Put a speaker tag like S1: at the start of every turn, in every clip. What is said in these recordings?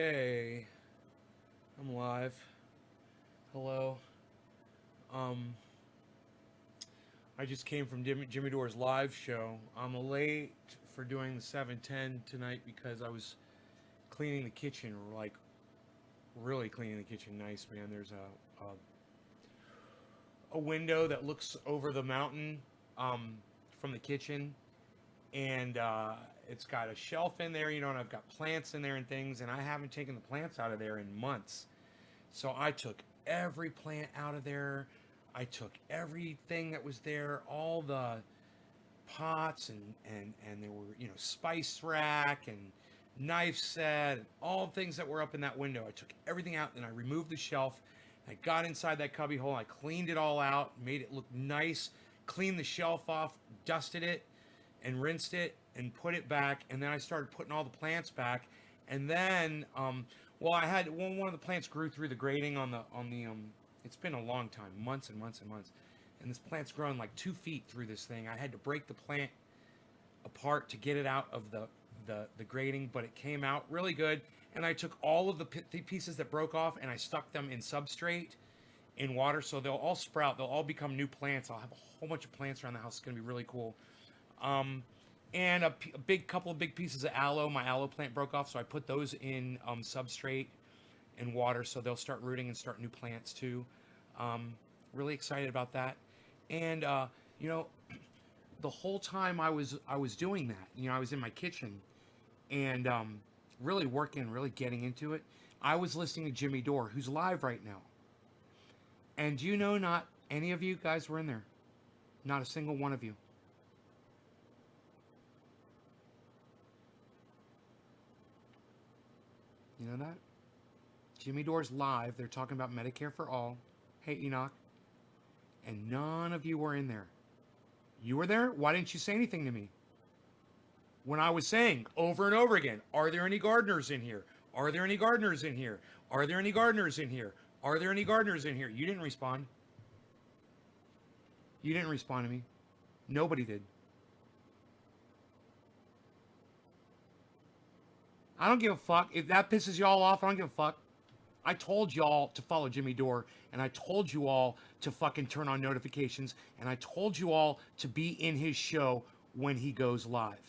S1: Hey, I'm live. Hello. Um, I just came from Jimmy Dore's live show. I'm late for doing the 7:10 tonight because I was cleaning the kitchen, like really cleaning the kitchen. Nice, man. There's a window that looks over the mountain um, from the kitchen, and it's got a shelf in there, and I've got plants in there and things, and I haven't taken the plants out of there in months. So I took every plant out of there. I took everything that was there, all the pots and there were, spice rack and knife set and all the things that were up in that window. I took everything out and I removed the shelf. I got inside that cubby hole. I cleaned it all out, made it look nice, cleaned the shelf off, dusted it and rinsed it and put it back. And then I started putting all the plants back. And then, well, I had one of the plants grew through the grating on the. It's been a long time, months and months and months, and this plant's grown like 2 feet through this thing. I had to break the plant apart to get it out of the grating, but it came out really good. And I took all of the pieces that broke off and I stuck them in substrate in water, so they'll all sprout. They'll all become new plants. I'll have a whole bunch of plants around the house. It's gonna be really cool. Um, and a big couple of big pieces of aloe. My aloe plant broke off, so I put those in substrate and water, so they'll start rooting and start new plants too. Um, really excited about that. And you know, the whole time I was doing that, I was in my kitchen and really working, really getting into it. I was listening to Jimmy Dore, who's live right now. And not any of you guys were in there. Not a single one of you. You know that? Jimmy Dore's live. They're talking about Medicare for all. Hey, Enoch. And none of you were in there. You were there? Why didn't you say anything to me? When I was saying over and over again, are there any gardeners in here? Are there any gardeners in here? Are there any gardeners in here? Are there any gardeners in here? You didn't respond. You didn't respond to me. Nobody did. I don't give a fuck. If that pisses y'all off, I don't give a fuck. I told y'all to follow Jimmy Dore, and I told you all to fucking turn on notifications, and I told you all to be in his show when he goes live.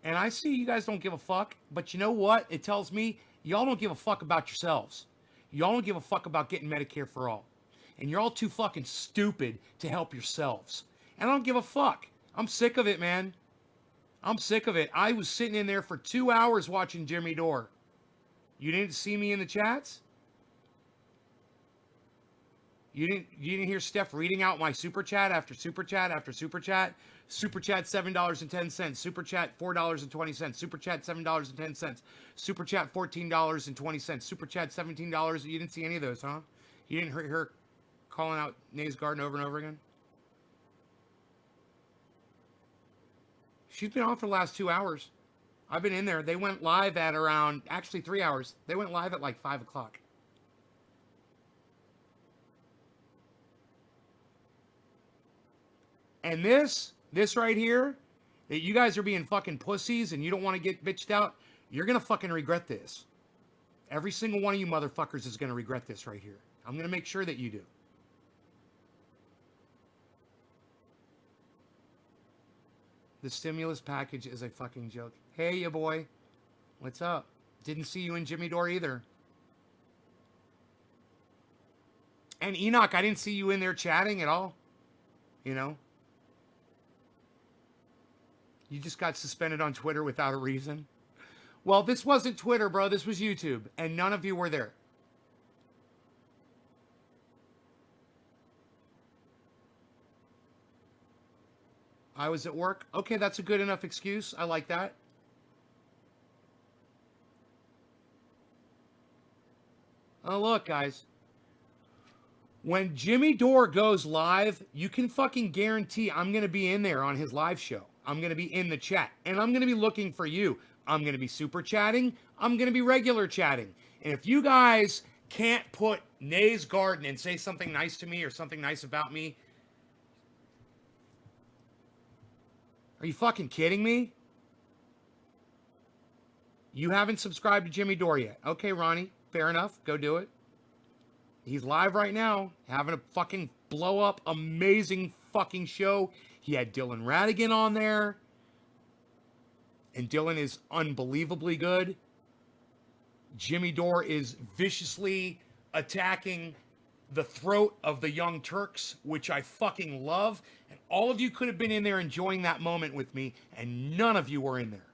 S1: And I see you guys don't give a fuck, but you know what? It tells me y'all don't give a fuck about yourselves. Y'all don't give a fuck about getting Medicare for all. And you're all too fucking stupid to help yourselves. And I don't give a fuck. I'm sick of it, man. I'm sick of it. I was sitting in there for 2 hours watching Jimmy Dore. You didn't see me in the chats? You didn't hear Steph reading out my super chat after super chat after super chat? Super chat $7.10. Super chat $4.20. Super chat $7.10. Super chat $14.20. Super chat $17. You didn't see any of those, huh? You didn't hear her calling out Nays Garden over and over again? She's been on for the last 2 hours. I've been in there. They went live at around, actually 3 hours. They went live at like 5 o'clock. And this right here, that you guys are being fucking pussies and you don't want to get bitched out, you're going to fucking regret this. Every single one of you motherfuckers is going to regret this right here. I'm going to make sure that you do. The stimulus package is a fucking joke. Hey, ya boy. What's up? Didn't see you in Jimmy Dore either. And Enoch, I didn't see you in there chatting at all. You know? You just got suspended on Twitter without a reason. Well, this wasn't Twitter, bro. This was YouTube. And none of you were there. I was at work. Okay, that's a good enough excuse. I like that. Oh, look, guys. When Jimmy Dore goes live, you can fucking guarantee I'm going to be in there on his live show. I'm going to be in the chat. And I'm going to be looking for you. I'm going to be super chatting. I'm going to be regular chatting. And if you guys can't put Nay's Garden and say something nice to me or something nice about me, are you fucking kidding me? You haven't subscribed to Jimmy Dore yet. Okay, Ronnie, fair enough. Go do it. He's live right now, having a fucking blow up, amazing fucking show. He had Dylan Radigan on there. And Dylan is unbelievably good. Jimmy Dore is viciously attacking the throat of the Young Turks, which I fucking love. And all of you could have been in there enjoying that moment with me, and none of you were in there.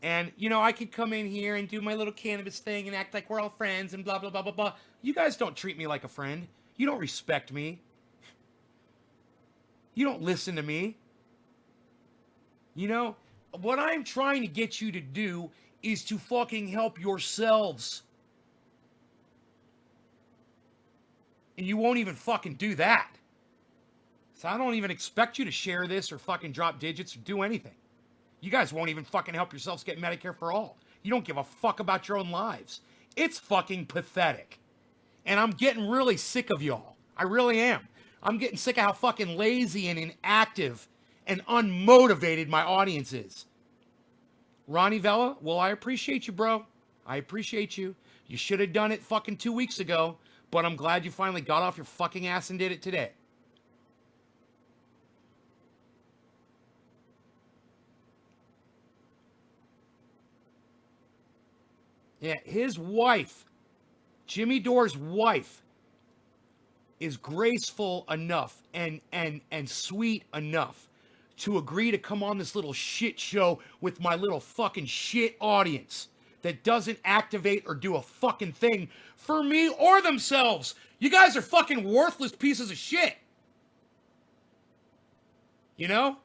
S1: And, you know, I could come in here and do my little cannabis thing and act like we're all friends and blah, blah, blah, blah, blah. You guys don't treat me like a friend. You don't respect me. You don't listen to me. You know, what I'm trying to get you to do is to fucking help yourselves. And you won't even fucking do that. So I don't even expect you to share this or fucking drop digits or do anything. You guys won't even fucking help yourselves get Medicare for all. You don't give a fuck about your own lives. It's fucking pathetic. And I'm getting really sick of y'all. I really am. I'm getting sick of how fucking lazy and inactive and unmotivated my audience is. Ronnie Vella, well, I appreciate you, bro. I appreciate you. You should have done it fucking 2 weeks ago, but I'm glad you finally got off your fucking ass and did it today. Yeah, his wife, Jimmy Dore's wife, is graceful enough and sweet enough to agree to come on this little shit show with my little fucking shit audience that doesn't activate or do a fucking thing for me or themselves. You guys are fucking worthless pieces of shit. You know?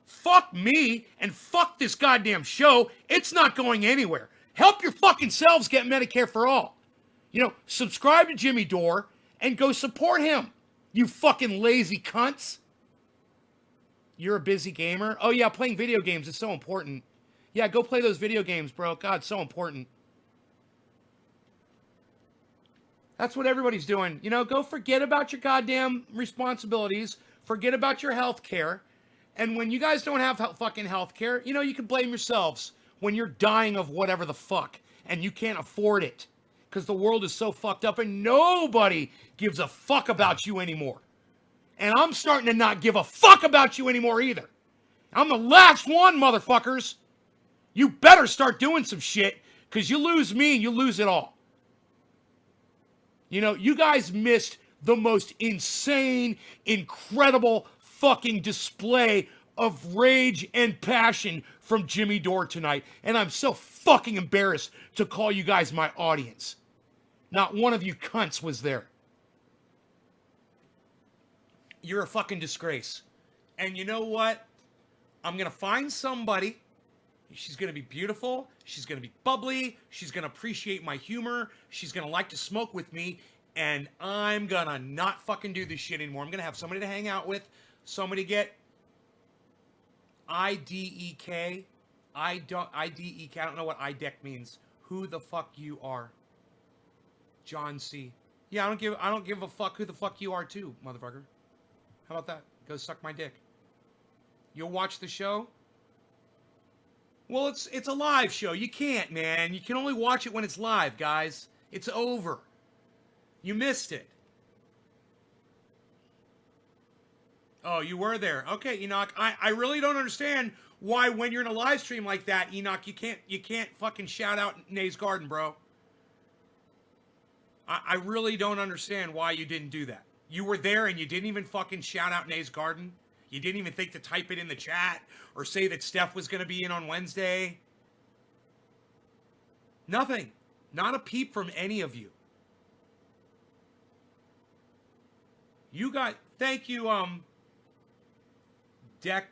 S1: Fuck me and fuck this goddamn show. It's not going anywhere. Help your fucking selves get Medicare for all. You know, subscribe to Jimmy Dore and go support him. You fucking lazy cunts. You're a busy gamer? Oh yeah, playing video games is so important. Yeah, go play those video games, bro. God, so important. That's what everybody's doing. You know, go forget about your goddamn responsibilities. Forget about your health care. And when you guys don't have fucking health care, you know, you can blame yourselves when you're dying of whatever the fuck and you can't afford it. Because the world is so fucked up and nobody gives a fuck about you anymore. And I'm starting to not give a fuck about you anymore either. I'm the last one, motherfuckers. You better start doing some shit, because you lose me, you lose it all. You know, you guys missed the most insane, incredible fucking display of rage and passion from Jimmy Dore tonight. And I'm so fucking embarrassed to call you guys my audience. Not one of you cunts was there. You're a fucking disgrace. And you know what? I'm going to find somebody. She's going to be beautiful. She's going to be bubbly. She's going to appreciate my humor. She's going to like to smoke with me. And I'm going to not fucking do this shit anymore. I'm going to have somebody to hang out with. Somebody get IDEK. IDEK. I don't know what IDEK means. Who the fuck you are. John C. Yeah, I don't give a fuck who the fuck you are too, motherfucker. How about that? Go suck my dick. You'll watch the show? Well, it's a live show. You can't, man. You can only watch it when it's live, guys. It's over. You missed it. Oh, you were there. Okay, Enoch. I really don't understand why when you're in a live stream like that, Enoch, you can't fucking shout out Nay's Garden, bro. I really don't understand why you didn't do that. You were there and you didn't even fucking shout out Nay's Garden. You didn't even think to type it in the chat or say that Stef was going to be in on Wednesday. Nothing. Not a peep from any of you. You got, thank you, Deck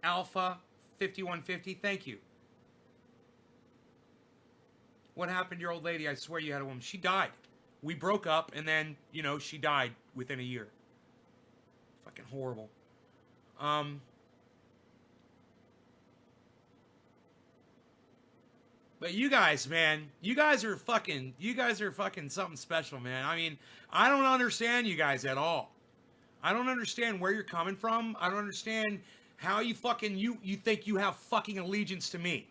S1: Alpha 5150. Thank you. What happened to your old lady? I swear you had a woman. She died. We broke up, and then, you know, she died within a year. Fucking horrible. But you guys, man, you guys are fucking something special, man. I mean, I don't understand you guys at all. I don't understand where you're coming from. I don't understand how you fucking, you think you have fucking allegiance to me.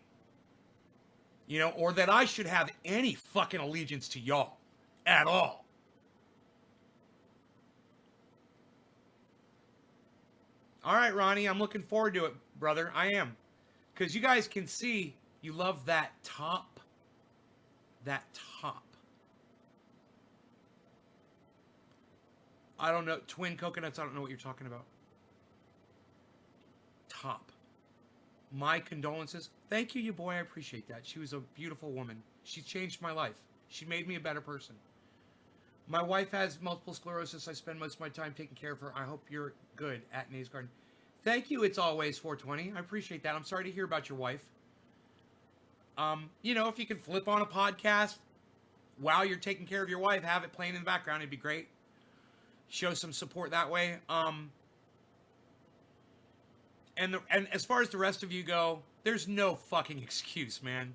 S1: You know, or that I should have any fucking allegiance to y'all at all. All right, Ronnie, I'm looking forward to it, brother. I am. Because you guys can see you love that top. That top. I don't know. Twin coconuts, I don't know what you're talking about. Top. My condolences. Thank you, you boy. I appreciate that. She was a beautiful woman. She changed my life. She made me a better person. My wife has multiple sclerosis. I spend most of my time taking care of her. I hope you're good at Nays Garden. Thank you. It's always 420. I appreciate that. I'm sorry to hear about your wife. You know, if you could flip on a podcast while you're taking care of your wife, have it playing in the background, it'd be great. Show some support that way. And as far as the rest of you go, there's no fucking excuse, man.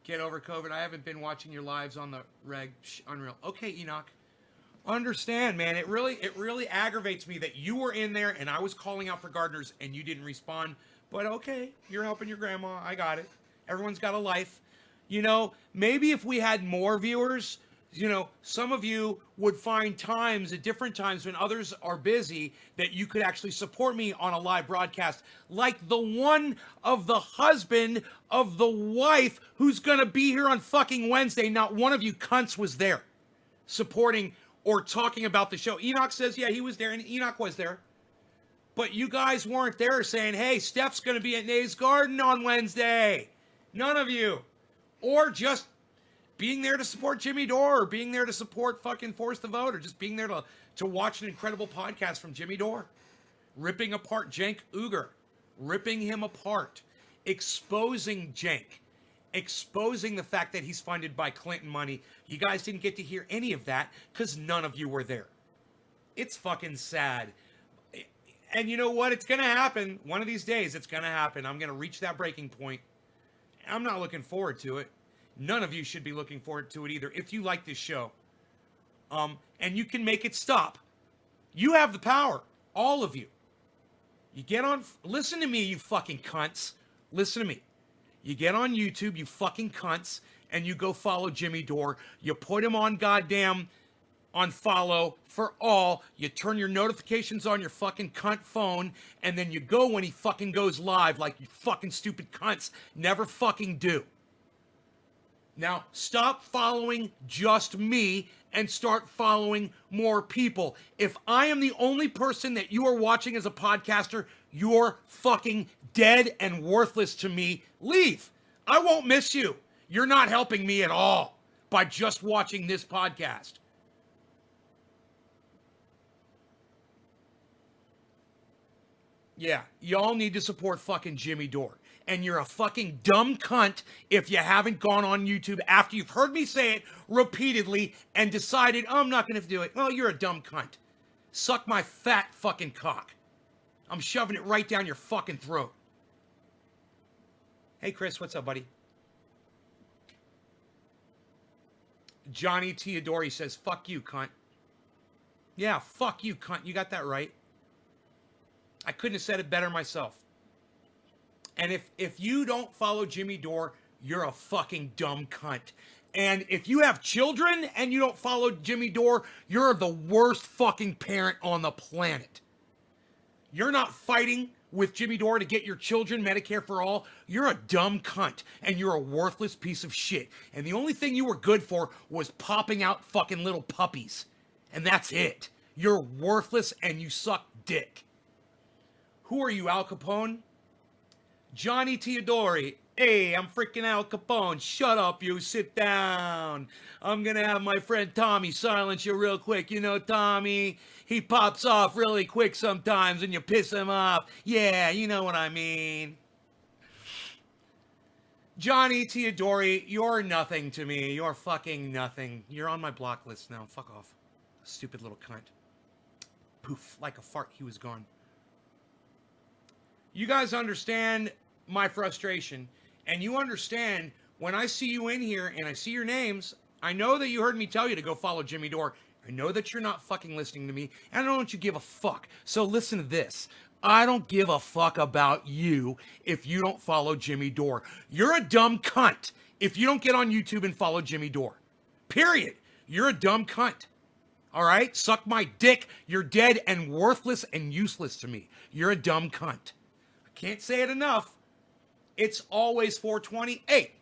S1: Get over COVID. I haven't been watching your lives on the reg. Unreal. Okay, Enoch. Understand, man. It really aggravates me that you were in there and I was calling out for gardeners and you didn't respond. But okay, you're helping your grandma. I got it. Everyone's got a life. You know, maybe if we had more viewers, you know, some of you would find times at different times when others are busy that you could actually support me on a live broadcast, like the one of the husband of the wife who's going to be here on fucking Wednesday. Not one of you cunts was there supporting or talking about the show. Enoch says, yeah, he was there, and Enoch was there. But you guys weren't there saying, hey, Stef's going to be at Nays Garden on Wednesday. None of you. Or just being there to support Jimmy Dore, or being there to support fucking Force the Vote, or just being there to watch an incredible podcast from Jimmy Dore. Ripping apart Cenk Uygur. Ripping him apart. Exposing Cenk. Exposing the fact that he's funded by Clinton money. You guys didn't get to hear any of that because none of you were there. It's fucking sad. And you know what? It's going to happen. One of these days, it's going to happen. I'm going to reach that breaking point. I'm not looking forward to it. None of you should be looking forward to it either if you like this show. And you can make it stop. You have the power. All of you. You get on... Listen to me, you fucking cunts. Listen to me. You get on YouTube, you fucking cunts, and you go follow Jimmy Dore. You put him on goddamn... on follow for all. You turn your notifications on your fucking cunt phone, and then you go when he fucking goes live like you fucking stupid cunts never fucking do. Now, stop following just me and start following more people. If I am the only person that you are watching as a podcaster, you're fucking dead and worthless to me. Leave. I won't miss you. You're not helping me at all by just watching this podcast. Yeah, y'all need to support fucking Jimmy Dore. And you're a fucking dumb cunt if you haven't gone on YouTube after you've heard me say it repeatedly and decided, oh, I'm not going to do it. Well, you're a dumb cunt. Suck my fat fucking cock. I'm shoving it right down your fucking throat. Hey, Chris, what's up, buddy? Johnny Teodori says, fuck you, cunt. Yeah, fuck you, cunt. You got that right. I couldn't have said it better myself. And if you don't follow Jimmy Dore, you're a fucking dumb cunt. And if you have children and you don't follow Jimmy Dore, you're the worst fucking parent on the planet. You're not fighting with Jimmy Dore to get your children Medicare for all. You're a dumb cunt and you're a worthless piece of shit. And the only thing you were good for was popping out fucking little puppies. And that's it. You're worthless and you suck dick. Who are you, Al Capone? Johnny Teodori. Hey, I'm freaking Al Capone. Shut up, you. Sit down. I'm going to have my friend Tommy silence you real quick. You know Tommy? He pops off really quick sometimes and you piss him off. Yeah, you know what I mean. Johnny Teodori, you're nothing to me. You're fucking nothing. You're on my block list now. Fuck off. Stupid little cunt. Poof. Like a fart, he was gone. You guys understand my frustration, and you understand when I see you in here and I see your names, I know that you heard me tell you to go follow Jimmy Dore. I know that you're not fucking listening to me, and I don't want you to give a fuck. So listen to this. I don't give a fuck about you if you don't follow Jimmy Dore. You're a dumb cunt if you don't get on YouTube and follow Jimmy Dore. Period. You're a dumb cunt. All right? Suck my dick. You're dead and worthless and useless to me. You're a dumb cunt. I can't say it enough. It's always 420. Hey,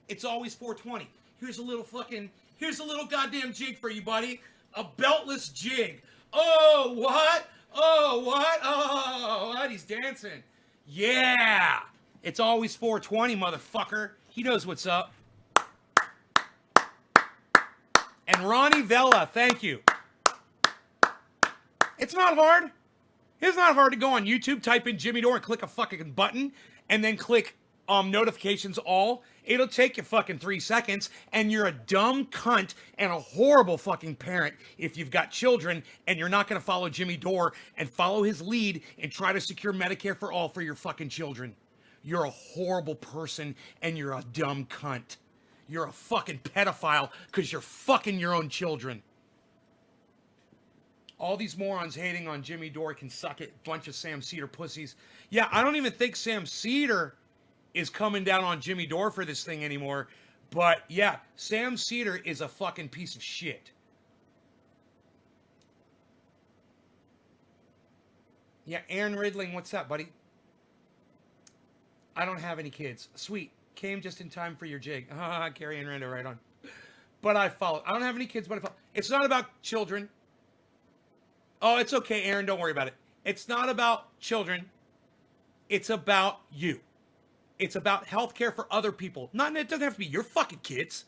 S1: it's always 420. Here's a little goddamn jig for you, buddy. A beltless jig. Oh, what? Oh, what? He's dancing. Yeah. It's always 420, motherfucker. He knows what's up. And Ronnie Vella, thank you. It's not hard. It's not hard to go on YouTube, type in Jimmy Dore, and click a fucking button, and then click notifications all. It'll take you fucking 3 seconds, and you're a dumb cunt and a horrible fucking parent if you've got children and you're not going to follow Jimmy Dore and follow his lead and try to secure Medicare for all for your fucking children. You're a horrible person and you're a dumb cunt. You're a fucking pedophile because you're fucking your own children. All these morons hating on Jimmy Dore can suck it. Bunch of Sam Cedar pussies. Yeah, I don't even think Sam Cedar is coming down on Jimmy Dore for this thing anymore. But yeah, Sam Cedar is a fucking piece of shit. Yeah, Aaron Ridling, what's up, buddy? I don't have any kids. Sweet. Came just in time for your jig. Carrie and Rando right on. But I follow. I don't have any kids, but I follow. It's not about children. Oh, it's okay, Aaron. Don't worry about it. It's not about children. It's about you. It's about healthcare for other people. It doesn't have to be your fucking kids.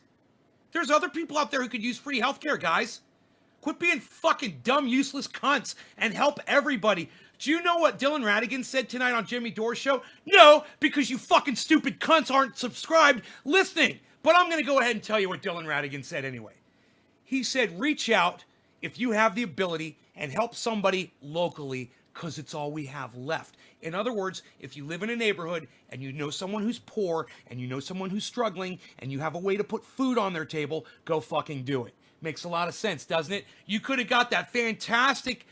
S1: There's other people out there who could use free healthcare, guys. Quit being fucking dumb, useless cunts and help everybody. Do you know what Dylan Radigan said tonight on Jimmy Dore's show? No, because you fucking stupid cunts aren't subscribed listening. But I'm going to go ahead and tell you what Dylan Radigan said anyway. He said, reach out if you have the ability and help somebody locally because it's all we have left. In other words, if you live in a neighborhood and you know someone who's poor and you know someone who's struggling and you have a way to put food on their table, go fucking do it. Makes a lot of sense, doesn't it? You could have got that fantastic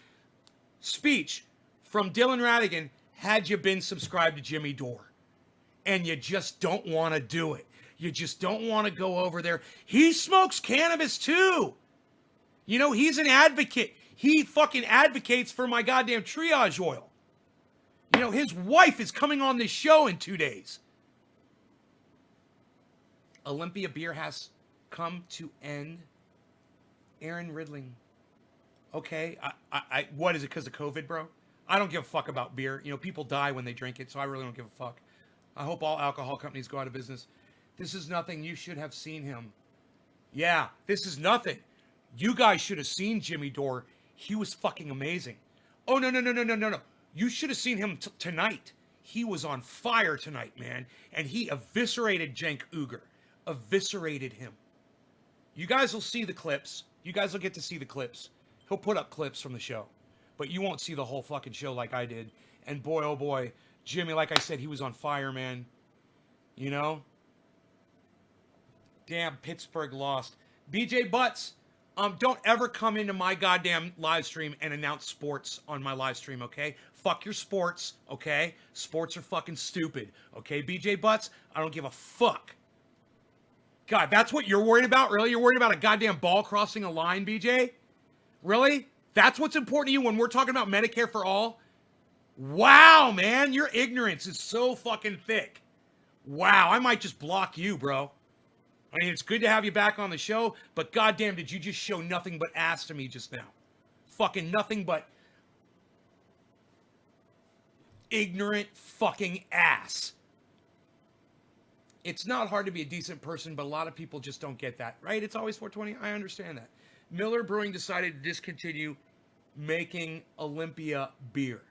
S1: speech from Dylan Radigan had you been subscribed to Jimmy Dore. And you just don't want to do it. You just don't want to go over there. He smokes cannabis too. You know, he's an advocate. He fucking advocates for my goddamn triage oil. You know, his wife is coming on this show in 2 days. Olympia beer has come to end. Aaron Ridling. Okay, what is it, because of COVID, bro? I don't give a fuck about beer. You know, people die when they drink it, so I really don't give a fuck. I hope all alcohol companies go out of business. This is nothing. You should have seen him. Yeah, this is nothing. You guys should have seen Jimmy Dore. He was fucking amazing. Oh, no. You should have seen him tonight. He was on fire tonight, man. And he eviscerated Cenk Uygur. Eviscerated him. You guys will see the clips. You guys will get to see the clips. He'll put up clips from the show. But you won't see the whole fucking show like I did. And boy, oh boy, Jimmy, like I said, he was on fire, man. You know? Damn, Pittsburgh lost. BJ Butts, don't ever come into my goddamn live stream and announce sports on my live stream, okay? Fuck your sports, okay? Sports are fucking stupid, okay, BJ Butts? I don't give a fuck. God, that's what you're worried about? Really? You're worried about a goddamn ball crossing a line, BJ? Really? That's what's important to you when we're talking about Medicare for all? Wow, man, your ignorance is so fucking thick. Wow, I might just block you, bro. I mean, it's good to have you back on the show, but goddamn, did you just show nothing but ass to me just now? Fucking nothing but ignorant fucking ass. It's not hard to be a decent person, but a lot of people just don't get that, right? It's always 420. I understand that. Miller Brewing decided to discontinue making Olympia beer.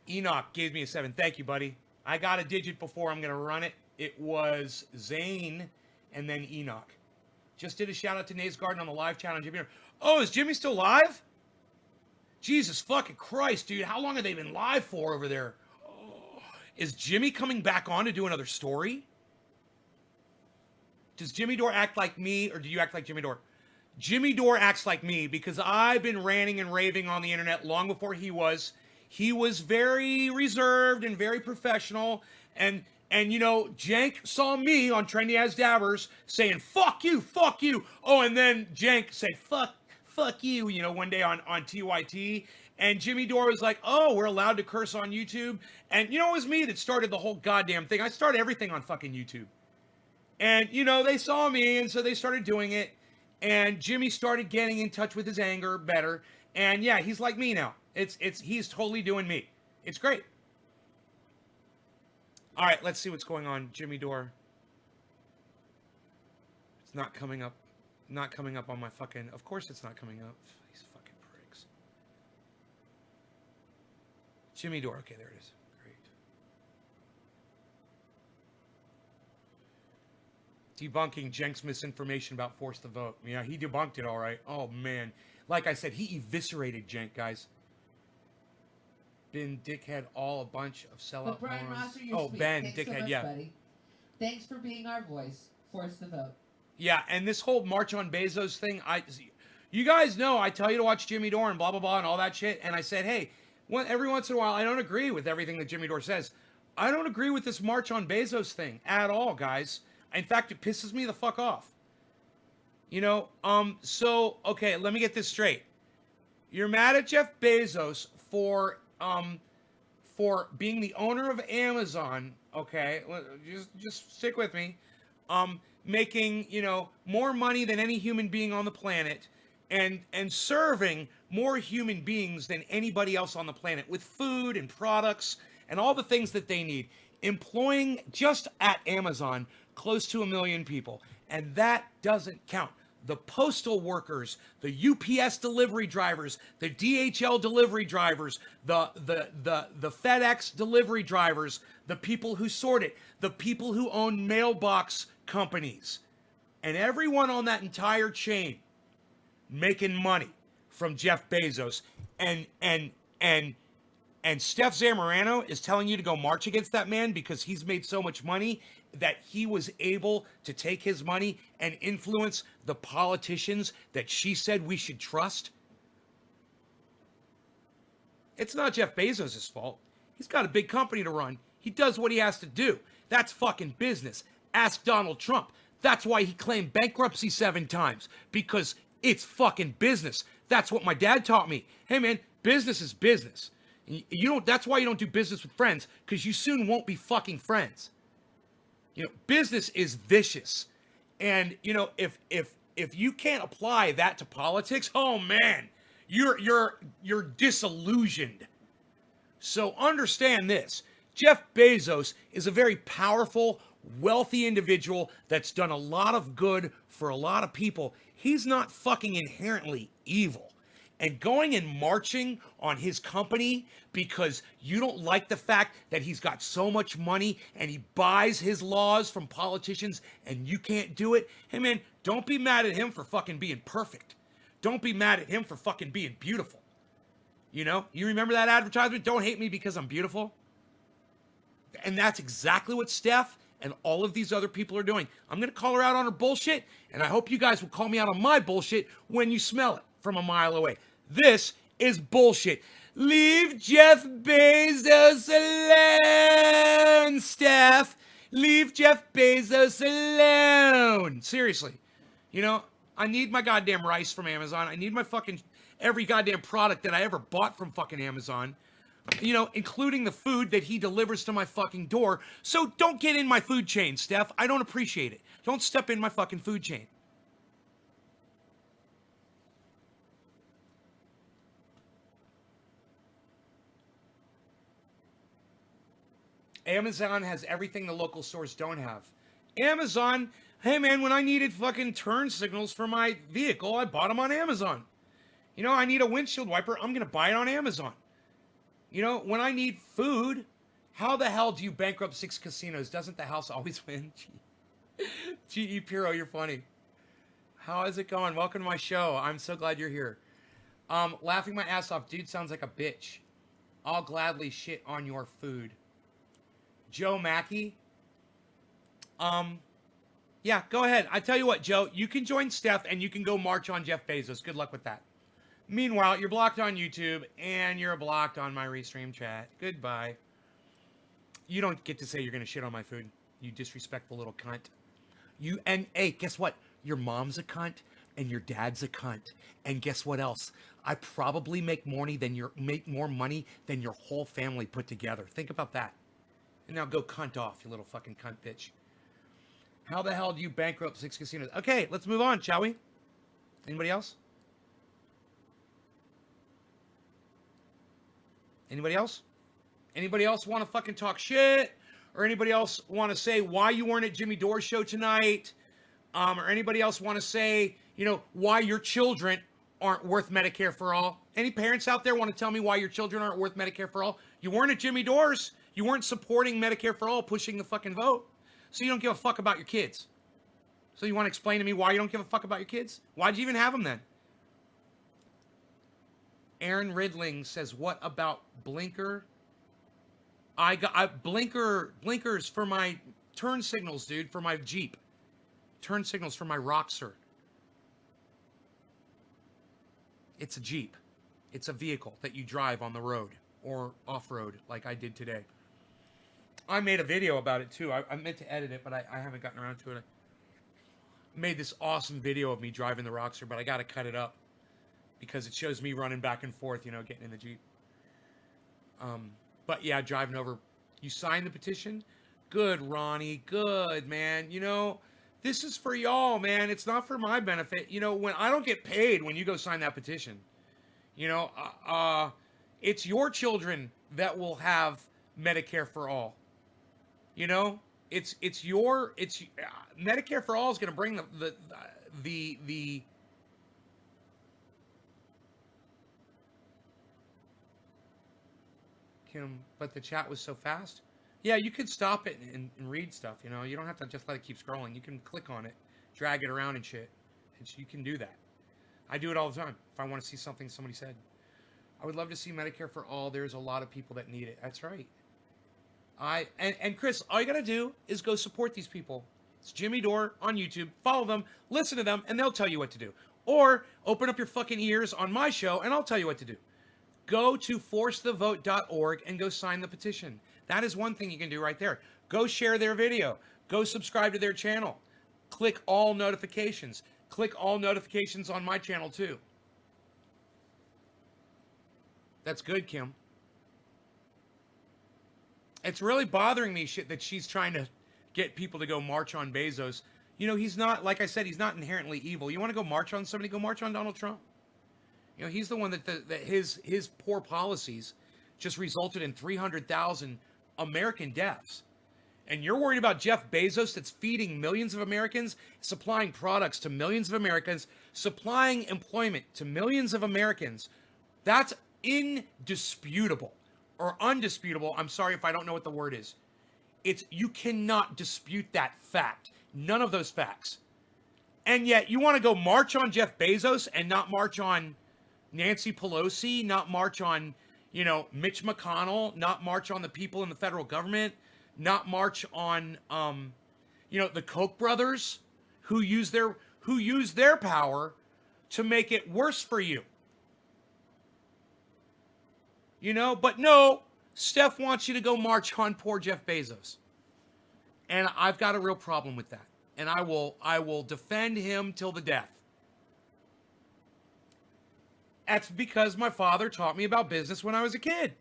S1: Enoch gave me a 7. Thank you, buddy. I got a digit before. I'm going to run it. It was Zane and then Enoch. Just did a shout out to Nays Garden on the live channel on Jimmy. Oh, is Jimmy still live? Jesus fucking Christ, dude. How long have they been live for over there? Oh. Is Jimmy coming back on to do another story? Does Jimmy Dore act like me or do you act like Jimmy Dore? Jimmy Dore acts like me because I've been ranting and raving on the internet long before he was. He was very reserved and very professional. And you know, Jank saw me on Trendy As Dabbers saying, fuck you, fuck you. Oh, and then Jank said, fuck you, you know, one day on TYT. And Jimmy Dore was like, oh, we're allowed to curse on YouTube. And you know, it was me that started the whole goddamn thing. I started everything on fucking YouTube. And, you know, they saw me, and so they started doing it. And Jimmy started getting in touch with his anger better. And yeah, he's like me now. He's totally doing me. It's great. All right, let's see what's going on. Jimmy Dore. It's not coming up. Not coming up on my fucking... Of course it's not coming up. These fucking pricks. Jimmy Dore. Okay, there it is. Great. Debunking Jenk's misinformation about force the vote. Yeah, he debunked it all right. Oh, man. Like I said, he eviscerated Jenk, guys. Ben Dickhead, all a bunch of sellout
S2: Brian
S1: morons.
S2: Rosser, you're sweet.
S1: Ben
S2: Thanks
S1: Dickhead,
S2: so much,
S1: yeah.
S2: buddy. Thanks for being our voice. Force the vote.
S1: Yeah, and this whole March on Bezos thing, you guys know I tell you to watch Jimmy Dore and blah, blah, blah, and all that shit. And I said, hey, every once in a while, I don't agree with everything that Jimmy Dore says. I don't agree with this March on Bezos thing at all, guys. In fact, it pisses me the fuck off. You know, so, okay, let me get this straight. You're mad at Jeff Bezos for being the owner of Amazon, okay? Just stick with me. Making, you know, more money than any human being on the planet and serving more human beings than anybody else on the planet with food and products and all the things that they need. Employing just at Amazon close to 1 million people. And that doesn't count. The postal workers, the UPS delivery drivers, the DHL delivery drivers, the FedEx delivery drivers, the people who sort it, the people who own mailbox companies, and everyone on that entire chain making money from Jeff Bezos. And Stef Zamorano is telling you to go march against that man because he's made so much money that he was able to take his money and influence the politicians that she said we should trust. It's not Jeff Bezos' fault. He's got a big company to run. He does what he has to do. That's fucking business. Ask Donald Trump. That's why he claimed bankruptcy 7 times, because it's fucking business. That's what my dad taught me. Hey man, business is business. That's why you don't do business with friends, because you soon won't be fucking friends. You know, business is vicious. And, you know, if you can't apply that to politics, oh man, you're disillusioned. So understand this. Jeff Bezos is a very powerful, wealthy individual that's done a lot of good for a lot of people. He's not fucking inherently evil. And going and marching on his company because you don't like the fact that he's got so much money and he buys his laws from politicians and you can't do it. Hey man, don't be mad at him for fucking being perfect. Don't be mad at him for fucking being beautiful. You know, you remember that advertisement? Don't hate me because I'm beautiful. And that's exactly what Steph and all of these other people are doing. I'm going to call her out on her bullshit, and I hope you guys will call me out on my bullshit when you smell it from a mile away. This is bullshit. Leave Jeff Bezos alone, Steph. Leave Jeff Bezos alone. Seriously. You know, I need my goddamn rice from Amazon. I need my fucking every goddamn product that I ever bought from fucking Amazon. You know, including the food that he delivers to my fucking door. So don't get in my food chain, Steph. I don't appreciate it. Don't step in my fucking food chain. Amazon has everything the local stores don't have. Amazon, hey man, when I needed fucking turn signals for my vehicle, I bought them on Amazon. You know, I need a windshield wiper, I'm going to buy it on Amazon. You know, when I need food, how the hell do you bankrupt 6 casinos? Doesn't the house always win? G.E. Piro, you're funny. How is it going? Welcome to my show. I'm so glad you're here. Laughing my ass off. Dude sounds like a bitch. I'll gladly shit on your food. Joe Mackey. Yeah, go ahead. I tell you what, Joe, you can join Stef and you can go march on Jeff Bezos. Good luck with that. Meanwhile, you're blocked on YouTube and you're blocked on my Restream chat. Goodbye. You don't get to say you're going to shit on my food. You disrespectful little cunt. And hey, guess what? Your mom's a cunt and your dad's a cunt. And guess what else? I probably make more money than your whole family put together. Think about that. And now go cunt off, you little fucking cunt bitch. How the hell do you bankrupt 6 casinos? Okay, let's move on, shall we? Anybody else? Anybody else? Anybody else want to fucking talk shit? Or anybody else want to say why you weren't at Jimmy Dore's show tonight? Or anybody else want to say, why your children aren't worth Medicare for all? Any parents out there want to tell me why your children aren't worth Medicare for all? You weren't at Jimmy Dore's. You weren't supporting Medicare for all, pushing the fucking vote. So you don't give a fuck about your kids. So you want to explain to me why you don't give a fuck about your kids? Why'd you even have them then? Aaron Ridling says, what about blinker? I got blinkers for my turn signals, dude, for my Jeep. Turn signals for my Roxor. It's a Jeep. It's a vehicle that you drive on the road or off-road like I did today. I made a video about it too. I meant to edit it, but I haven't gotten around to it. I made this awesome video of me driving the Roxor, but I got to cut it up because it shows me running back and forth, getting in the Jeep. But yeah, driving over. You signed the petition? Good, Ronnie. Good, man. This is for y'all, man. It's not for my benefit. When I don't get paid when you go sign that petition, it's your children that will have Medicare for all. It's Medicare for all is going to bring the Kim, but the chat was so fast. Yeah, you could stop it and read stuff. You don't have to just let it keep scrolling. You can click on it, drag it around and shit. You can do that. I do it all the time if I want to see something somebody said. I would love to see Medicare for all. There's a lot of people that need it. That's right. And Chris, all you got to do is go support these people. It's Jimmy Dore on YouTube. Follow them, listen to them, and they'll tell you what to do. Or open up your fucking ears on my show, and I'll tell you what to do. Go to forcethevote.org and go sign the petition. That is one thing you can do right there. Go share their video. Go subscribe to their channel. Click all notifications. Click all notifications on my channel too. That's good, Kim. It's really bothering me that she's trying to get people to go march on Bezos. He's not, like I said, he's not inherently evil. You want to go march on somebody, go march on Donald Trump. He's the one that his poor policies just resulted in 300,000 American deaths. And you're worried about Jeff Bezos that's feeding millions of Americans, supplying products to millions of Americans, supplying employment to millions of Americans. That's indisputable. Or undisputable. I'm sorry if I don't know what the word is. You cannot dispute that fact. None of those facts. And yet you want to go march on Jeff Bezos and not march on Nancy Pelosi, not march on, Mitch McConnell, not march on the people in the federal government, not march on, the Koch brothers who use their power to make it worse for you. But no, Steph wants you to go march on poor Jeff Bezos. And I've got a real problem with that. And I will defend him till the death. That's because my father taught me about business when I was a kid.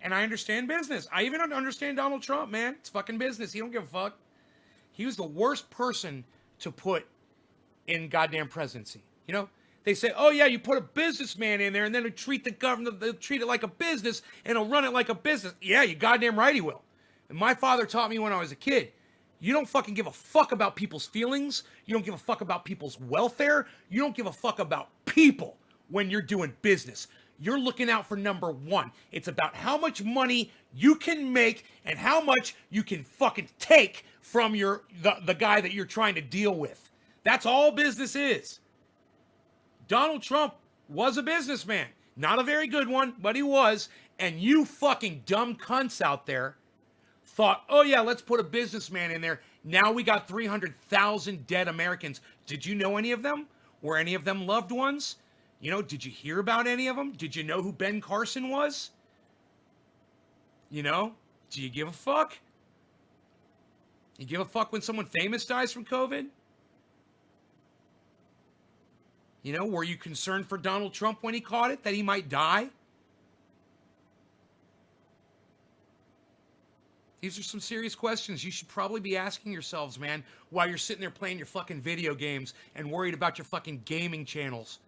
S1: And I understand business. I even understand Donald Trump, man. It's fucking business. He don't give a fuck. He was the worst person to put in goddamn presidency. They say, oh yeah, you put a businessman in there and then they treat the government, they'll treat it like a business and he'll run it like a business. Yeah, you goddamn right he will. And my father taught me when I was a kid, you don't fucking give a fuck about people's feelings. You don't give a fuck about people's welfare. You don't give a fuck about people when you're doing business. You're looking out for number one. It's about how much money you can make and how much you can fucking take from the guy that you're trying to deal with. That's all business is. Donald Trump was a businessman. Not a very good one, but he was. And you fucking dumb cunts out there thought, oh yeah, let's put a businessman in there. Now we got 300,000 dead Americans. Did you know any of them? Were any of them loved ones? You know, did you hear about any of them? Did you know who Ben Carson was? You know, do you give a fuck? You give a fuck when someone famous dies from COVID? You know, were you concerned for Donald Trump when he caught it, that he might die? These are some serious questions you should probably be asking yourselves, man, while you're sitting there playing your fucking video games and worried about your fucking gaming channels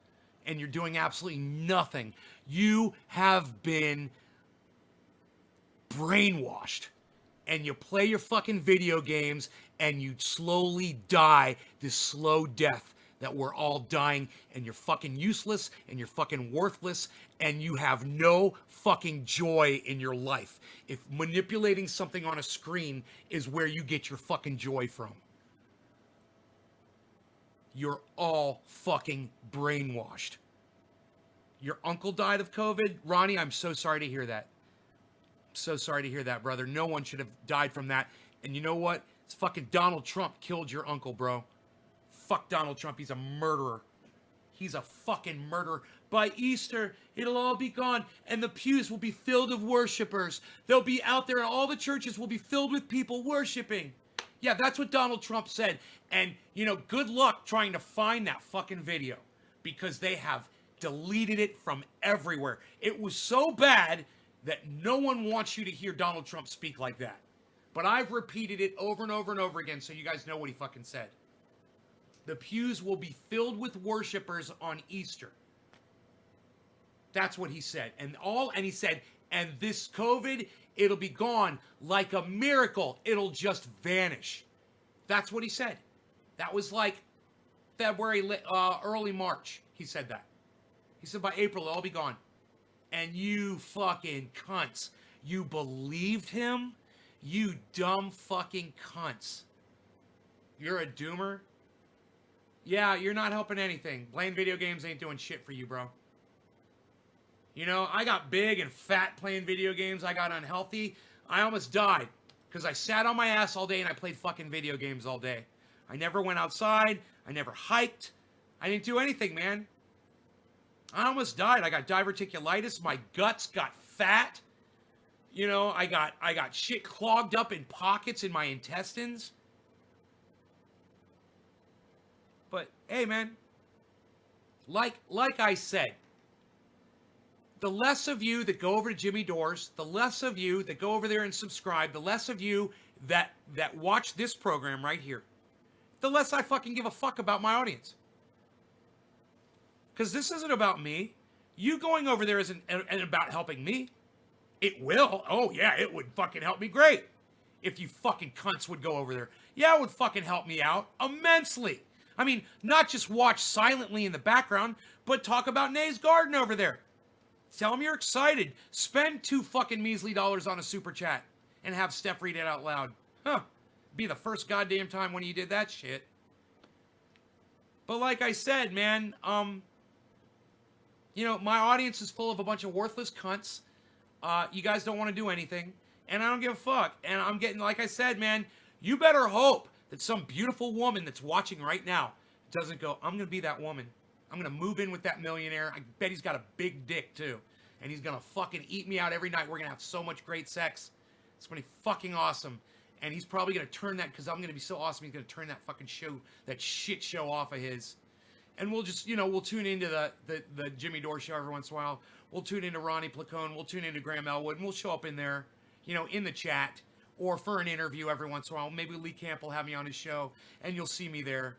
S1: and you're doing absolutely nothing. You have been brainwashed and you play your fucking video games and you slowly die this slow death that we're all dying, and you're fucking useless and you're fucking worthless and you have no fucking joy in your life. If manipulating something on a screen is where you get your fucking joy from, you're all fucking brainwashed. Your uncle died of COVID? Ronnie, I'm so sorry to hear that. So sorry to hear that, brother. No one should have died from that. And you know what? It's fucking Donald Trump killed your uncle, bro. Fuck Donald Trump. He's a murderer. He's a fucking murderer. By Easter, it'll all be gone, and the pews will be filled with worshipers. They'll be out there, and all the churches will be filled with people worshiping. Yeah, that's what Donald Trump said. And, you know, good luck trying to find that fucking video, because they have deleted it from everywhere. It was so bad that no one wants you to hear Donald Trump speak like that. But I've repeated it over and over and over again so you guys know what he fucking said. The pews will be filled with worshipers on Easter. That's what he said. And he said, and this COVID, it'll be gone like a miracle. It'll just vanish. That's what he said. That was like February, early March. He said that. He said by April, it'll all be gone. And you fucking cunts. You believed him? You dumb fucking cunts. You're a doomer? Yeah, you're not helping anything. Playing video games ain't doing shit for you, bro. You know, I got big and fat playing video games. I got unhealthy. I almost died because I sat on my ass all day and I played fucking video games all day. I never went outside. I never hiked. I didn't do anything, man. I almost died. I got diverticulitis. My guts got fat. You know, I got shit clogged up in pockets in my intestines. But hey, man, like I said, the less of you that go over to Jimmy Doors, the less of you that go over there and subscribe, the less of you that watch this program right here, the less I fucking give a fuck about my audience. Because this isn't about me. You going over there isn't about helping me. It will. Oh, yeah, it would fucking help me great. If you fucking cunts would go over there. Yeah, it would fucking help me out immensely. I mean, not just watch silently in the background, but talk about Nay's Garden over there. Tell them you're excited. Spend $2 fucking measly on a super chat and have Steph read it out loud. Huh. Be the first goddamn time when you did that shit. But like I said, man, you know, my audience is full of a bunch of worthless cunts. You guys don't want to do anything. And I don't give a fuck. And I'm getting, like I said, man, you better hope that some beautiful woman that's watching right now doesn't go, I'm going to be that woman. I'm going to move in with that millionaire. I bet he's got a big dick, too. And he's going to fucking eat me out every night. We're going to have so much great sex. It's going to be fucking awesome. And he's probably going to turn that, because I'm going to be so awesome, he's going to turn that fucking show, that shit show off of his. And we'll just, you know, we'll tune into the Jimmy Dore show every once in a while. We'll tune into Ronnie Placone. We'll tune into Graham Elwood. And we'll show up in there, you know, in the chat. Or for an interview every once in a while. Maybe Lee Camp will have me on his show. And you'll see me there.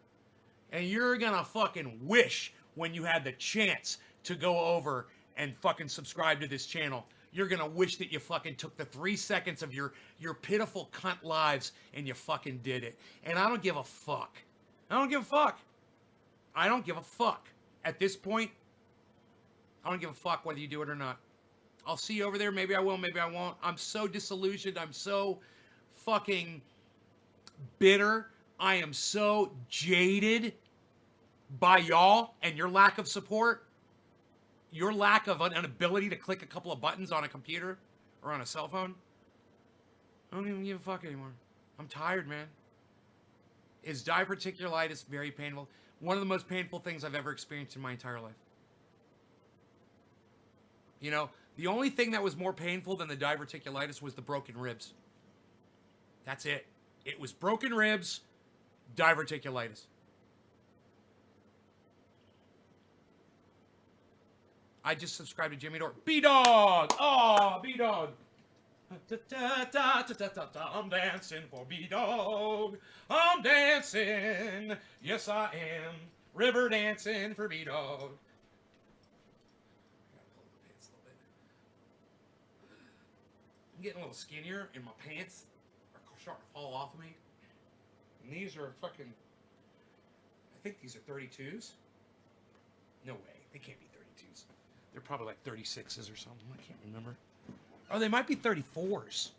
S1: And you're going to fucking wish when you had the chance to go over and fucking subscribe to this channel. You're going to wish that you fucking took the 3 seconds of your pitiful cunt lives and you fucking did it. And I don't give a fuck. I don't give a fuck. I don't give a fuck. At this point, I don't give a fuck whether you do it or not. I'll see you over there. Maybe I will, maybe I won't. I'm so disillusioned. I'm so fucking bitter. I am so jaded by y'all and your lack of support. Your lack of an ability to click a couple of buttons on a computer or on a cell phone. I don't even give a fuck anymore. I'm tired, man. Is diverticulitis very painful? One of the most painful things I've ever experienced in my entire life. You know, the only thing that was more painful than the diverticulitis was the broken ribs. That's it. It was broken ribs, diverticulitis. I just subscribed to Jimmy Dore. B-Dog! Oh, B-Dog! I'm dancing for B-Dog. I'm dancing. Yes, I am. River dancing for B-Dog. I'm getting a little skinnier, and my pants are starting to fall off of me. And these are fucking... I think these are 32s. No way. They can't be 32s. They're probably like 36s or something. I can't remember. Oh, they might be 34s.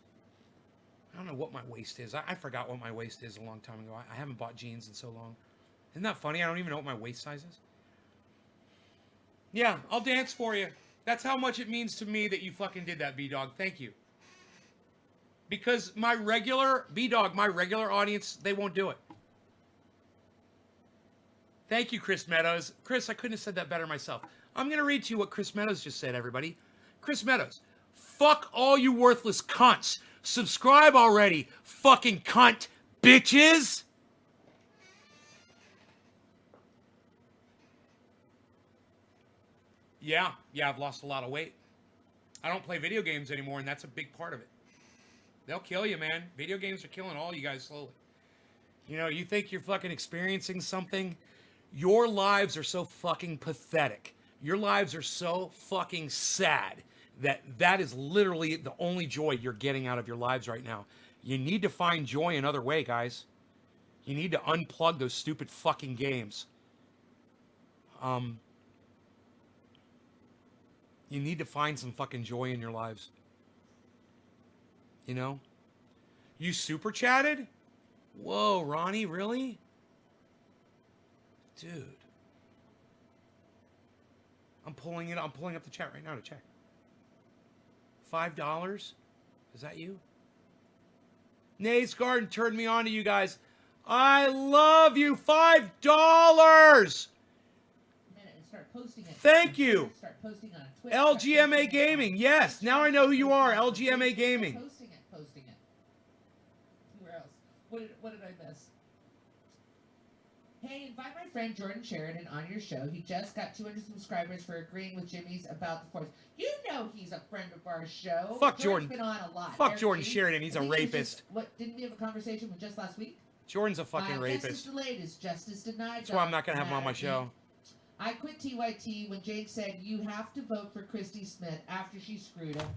S1: I don't know what my waist is. I forgot what my waist is a long time ago. I haven't bought jeans in so long. Isn't that funny? I don't even know what my waist size is. Yeah, I'll dance for you. That's how much it means to me that you fucking did that, B-Dog. Thank you. Because my regular, B-Dog, my regular audience, they won't do it. Thank you, Chris Meadows. Chris, I couldn't have said that better myself. I'm going to read to you what Chris Meadows just said, everybody. Chris Meadows. Fuck all you worthless cunts. Subscribe already, fucking cunt bitches. Yeah, I've lost a lot of weight. I don't play video games anymore, and that's a big part of it. They'll kill you, man. Video games are killing all you guys slowly. You know, you think you're fucking experiencing something? Your lives are so fucking pathetic. Your lives are so fucking sad that is literally the only joy you're getting out of your lives right now. You need to find joy another way, guys. You need to unplug those stupid fucking games. You need to find some fucking joy in your lives. You know? You super chatted? Whoa, Ronnie, really? Dude. I'm pulling up the chat right now to check. $5? Is that you? Nate's Garden turned me on to you guys. I love you. $5.
S2: Start posting it.
S1: Thank you.
S2: Start posting on Twitter.
S1: LGMA Gaming. Yes, now I know who you are. LGMA Gaming.
S2: Posting it. Where else? What did I miss? Hey, invite my friend Jordan Sheridan on your show. He just got 200 subscribers for agreeing with Jimmy's about the force. You know he's a friend of our show.
S1: Fuck Jordan.
S2: Been on a lot.
S1: Fuck Jordan Sheridan. He's a rapist.
S2: Didn't we have a conversation with just last week?
S1: Jordan's a fucking rapist.
S2: Justice delayed is justice denied.
S1: That's why I'm not going to have him on my show.
S2: I quit TYT when Jake said you have to vote for Christy Smith after she screwed him.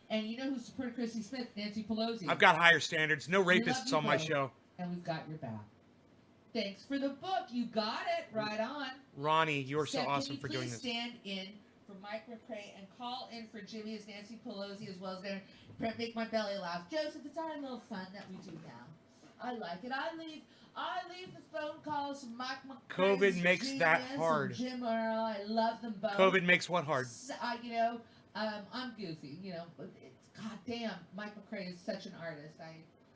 S2: And you know who supported Christy Smith? Nancy Pelosi.
S1: I've got higher standards. No rapists on my show.
S2: And we've got your back. Thanks for the book. You got it. Right on.
S1: Ronnie, you're so awesome for doing this.
S2: Please stand in for Mike McCrae and call in for Jimmy as Nancy Pelosi as well as going to make my belly laugh. Joseph, it's our little fun that we do now. I like it. I leave the phone calls from Mike McCrae.
S1: COVID makes that hard.
S2: Jim Earl. I love them both.
S1: COVID makes what hard?
S2: I'm goofy. But God damn, Mike McCrae is such an artist.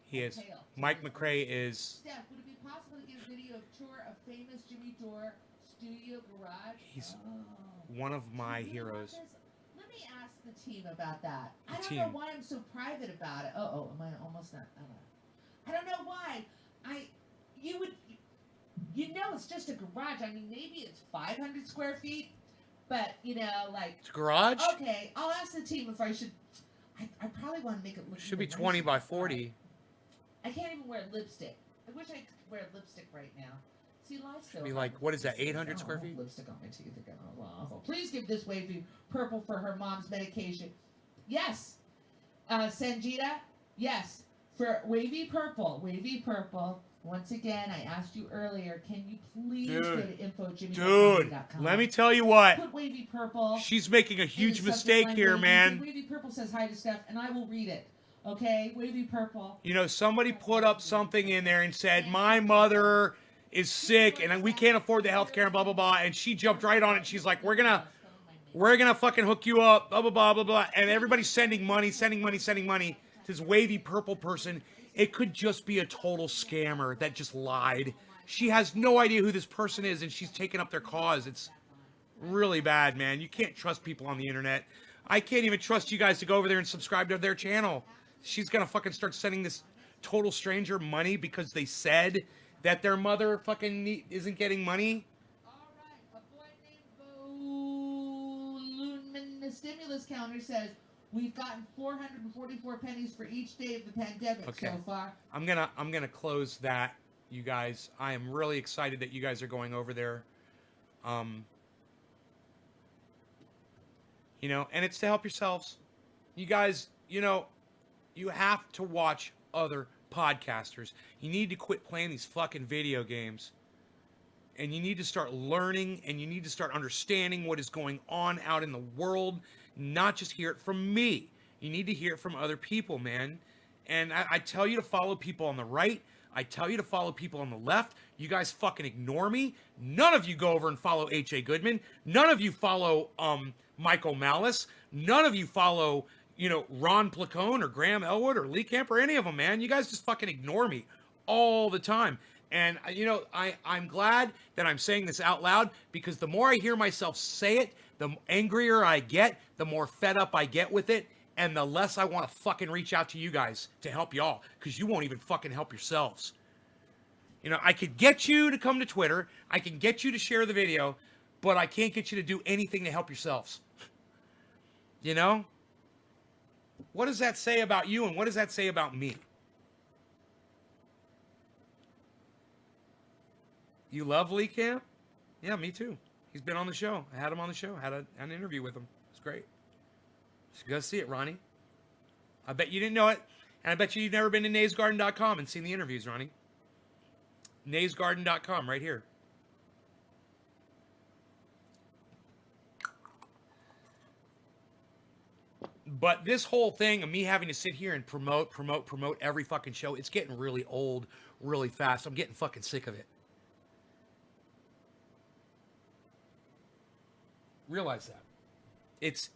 S1: He is. Mike McCrae is.
S2: Steph, would it be possible to get a video of tour of famous Jimmy Dore studio garage?
S1: He's one of my heroes.
S2: Let me ask the team about that. I don't know why I'm so private about it. Am I almost not? I don't know why. It's just a garage. I mean, maybe it's 500 square feet, but
S1: it's a garage.
S2: Okay, I'll ask the team if I should. I probably want to make it look.
S1: Should be 20 by 40.
S2: I can't even wear lipstick. I wish I could wear lipstick right now. See, life's so.
S1: Be like, what is that? 800 square feet.
S2: Lipstick on my teeth again. Oh, awful. Please give this wavy purple for her mom's medication. Yes, Sanjita. Yes, for wavy purple. Wavy purple. Once again, I asked you earlier, can you please go to info@jimmycompany.com?
S1: Let me tell you what.
S2: Put wavy purple.
S1: She's making a huge mistake here, man.
S2: Wavy purple says hi to Steph, and I will read it. Okay, wavy purple.
S1: Somebody put up something in there and said, my mother is sick, and we can't afford the health care, and blah, blah, blah. And she jumped right on it. She's like, we're gonna fucking hook you up, blah, blah, blah, blah, blah. And everybody's sending money. this wavy purple person, it could just be a total scammer that just lied. She has no idea who this person is, and she's taking up their cause. It's really bad, man. You can't trust people on the internet. I can't even trust you guys to go over there and subscribe to their channel. She's gonna fucking start sending this total stranger money because they said that their mother fucking isn't getting money.
S2: All right, a boy named Bo the stimulus counter says we've gotten 444 pennies for each day of the pandemic so far.
S1: I'm gonna close that, you guys. I am really excited that you guys are going over there. You know, and it's to help yourselves. You guys, you know, you have to watch other podcasters. You need to quit playing these fucking video games. And you need to start learning, and you need to start understanding what is going on out in the world. Not just hear it from me. You need to hear it from other people, man. And I tell you to follow people on the right. I tell you to follow people on the left. You guys fucking ignore me. None of you go over and follow H.A. Goodman. None of you follow Michael Malice. None of you follow, you know, Ron Placone or Graham Elwood or Lee Camp or any of them, man. You guys just fucking ignore me all the time. And, you know, I'm glad that I'm saying this out loud, because the more I hear myself say it, the angrier I get, the more fed up I get with it, and the less I want to fucking reach out to you guys to help y'all, because you won't even fucking help yourselves. You know, I could get you to come to Twitter, I can get you to share the video, but I can't get you to do anything to help yourselves. You know? What does that say about you, and what does that say about me? You love Lee Camp? Yeah, me too. He's been on the show. I had him on the show. I had an interview with him. It's great. So go see it, Ronnie. I bet you didn't know it. And I bet you've never been to naysgarden.com and seen the interviews, Ronnie. naysgarden.com right here. But this whole thing of me having to sit here and promote every fucking show, it's getting really old really fast. I'm getting fucking sick of it. Realize that. It's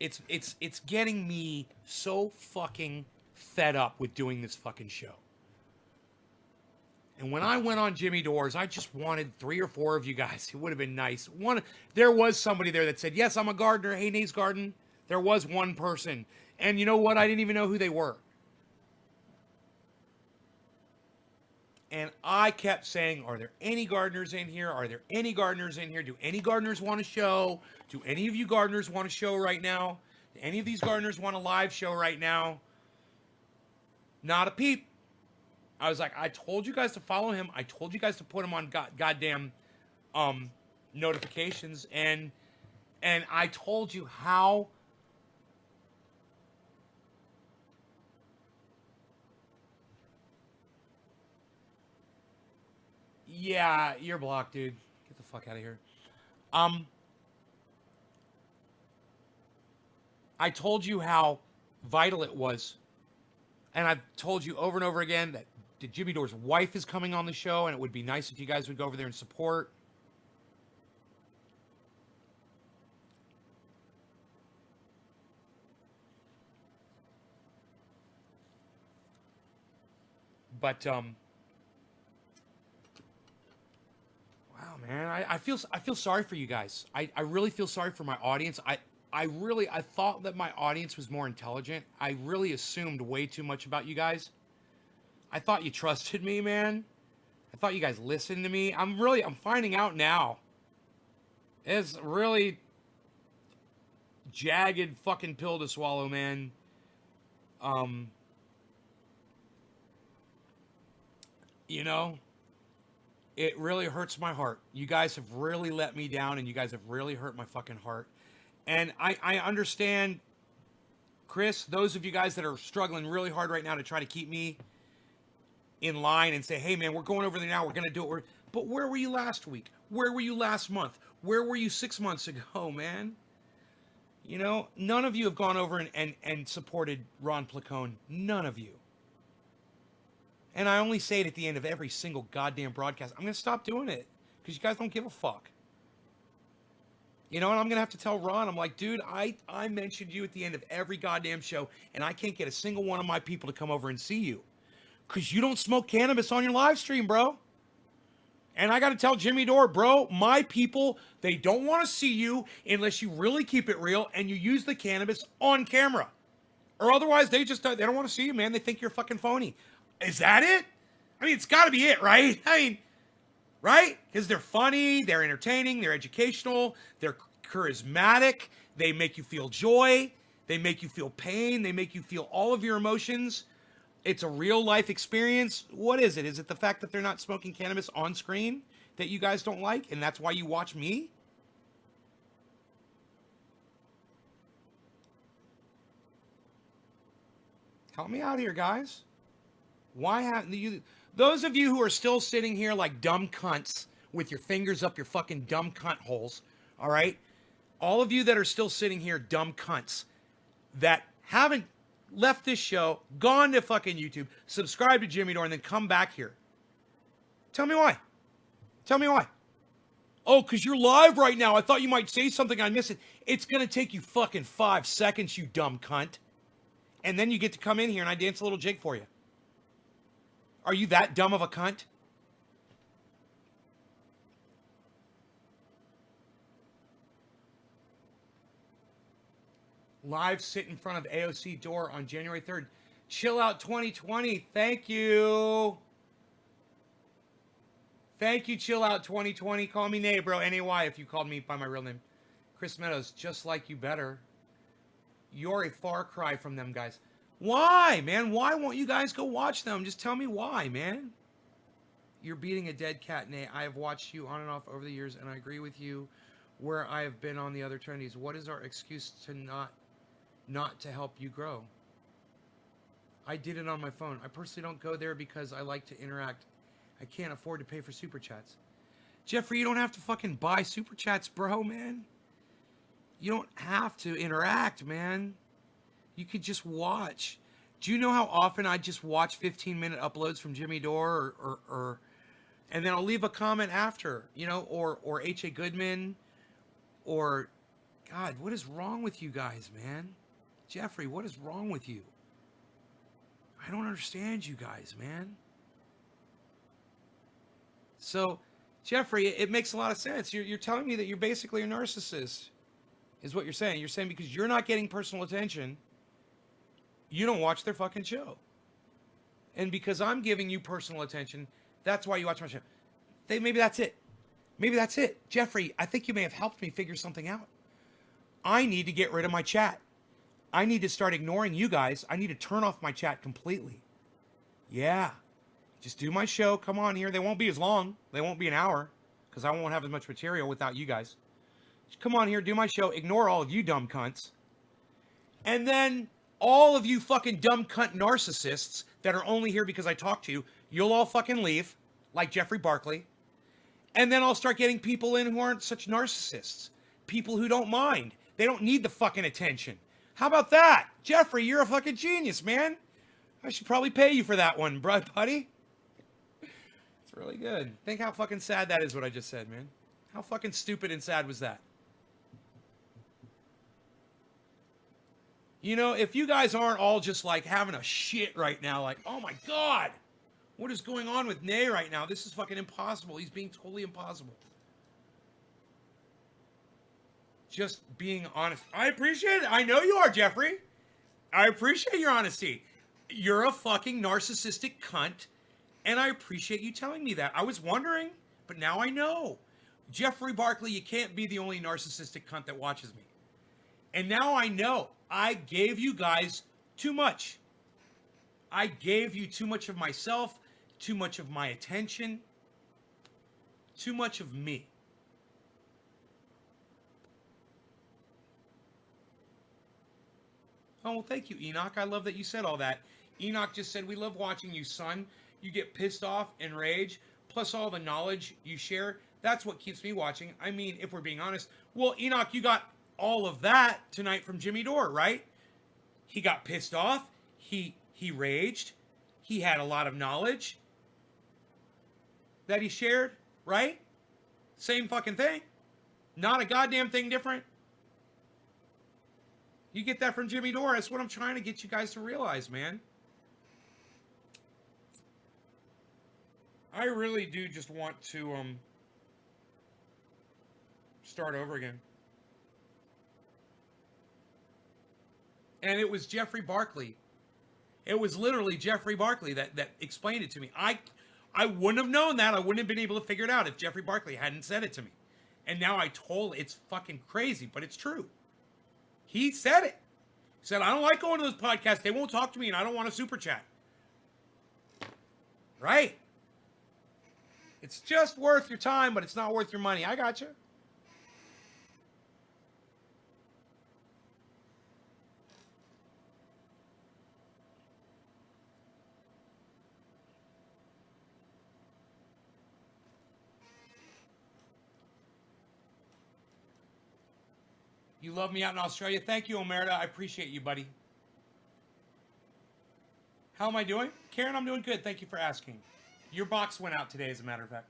S1: getting me so fucking fed up with doing this fucking show. And when I went on Jimmy Doors, I just wanted 3 or 4 of you guys. It would have been nice. There was somebody there that said, yes, I'm a gardener. Hey, Nays Garden. There was one person. And you know what? I didn't even know who they were. And I kept saying, are there any gardeners in here? Are there any gardeners in here? Do any gardeners want to show? Do any of you gardeners want to show right now? Do any of these gardeners want a live show right now? Not a peep. I was like, I told you guys to follow him. I told you guys to put him on goddamn notifications. And I told you how... Yeah, you're blocked, dude. Get the fuck out of here. I told you how vital it was. And I've told you over and over again that Jimmy Dore's wife is coming on the show, and it would be nice if you guys would go over there and support. But, wow, man, I feel sorry for you guys. I really feel sorry for my audience. I thought that my audience was more intelligent. I really assumed way too much about you guys. I thought you trusted me, man. I thought you guys listened to me. I'm finding out now. It's really jagged fucking pill to swallow, man. You know, it really hurts my heart. You guys have really let me down, and you guys have really hurt my fucking heart. And I understand, Chris, those of you guys that are struggling really hard right now to try to keep me in line and say, hey, man, we're going over there now. We're going to do it. But where were you last week? Where were you last month? Where were you 6 months ago, man? You know, none of you have gone over and supported Ron Placone. None of you. And I only say it at the end of every single goddamn broadcast. I'm going to stop doing it because you guys don't give a fuck. You know, and I'm going to have to tell Ron, I'm like, dude, I mentioned you at the end of every goddamn show, and I can't get a single one of my people to come over and see you. Because you don't smoke cannabis on your live stream, bro. And I got to tell Jimmy Dore, bro, my people, they don't want to see you unless you really keep it real and you use the cannabis on camera. Or otherwise, they don't want to see you, man. They think you're fucking phony. Is that it? I mean, it's got to be it, right? I mean, right? Because they're funny, they're entertaining, they're educational, they're charismatic, they make you feel joy, they make you feel pain, they make you feel all of your emotions. It's a real life experience. What is it? Is it the fact that they're not smoking cannabis on screen that you guys don't like, and that's why you watch me? Help me out here, guys. Why haven't you... Those of you who are still sitting here like dumb cunts with your fingers up your fucking dumb cunt holes, all right? All of you that are still sitting here dumb cunts that haven't left this show, gone to fucking YouTube, subscribe to Jimmy Dore, and then come back here. Tell me why. Tell me why. Oh, because you're live right now. I thought you might say something. I missed it. It's going to take you fucking 5 seconds, you dumb cunt. And then you get to come in here and I dance a little jig for you. Are you that dumb of a cunt? Live sit in front of AOC door on January 3rd. Chill out 2020. Thank you. Thank you, Chill Out 2020. Call me Nay, bro. N-A-Y if you called me by my real name. Chris Meadows, just like you better. You're a far cry from them guys. Why, man? Why won't you guys go watch them? Just tell me why, man. You're beating a dead cat, Nay. I have watched you on and off over the years, and I agree with you where I have been on the other trendies. What is our excuse to not to help you grow? I did it on my phone. I personally don't go there because I like to interact. I can't afford to pay for super chats. Jeffrey, you don't have to fucking buy super chats, bro, man. You don't have to interact, man. You could just watch. Do you know how often I just watch 15-minute uploads from Jimmy Dore or and then I'll leave a comment after, you know, or H.A. Goodman or God, what is wrong with you guys, man? Jeffrey, what is wrong with you? I don't understand you guys, man. So, Jeffrey, it makes a lot of sense. You're telling me that you're basically a narcissist, is what you're saying. You're saying because you're not getting personal attention, you don't watch their fucking show. And because I'm giving you personal attention, that's why you watch my show. Maybe that's it. Maybe that's it. Jeffrey, I think you may have helped me figure something out. I need to get rid of my chat. I need to start ignoring you guys. I need to turn off my chat completely. Yeah. Just do my show. Come on here. They won't be as long. They won't be an hour because I won't have as much material without you guys. Just come on here, do my show. Ignore all of you dumb cunts. And then all of you fucking dumb cunt narcissists that are only here because I talk to you, you'll all fucking leave, like Jeffrey Barkley. And then I'll start getting people in who aren't such narcissists. People who don't mind. They don't need the fucking attention. How about that? Jeffrey, you're a fucking genius, man. I should probably pay you for that one, buddy. It's really good. Think how fucking sad that is what I just said, man. How fucking stupid and sad was that? You know, if you guys aren't all just like having a shit right now, like, oh my God, what is going on with Nay right now? This is fucking impossible. He's being totally impossible. Just being honest. I appreciate it. I know you are, Jeffrey. I appreciate your honesty. You're a fucking narcissistic cunt, and I appreciate you telling me that. I was wondering, but now I know. Jeffrey Barkley, you can't be the only narcissistic cunt that watches me. And now I know. I gave you guys too much. I gave you too much of myself, too much of my attention, too much of me. Oh, well, thank you, Enoch. I love that you said all that. Enoch just said, we love watching you, son. You get pissed off and rage, plus all the knowledge you share. That's what keeps me watching. I mean, if we're being honest. Well, Enoch, you got all of that tonight from Jimmy Dore, right? He got pissed off. He raged. He had a lot of knowledge that he shared, right? Same fucking thing. Not a goddamn thing different. You get that from Jimmy Dore. That's what I'm trying to get you guys to realize, man. I really do just want to start over again. And it was Jeffrey Barkley. It was literally Jeffrey Barkley that explained it to me. I wouldn't have known that. I wouldn't have been able to figure it out if Jeffrey Barkley hadn't said it to me. And now it's fucking crazy, but it's true. He said it. He said, I don't like going to those podcasts. They won't talk to me and I don't want to super chat. Right? It's just worth your time, but it's not worth your money. I got you. You love me out in Australia. Thank you, Omerta. I appreciate you, buddy. How am I doing? Karen, I'm doing good. Thank you for asking. Your box went out today, as a matter of fact.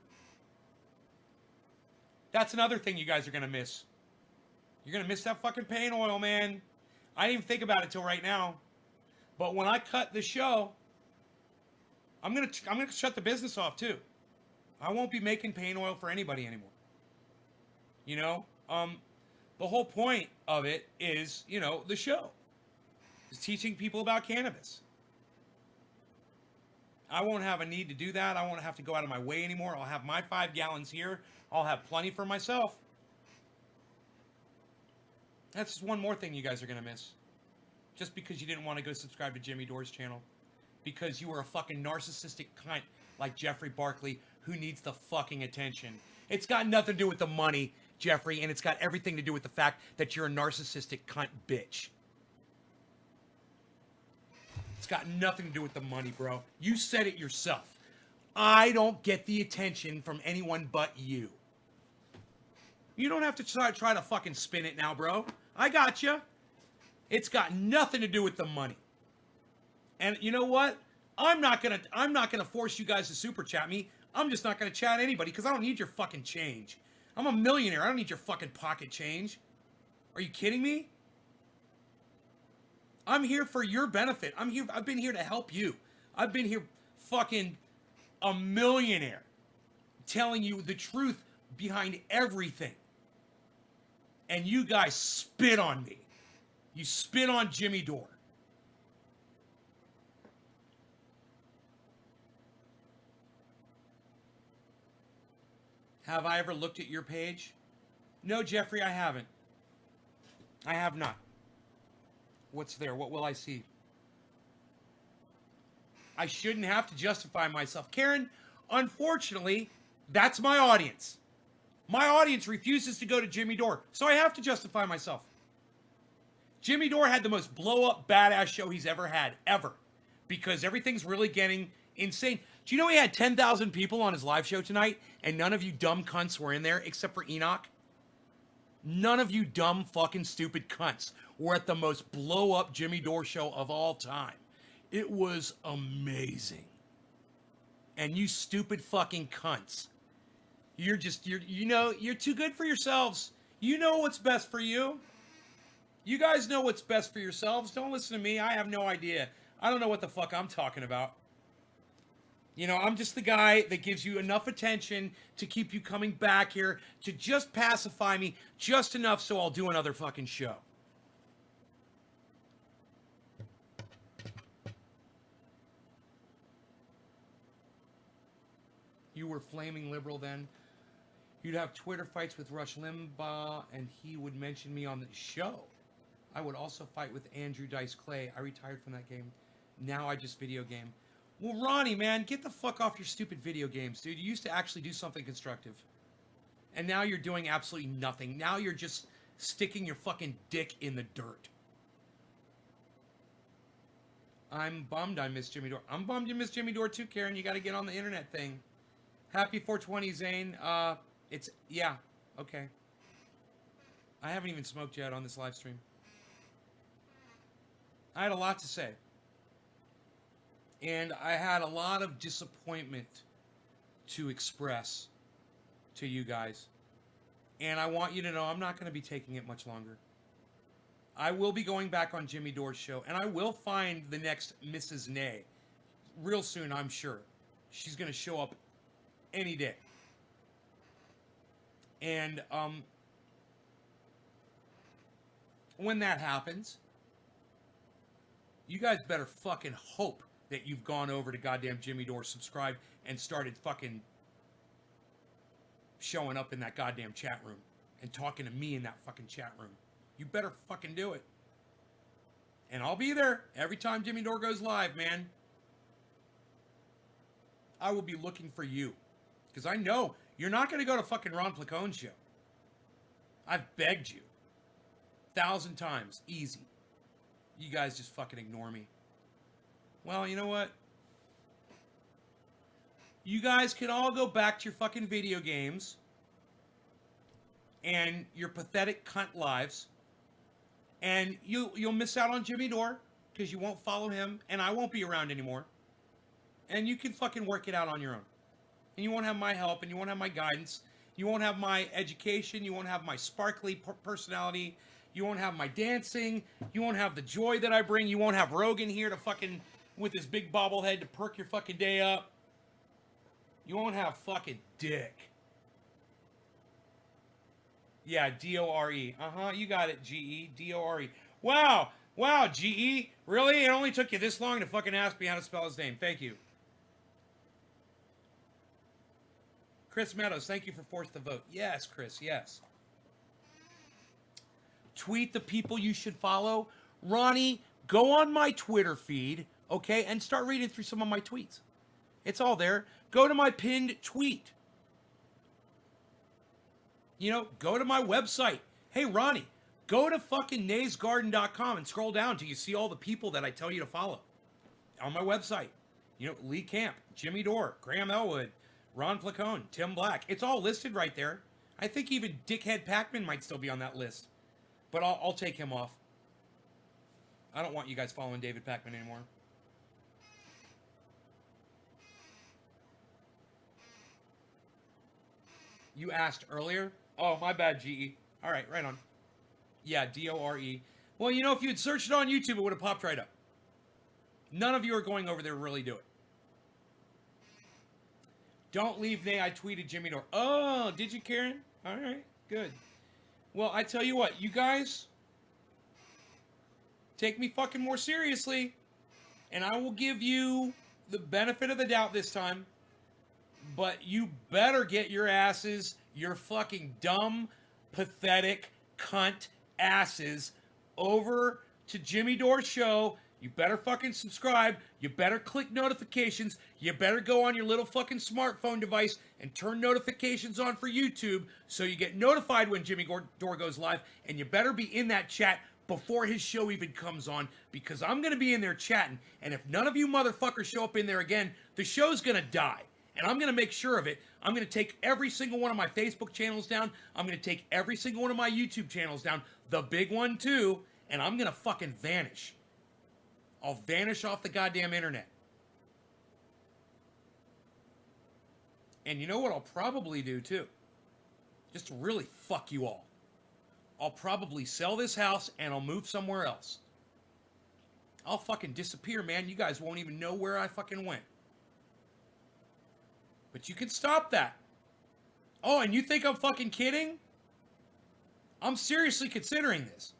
S1: That's another thing you guys are going to miss. You're going to miss that fucking pain oil, man. I didn't even think about it till right now. But when I cut the show, I'm going to shut the business off, too. I won't be making pain oil for anybody anymore. You know? The whole point of it is, you know, the show. Is teaching people about cannabis. I won't have a need to do that. I won't have to go out of my way anymore. I'll have my 5 gallons here. I'll have plenty for myself. That's just one more thing you guys are going to miss. Just because you didn't want to go subscribe to Jimmy Dore's channel. Because you were a fucking narcissistic cunt like Jeffrey Barkley who needs the fucking attention. It's got nothing to do with the money, Jeffrey, and it's got everything to do with the fact that you're a narcissistic cunt bitch. It's got nothing to do with the money, bro. You said it yourself. I don't get the attention from anyone but you. You don't have to try to fucking spin it now, bro. I got you. It's got nothing to do with the money. And you know what? I'm not gonna force you guys to super chat me. I'm just not gonna chat anybody because I don't need your fucking change. I'm a millionaire. I don't need your fucking pocket change. Are you kidding me? I'm here for your benefit. I've been here to help you. I've been here fucking a millionaire telling you the truth behind everything. And you guys spit on me. You spit on Jimmy Dore. Have I ever looked at your page? No, Jeffrey, I haven't. I have not. What's there? What will I see? I shouldn't have to justify myself. Karen, unfortunately, that's my audience. My audience refuses to go to Jimmy Dore, so I have to justify myself. Jimmy Dore had the most blow-up badass show he's ever had, ever. Because everything's really getting insane. Do you know he had 10,000 people on his live show tonight, and none of you dumb cunts were in there except for Enoch? None of you dumb fucking stupid cunts were at the most blow-up Jimmy Dore show of all time. It was amazing. And you stupid fucking cunts. You're too good for yourselves. You know what's best for you. You guys know what's best for yourselves. Don't listen to me. I have no idea. I don't know what the fuck I'm talking about. You know, I'm just the guy that gives you enough attention to keep you coming back here, to just pacify me just enough so I'll do another fucking show. You were flaming liberal then. You'd have Twitter fights with Rush Limbaugh, and he would mention me on the show. I would also fight with Andrew Dice Clay. I retired from that game. Now I just video game. Well, Ronnie, man, get the fuck off your stupid video games, dude. You used to actually do something constructive. And now you're doing absolutely nothing. Now you're just sticking your fucking dick in the dirt. I'm bummed I missed Jimmy Dore. I'm bummed you missed Jimmy Dore too, Karen. You got to get on the internet thing. Happy 420, Zane. Yeah, okay. I haven't even smoked yet on this live stream. I had a lot to say. And I had a lot of disappointment to express to you guys. And I want you to know I'm not going to be taking it much longer. I will be going back on Jimmy Dore's show, and I will find the next Mrs. Nay real soon, I'm sure. She's going to show up any day. And when that happens, you guys better fucking hope that you've gone over to goddamn Jimmy Dore, subscribed, and started fucking showing up in that goddamn chat room and talking to me in that fucking chat room. You better fucking do it. And I'll be there every time Jimmy Dore goes live, man. I will be looking for you. Because I know you're not going to go to fucking Ron Placone's show. I've begged you. 1,000 times. Easy. You guys just fucking ignore me. Well, you know what? You guys can all go back to your fucking video games and your pathetic cunt lives, and you'll miss out on Jimmy Dore because you won't follow him, and I won't be around anymore. And you can fucking work it out on your own. And you won't have my help, and you won't have my guidance. You won't have my education. You won't have my sparkly personality. You won't have my dancing. You won't have the joy that I bring. You won't have Rogan here to fucking, with his big bobblehead, to perk your fucking day up. You won't have fucking dick. Yeah, D-O-R-E. Uh-huh, you got it, G-E. D-O-R-E. Wow. Wow, G-E. Really? It only took you this long to fucking ask me how to spell his name. Thank you. Chris Meadows, thank you for Force the Vote. Yes, Chris, yes. Tweet the people you should follow. Ronnie, go on my Twitter feed, okay, and start reading through some of my tweets. It's all there. Go to my pinned tweet. You know, go to my website. Hey, Ronnie, go to fucking naysgarden.com and scroll down till you see all the people that I tell you to follow on my website. You know, Lee Camp, Jimmy Dore, Graham Elwood, Ron Placone, Tim Black. It's all listed right there. I think even Dickhead Pac-Man might still be on that list. But I'll take him off. I don't want you guys following David Pac-Man anymore. You asked earlier? Oh, my bad, GE. All right, right on. Yeah, D-O-R-E. Well, you know, if you had searched it on YouTube, it would have popped right up. None of you are going over there to really do it. Don't leave Nay. I tweeted Jimmy Dore. Oh, did you, Karen? All right, good. Well, I tell you what, you guys take me fucking more seriously, and I will give you the benefit of the doubt this time. But you better get your asses, your fucking dumb, pathetic, cunt asses, over to Jimmy Dore's show. You better fucking subscribe. You better click notifications. You better go on your little fucking smartphone device and turn notifications on for YouTube so you get notified when Jimmy Dore goes live. And you better be in that chat before his show even comes on, because I'm going to be in there chatting. And if none of you motherfuckers show up in there again, the show's going to die. And I'm going to make sure of it. I'm going to take every single one of my Facebook channels down. I'm going to take every single one of my YouTube channels down. The big one, too. And I'm going to fucking vanish. I'll vanish off the goddamn internet. And you know what I'll probably do, too? Just to really fuck you all. I'll probably sell this house and I'll move somewhere else. I'll fucking disappear, man. You guys won't even know where I fucking went. But you can stop that. Oh, and you think I'm fucking kidding? I'm seriously considering this.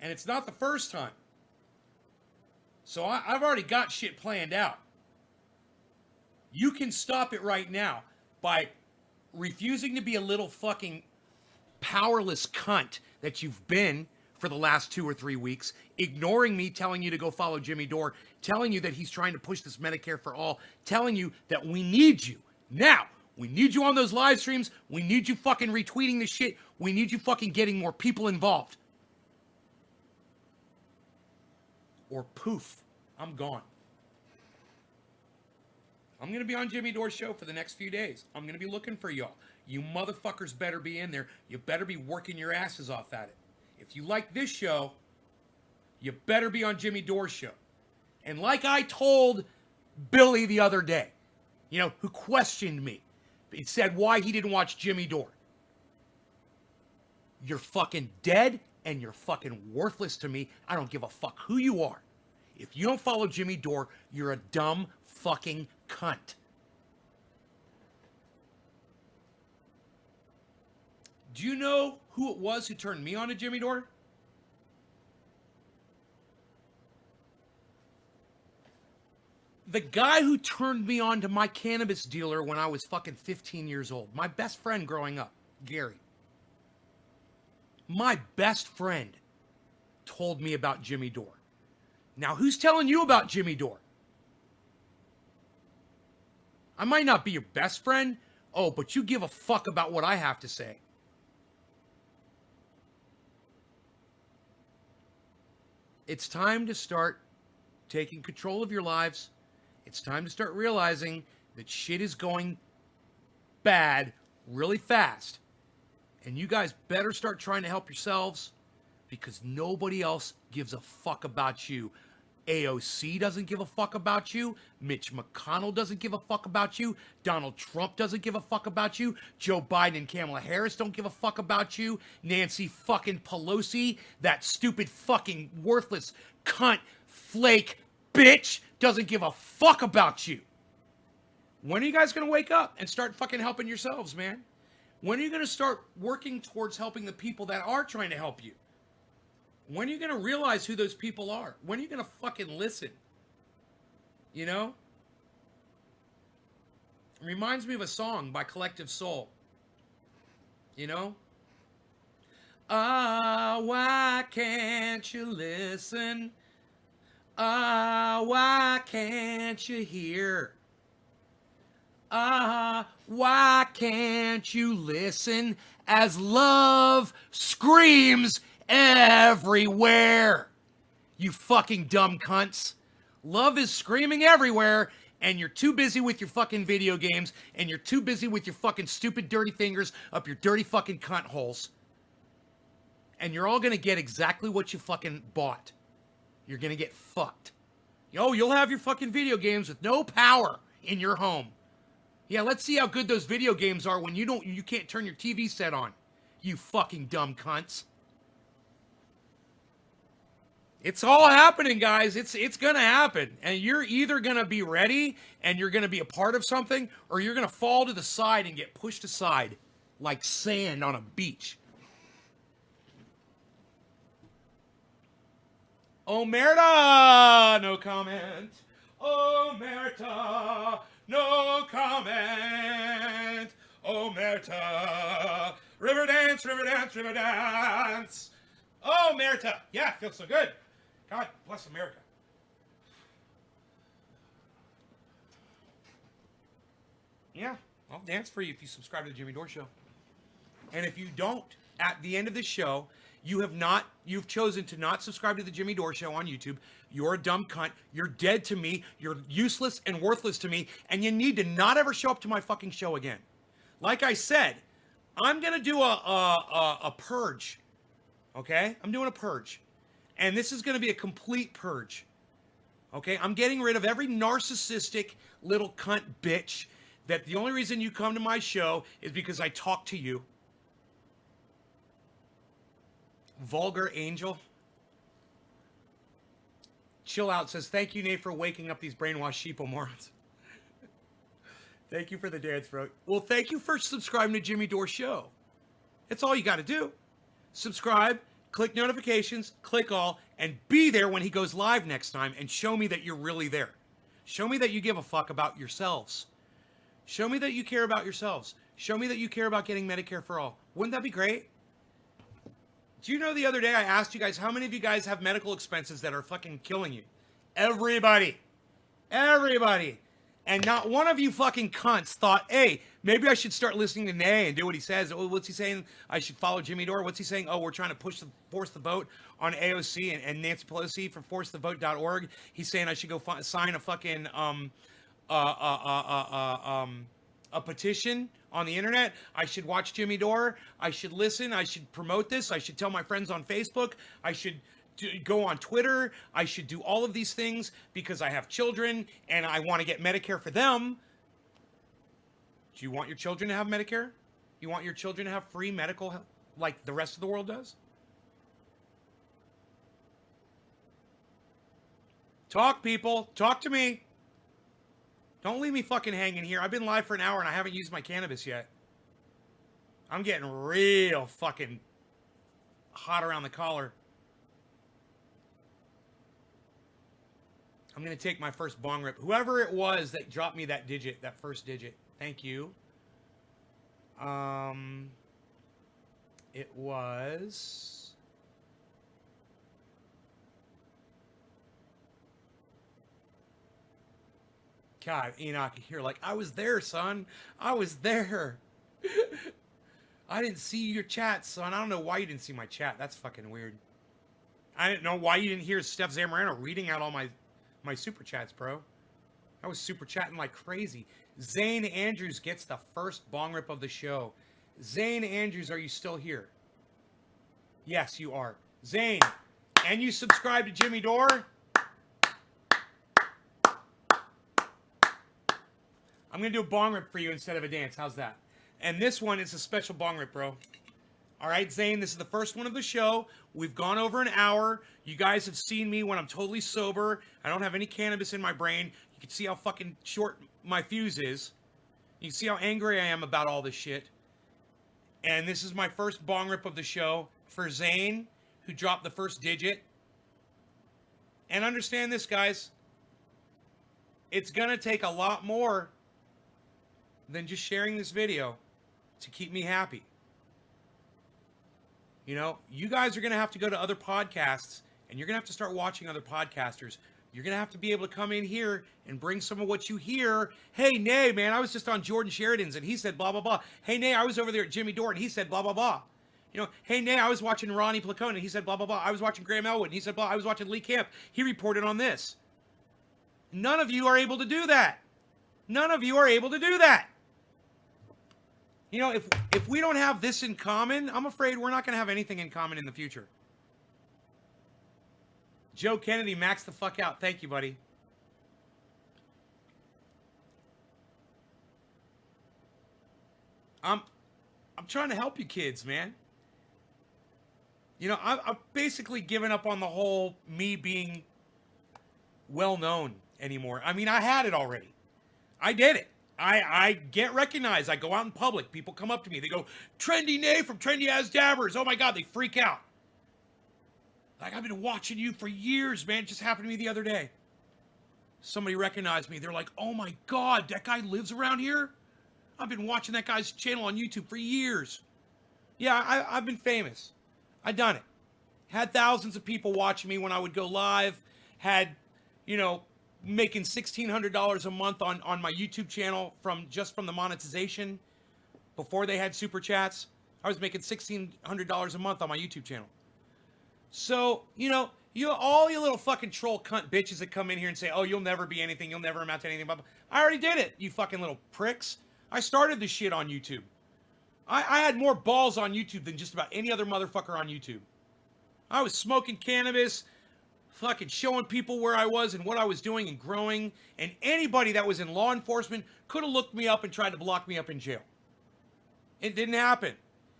S1: And it's not the first time. So I've already got shit planned out. You can stop it right now by refusing to be a little fucking powerless cunt that you've been for the last 2 or 3 weeks, ignoring me telling you to go follow Jimmy Dore, telling you that he's trying to push this Medicare for all, telling you that we need you. Now, we need you on those live streams. We need you fucking retweeting the shit. We need you fucking getting more people involved. Or poof, I'm gone. I'm going to be on Jimmy Dore's show for the next few days. I'm going to be looking for y'all. You motherfuckers better be in there. You better be working your asses off at it. If you like this show, you better be on Jimmy Dore's show. And like I told Billy the other day, you know, who questioned me, he said why he didn't watch Jimmy Dore. You're fucking dead and you're fucking worthless to me. I don't give a fuck who you are. If you don't follow Jimmy Dore, you're a dumb fucking cunt. Do you know who it was who turned me on to Jimmy Dore? The guy who turned me on to my cannabis dealer when I was fucking 15 years old. My best friend growing up, Gary. My best friend told me about Jimmy Dore. Now, who's telling you about Jimmy Dore? I might not be your best friend. Oh, but you give a fuck about what I have to say. It's time to start taking control of your lives. It's time to start realizing that shit is going bad really fast. And you guys better start trying to help yourselves because nobody else gives a fuck about you. AOC doesn't give a fuck about you. Mitch McConnell doesn't give a fuck about you. Donald Trump doesn't give a fuck about you. Joe Biden and Kamala Harris don't give a fuck about you. Nancy fucking Pelosi, that stupid fucking worthless cunt flake bitch, doesn't give a fuck about you. When are you guys going to wake up and start fucking helping yourselves, man? When are you going to start working towards helping the people that are trying to help you? When are you going to realize who those people are? When are you going to fucking listen? You know? It reminds me of a song by Collective Soul. You know? Ah, why can't you listen? Ah, why can't you hear? Ah, why can't you listen as love screams everywhere? You fucking dumb cunts. Love is screaming everywhere, and you're too busy with your fucking video games, and you're too busy with your fucking stupid dirty fingers up your dirty fucking cunt holes. And you're all gonna get exactly what you fucking bought. You're gonna get fucked. Yo, you'll have your fucking video games with no power in your home. Yeah, let's see how good those video games are when you can't turn your TV set on. You fucking dumb cunts. It's all happening, guys. It's gonna happen. And you're either gonna be ready and you're gonna be a part of something, or you're gonna fall to the side and get pushed aside like sand on a beach. Omerta, no comment. Omerta, no comment. Omerta, river dance, river dance, river dance. Omerta, yeah, feels so good. God bless America. Yeah, I'll dance for you if you subscribe to the Jimmy Dore Show. And if you don't, at the end of this show, you've chosen to not subscribe to the Jimmy Dore Show on YouTube. You're a dumb cunt. You're dead to me. You're useless and worthless to me. And you need to not ever show up to my fucking show again. Like I said, I'm going to do a purge. Okay? I'm doing a purge. And this is going to be a complete purge. Okay? I'm getting rid of every narcissistic little cunt bitch that the only reason you come to my show is because I talk to you. Vulgar angel. Chill Out says, thank you, Nate, for waking up these brainwashed sheeple morons. Thank you for the dance, bro. Well, thank you for subscribing to Jimmy Dore Show. That's all you got to do. Subscribe, click notifications, click all, and be there when he goes live next time and show me that you're really there. Show me that you give a fuck about yourselves. Show me that you care about yourselves. Show me that you care about getting Medicare for all. Wouldn't that be great? Do you know the other day I asked you guys, how many of you guys have medical expenses that are fucking killing you? Everybody. Everybody. And not one of you fucking cunts thought, hey, maybe I should start listening to Nay and do what he says. Oh, what's he saying? I should follow Jimmy Dore. What's he saying? Oh, we're trying to force the vote on AOC and Nancy Pelosi for forcethevote.org. He's saying I should go sign a fucking a petition on the internet. I should watch Jimmy Dore. I should listen. I should promote this. I should tell my friends on Facebook. I should go on Twitter. I should do all of these things because I have children and I want to get Medicare for them. Do you want your children to have Medicare? You want your children to have free medical like the rest of the world does? Talk, people. Talk to me. Don't leave me fucking hanging here. I've been live for an hour and I haven't used my cannabis yet. I'm getting real fucking hot around the collar. I'm going to take my first bong rip. Whoever it was that dropped me that digit, that first digit. Thank you. It was... God, Enoch here, like, I was there, son. I was there. I didn't see your chat, son. I don't know why you didn't see my chat. That's fucking weird. I didn't know why you didn't hear Stef Zamorano reading out all my super chats, bro. I was super chatting like crazy. Zane Andrews gets the first bong rip of the show. Zane Andrews, are you still here? Yes, you are. Zane, and you subscribe to Jimmy Dore? I'm going to do a bong rip for you instead of a dance. How's that? And this one is a special bong rip, bro. All right, Zane, this is the first one of the show. We've gone over an hour. You guys have seen me when I'm totally sober. I don't have any cannabis in my brain. You can see how fucking short my fuse is. You can see how angry I am about all this shit. And this is my first bong rip of the show for Zane, who dropped the first digit. And understand this, guys. It's going to take a lot more than just sharing this video to keep me happy. You know, you guys are going to have to go to other podcasts and you're going to have to start watching other podcasters. You're going to have to be able to come in here and bring some of what you hear. Hey, Nay, man, I was just on Jordan Sheridan's and he said blah, blah, blah. Hey, Nay, I was over there at Jimmy Dore and he said blah, blah, blah. You know, hey, Nay, I was watching Ronnie Placone and he said blah, blah, blah. I was watching Graham Elwood and he said blah. I was watching Lee Camp. He reported on this. None of you are able to do that. None of you are able to do that. You know, if we don't have this in common, I'm afraid we're not going to have anything in common in the future. Joe Kennedy, max the fuck out. Thank you, buddy. I'm trying to help you kids, man. You know, I've basically given up on the whole me being well-known anymore. I mean, I had it already. I did it. I get recognized. I go out in public. People come up to me. They go, Trendy Nay from Trendy As Dabbers. Oh, my God. They freak out. Like, I've been watching you for years, man. It just happened to me the other day. Somebody recognized me. They're like, oh, my God. That guy lives around here? I've been watching that guy's channel on YouTube for years. Yeah, I've been famous. I've done it. Had thousands of people watching me when I would go live. Had, you know, making $1,600 a month on my YouTube channel from the monetization. Before they had super chats, I was making $1,600 a month on my YouTube channel. So, you know, all you little fucking troll cunt bitches that come in here and say, oh, you'll never be anything, you'll never amount to anything. Blah, blah. I already did it, you fucking little pricks. I started this shit on YouTube. I had more balls on YouTube than just about any other motherfucker on YouTube. I was smoking cannabis, fucking showing people where I was and what I was doing and growing, and anybody that was in law enforcement could have looked me up and tried to block me up in jail. It didn't happen.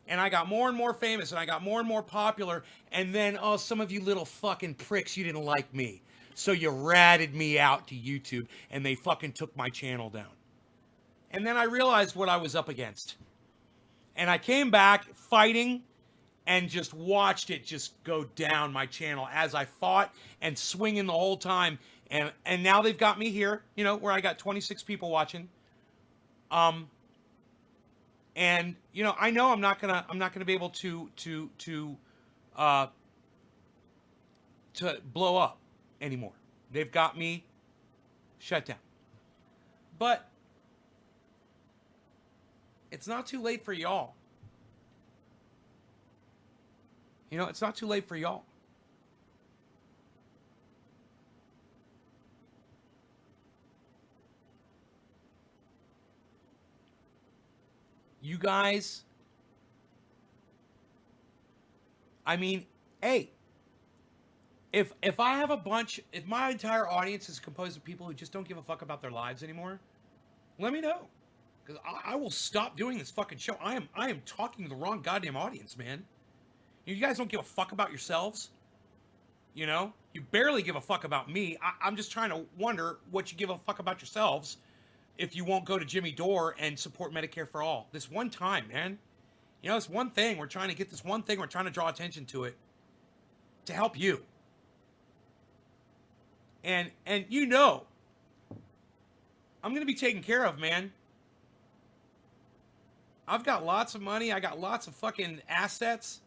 S1: And I got more and more famous, and I got more and more popular, and then, oh, some of you little fucking pricks, you didn't like me. So you ratted me out to YouTube, and they fucking took my channel down. And then I realized what I was up against. And I came back fighting and just watched it just go down my channel as I fought and swinging the whole time. And now they've got me here, you know, where I got 26 people watching. And you know, I know I'm not gonna be able to blow up anymore. They've got me shut down. But it's not too late for y'all. You know, it's not too late for y'all. You guys, I mean, hey, if I have if my entire audience is composed of people who just don't give a fuck about their lives anymore, let me know. Because I will stop doing this fucking show. I am talking to the wrong goddamn audience, man. You guys don't give a fuck about yourselves. You know, you barely give a fuck about me. I'm just trying to wonder what you give a fuck about yourselves if you won't go to Jimmy Dore and support Medicare for all. This one time, man. You know, this one thing. We're trying to get this one thing. We're trying to draw attention to it to help you. And you know, I'm going to be taken care of, man. I've got lots of money. I got lots of fucking assets.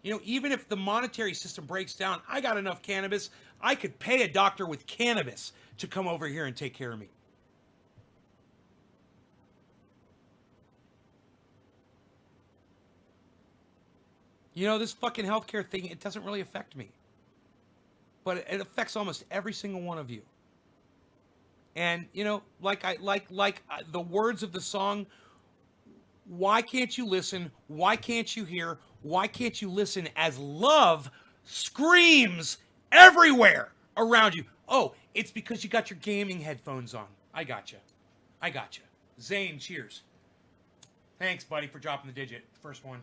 S1: You know, even if the monetary system breaks down, I got enough cannabis. I could pay a doctor with cannabis to come over here and take care of me. You know, this fucking healthcare thing, it doesn't really affect me. But it affects almost every single one of you. And, you know, like the words of the song, why can't you listen? Why can't you hear? Why can't you listen as love screams everywhere around you? Oh, it's because you got your gaming headphones on. I got you. I got you. Zane, cheers. Thanks, buddy, for dropping the digit. First one.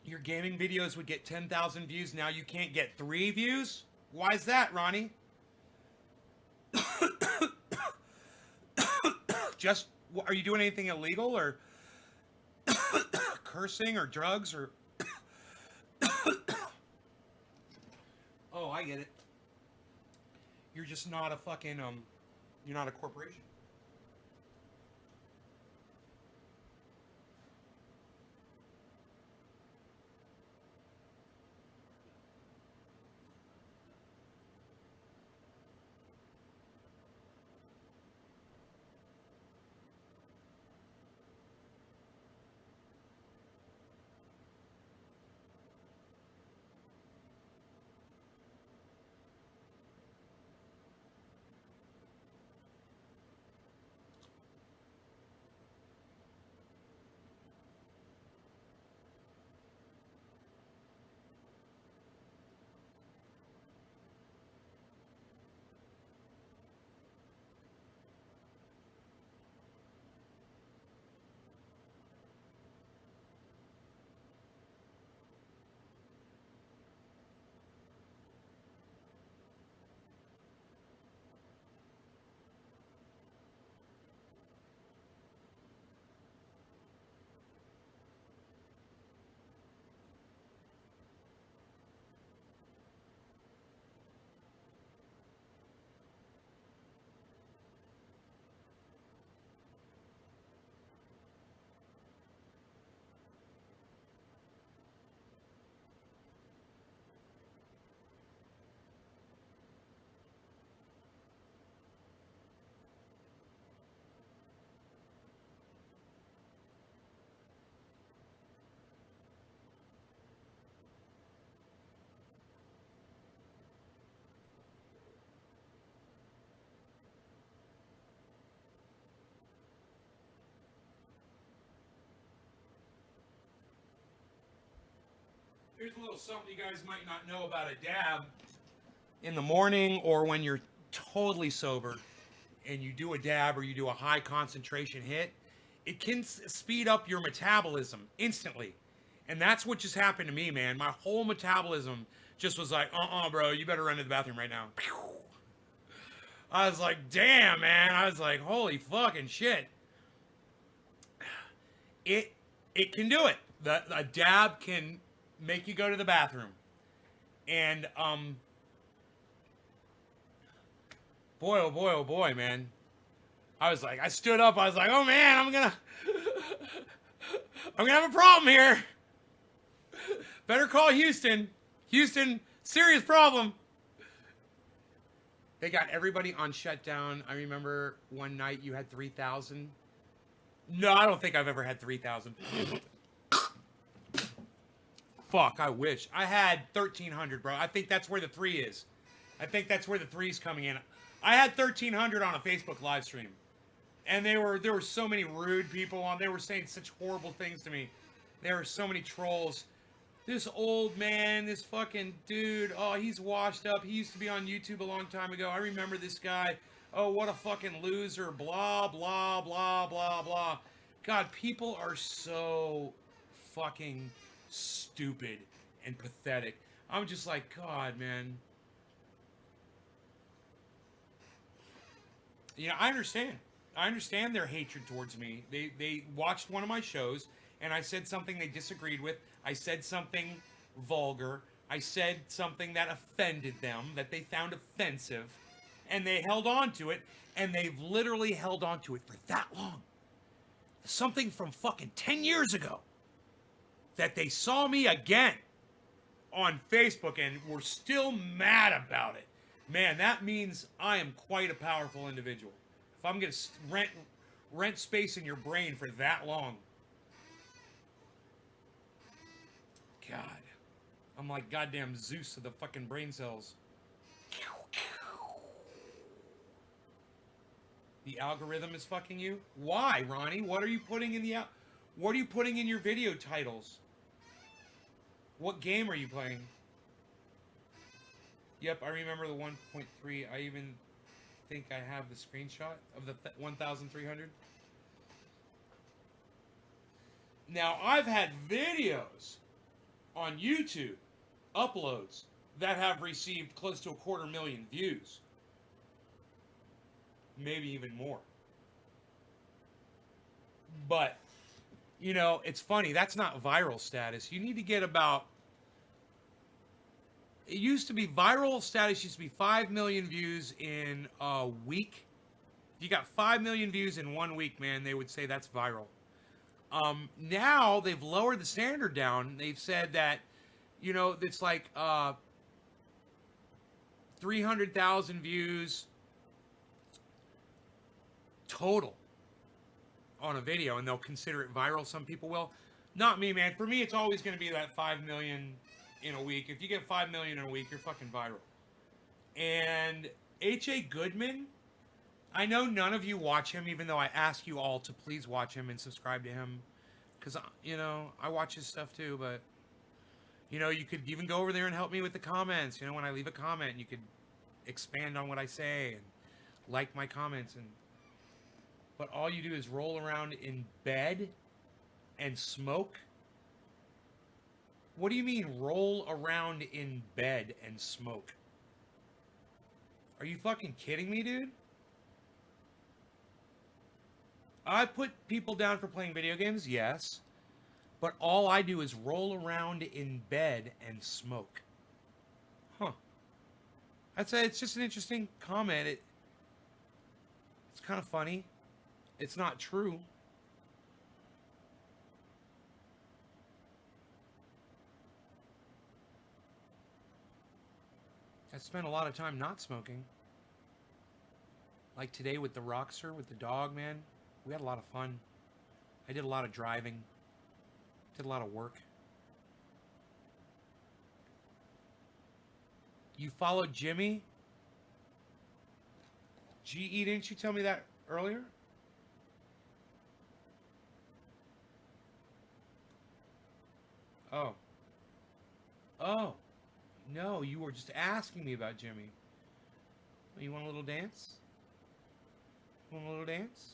S1: Your gaming videos would get 10,000 views. Now you can't get 3 views? Why is that, Ronnie? Just, are you doing anything illegal or cursing or drugs or... Oh, I get it. You're just not a fucking, you're not a corporation. Here's a little something you guys might not know about a dab. In the morning or when you're totally sober and you do a dab or you do a high concentration hit, it can speed up your metabolism instantly. And that's what just happened to me, man. My whole metabolism just was like, bro, you better run to the bathroom right now. I was like, damn, man. I was like, holy fucking shit. It can do it. A dab can make you go to the bathroom. And boy, oh boy, man. I was like, I stood up. I was like, oh man, I'm gonna have a problem here. Better call Houston. Houston, serious problem. They got everybody on shutdown. I remember one night you had 3,000. No, I don't think I've ever had 3,000. Fuck, I wish. I had 1,300, bro. I think that's where the 3 is. I think that's where the 3's coming in. I had 1,300 on a Facebook live stream. And there were so many rude people on. They were saying such horrible things to me. There were so many trolls. This old man, this fucking dude, oh, he's washed up. He used to be on YouTube a long time ago. I remember this guy. Oh, what a fucking loser. Blah, blah, blah, blah, blah. God, people are so fucking stupid and pathetic. I'm just like, God, man. You know, I understand. I understand their hatred towards me. They watched one of my shows, and I said something they disagreed with. I said something vulgar. I said something that offended them, that they found offensive, and they held on to it, and they've literally held on to it for that long. Something from fucking 10 years ago, that they saw me again on Facebook and were still mad about it. Man, that means I am quite a powerful individual. If I'm going to rent space in your brain for that long. God. I'm like goddamn Zeus of the fucking brain cells. The algorithm is fucking you? Why, Ronnie? What are you putting in what are you putting in your video titles? What game are you playing? Yep, I remember the 1.3. I even think I have the screenshot of the 1,300. Now, I've had videos on YouTube, uploads, that have received close to 250,000 views. Maybe even more. But, you know, it's funny. That's not viral status. You need to get about... It used to be viral status used to be 5 million views in a week. If you got 5 million views in 1 week, man, they would say that's viral. Now they've lowered the standard down. They've said that, you know, it's like 300,000 views total on a video, and they'll consider it viral. Some people will. Not me, man. For me, it's always going to be that 5 million in a week. If you get 5 million in a week, you're fucking viral. And H.A. Goodman, I know none of you watch him, even though I ask you all to please watch him and subscribe to him. Because, you know, I watch his stuff too, but, you know, you could even go over there and help me with the comments. You know, when I leave a comment, you could expand on what I say and like my comments. But all you do is roll around in bed and smoke. What do you mean roll around in bed and smoke? Are you fucking kidding me, dude? I put people down for playing video games, yes. But all I do is roll around in bed and smoke. Huh. It's just an interesting comment. It's kind of funny. It's not true. I spent a lot of time not smoking. Like today with the Rockster, with the dog, man. We had a lot of fun. I did a lot of driving. Did a lot of work. You followed Jimmy? GE, didn't you tell me that earlier? Oh. Oh. No, you were just asking me about Jimmy. You want a little dance? You want a little dance?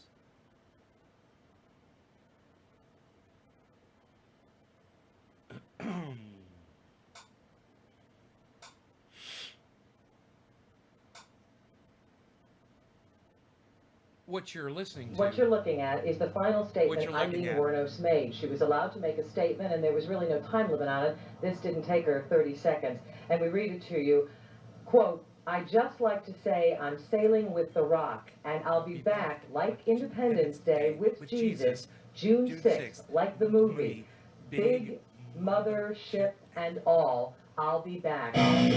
S1: What you're listening to.
S3: What you're looking at is the final statement Eileen Wuornos made. She was allowed to make a statement, and there was really no time limit on it. This didn't take her 30 seconds. And we read it to you. Quote, "I just like to say I'm sailing with the Rock, and I'll be back like Independence Day with Jesus, June 6th, like the movie. Big mother ship and all. I'll be back. I'll be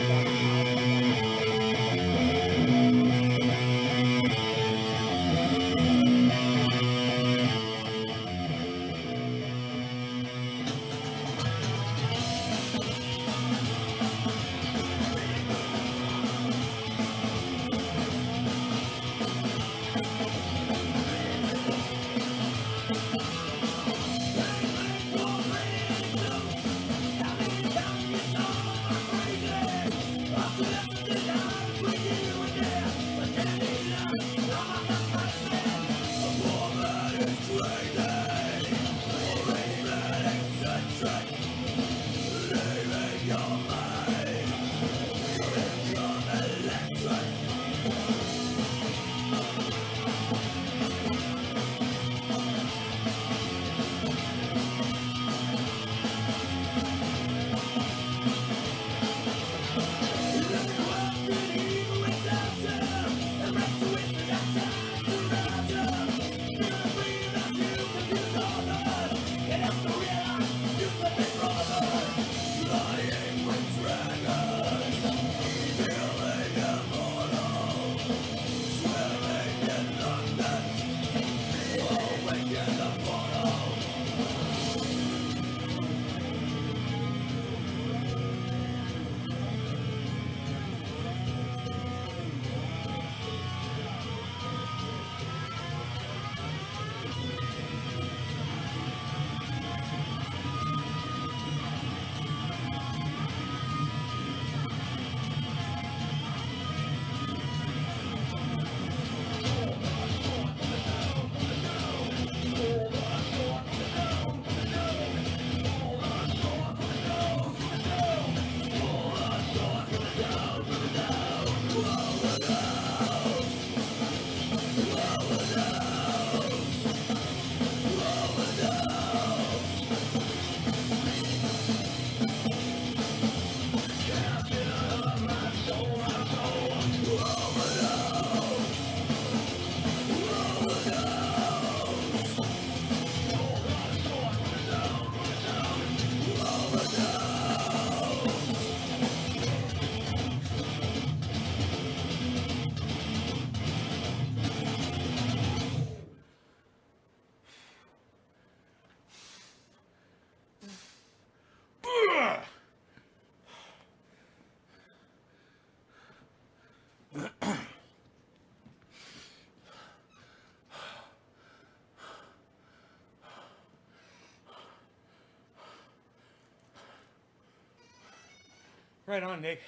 S1: Right on, Nick.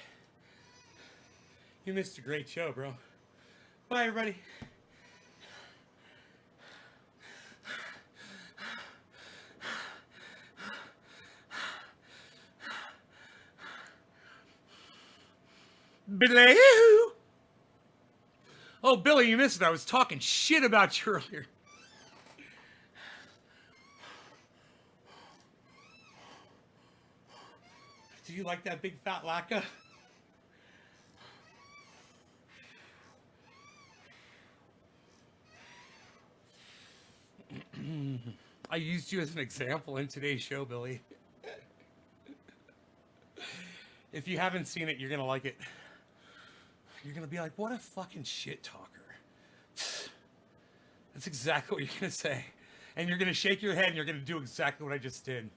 S1: You missed a great show, bro. Bye, everybody. Billy. Oh, Billy, you missed it. I was talking shit about you earlier. Do you like that big fat lacquer? I used you as an example in today's show, Billy. If you haven't seen it, you're going to like it. You're going to be like, what a fucking shit talker. That's exactly what you're going to say. And you're going to shake your head and you're going to do exactly what I just did.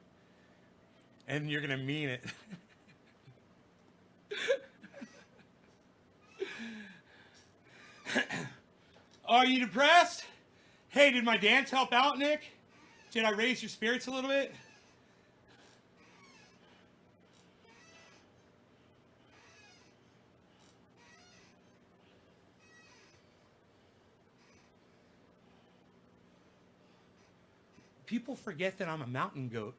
S1: And you're going to mean it. Are you depressed? Hey, did my dance help out, Nick? Did I raise your spirits a little bit? People forget that I'm a mountain goat.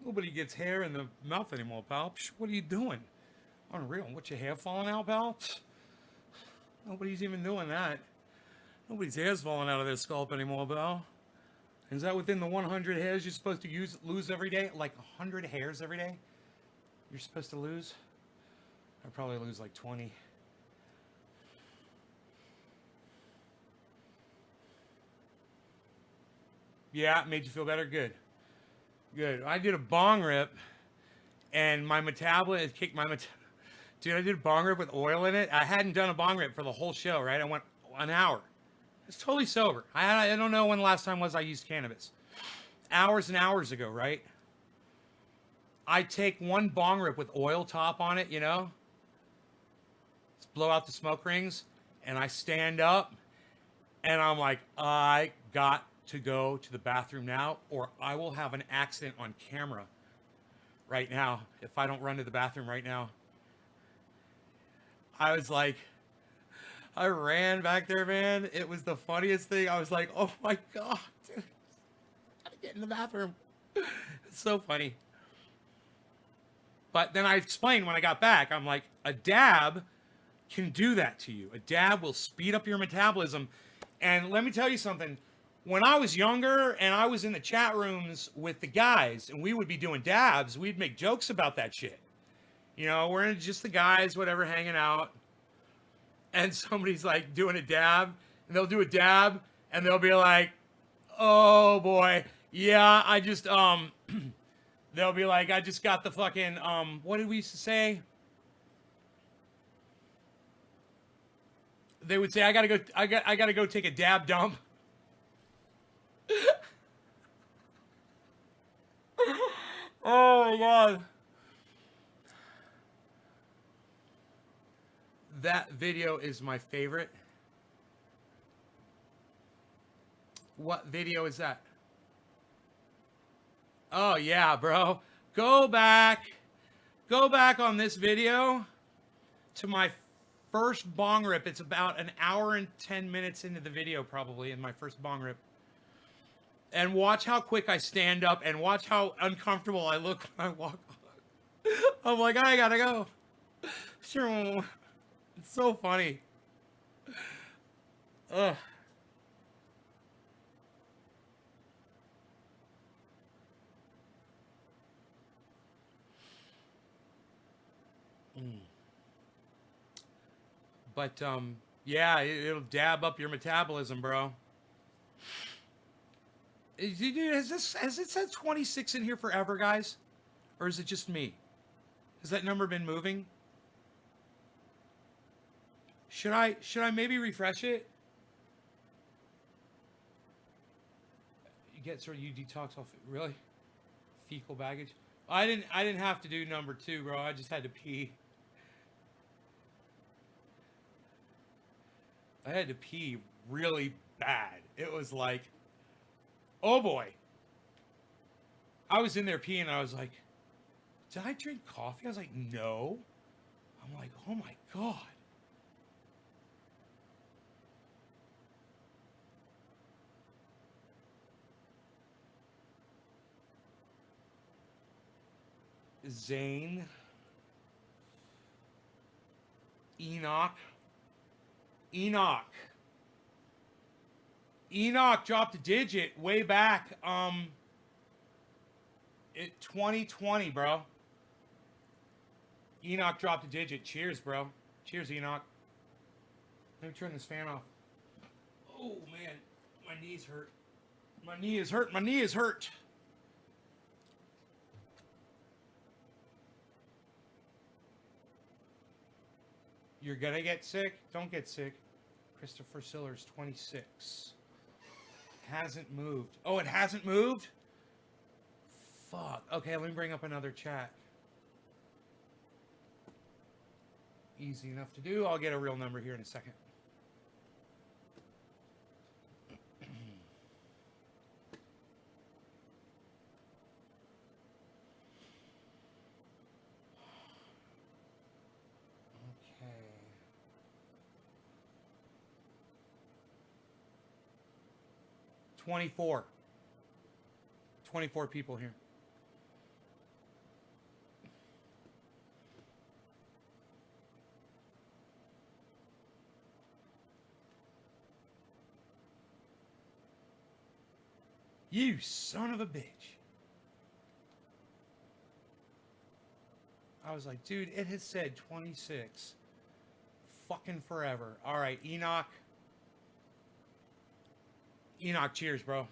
S1: Nobody gets hair in the mouth anymore, pal. What are you doing? Unreal. What's your hair falling out, pal? Nobody's even doing that. Nobody's hair's falling out of their scalp anymore, pal. Is that within the 100 hairs you're supposed to lose every day? Like 100 hairs every day you're supposed to lose? I'd probably lose like 20. Yeah, it made you feel better? Good. Good. I did a bong rip, and my metabolism kicked my Dude, I did a bong rip with oil in it. I hadn't done a bong rip for the whole show, right? I went an hour. It's totally sober. I don't know when the last time was I used cannabis. Hours and hours ago, right? I take one bong rip with oil top on it, you know? Let's blow out the smoke rings. And I stand up, and I'm like, I got to go to the bathroom now, or I will have an accident on camera right now if I don't run to the bathroom right now. I was like, I ran back there, man. It was the funniest thing. I was like, oh my God, dude. I gotta get in the bathroom. It's so funny. But then I explained when I got back, I'm like, a dab can do that to you. A dab will speed up your metabolism. And let me tell you something. When I was younger and I was in the chat rooms with the guys and we would be doing dabs, we'd make jokes about that shit. You know, we're just the guys, whatever, hanging out. And somebody's like doing a dab, and they'll do a dab, and they'll be like, oh boy, yeah, I just, they'll be like, I just got the fucking, what did we used to say? They would say, I gotta go take a dab dump. Oh my God. That video is my favorite. What video is that? Oh yeah, bro. Go back on this video to my first bong rip. It's about an hour and 10 minutes into the video probably in my first bong rip. And watch how quick I stand up and watch how uncomfortable I look when I walk. I'm like, I gotta go. Sure. It's so funny. Ugh. But, yeah, it'll dab up your metabolism, bro. Has it said 26 in here forever, guys? Or is it just me? Has that number been moving? Should I maybe refresh it? You get sort of you detox off really? Fecal baggage? I didn't have to do number 2, bro. I just had to pee. I had to pee really bad. It was like, oh boy. I was in there peeing and I was like, did I drink coffee? I was like, no. I'm like, oh my God. Zane. Enoch dropped a digit way back at 2020, bro. Enoch dropped a digit. Cheers, bro. Cheers, Enoch. Let me turn this fan off. Oh man, my knees hurt. My knee is hurt. My knee is hurt. You're gonna get sick? Don't get sick. Christopher Sillers, 26. Hasn't moved. Oh, it hasn't moved? Fuck. Okay, let me bring up another chat. Easy enough to do. I'll get a real number here in a second. Okay. 24 people here. You son of a bitch. I was like, dude, it has said 26 fucking forever. All right, Enoch. Enoch, cheers, bro.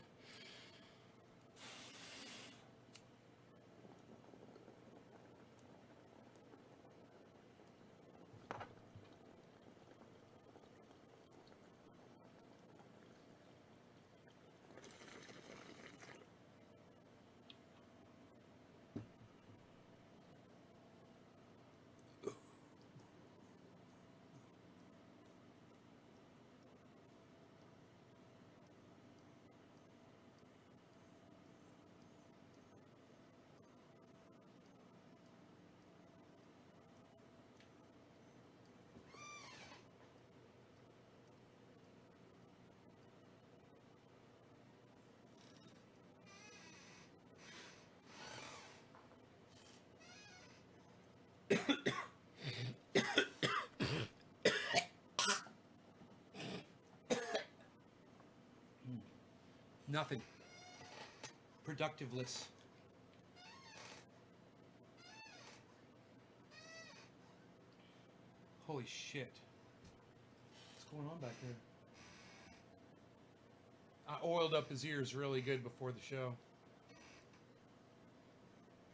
S1: Nothing. Productiveless. Holy shit. What's going on back there? I oiled up his ears really good before the show.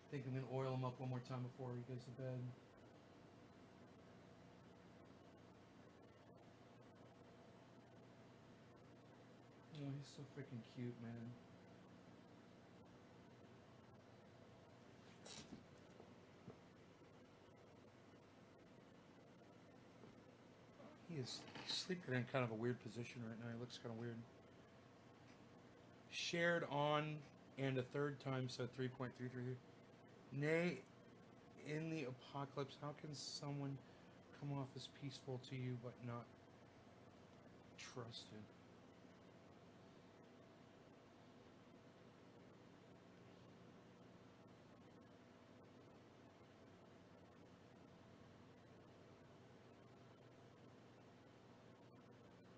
S1: I think I'm going to oil him up one more time before he goes to bed. Oh, he's so freaking cute, man. He's sleeping in kind of a weird position right now. He looks kind of weird. Shared on and a third time, so 3.33. Nay, in the apocalypse, how can someone come off as peaceful to you but not trusted?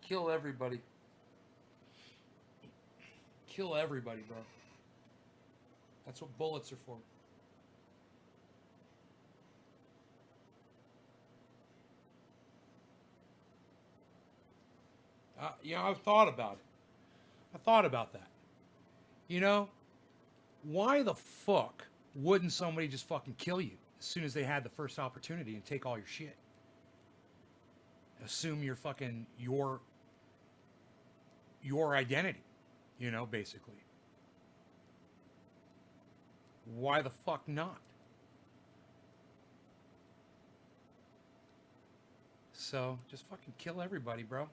S1: Kill everybody. Kill everybody, bro. That's what bullets are for. You know, I've thought about it. I thought about that. You know, why the fuck wouldn't somebody just fucking kill you as soon as they had the first opportunity and take all your shit? Assume you're fucking your identity, you know, basically. Why the fuck not? So, just fucking kill everybody, bro.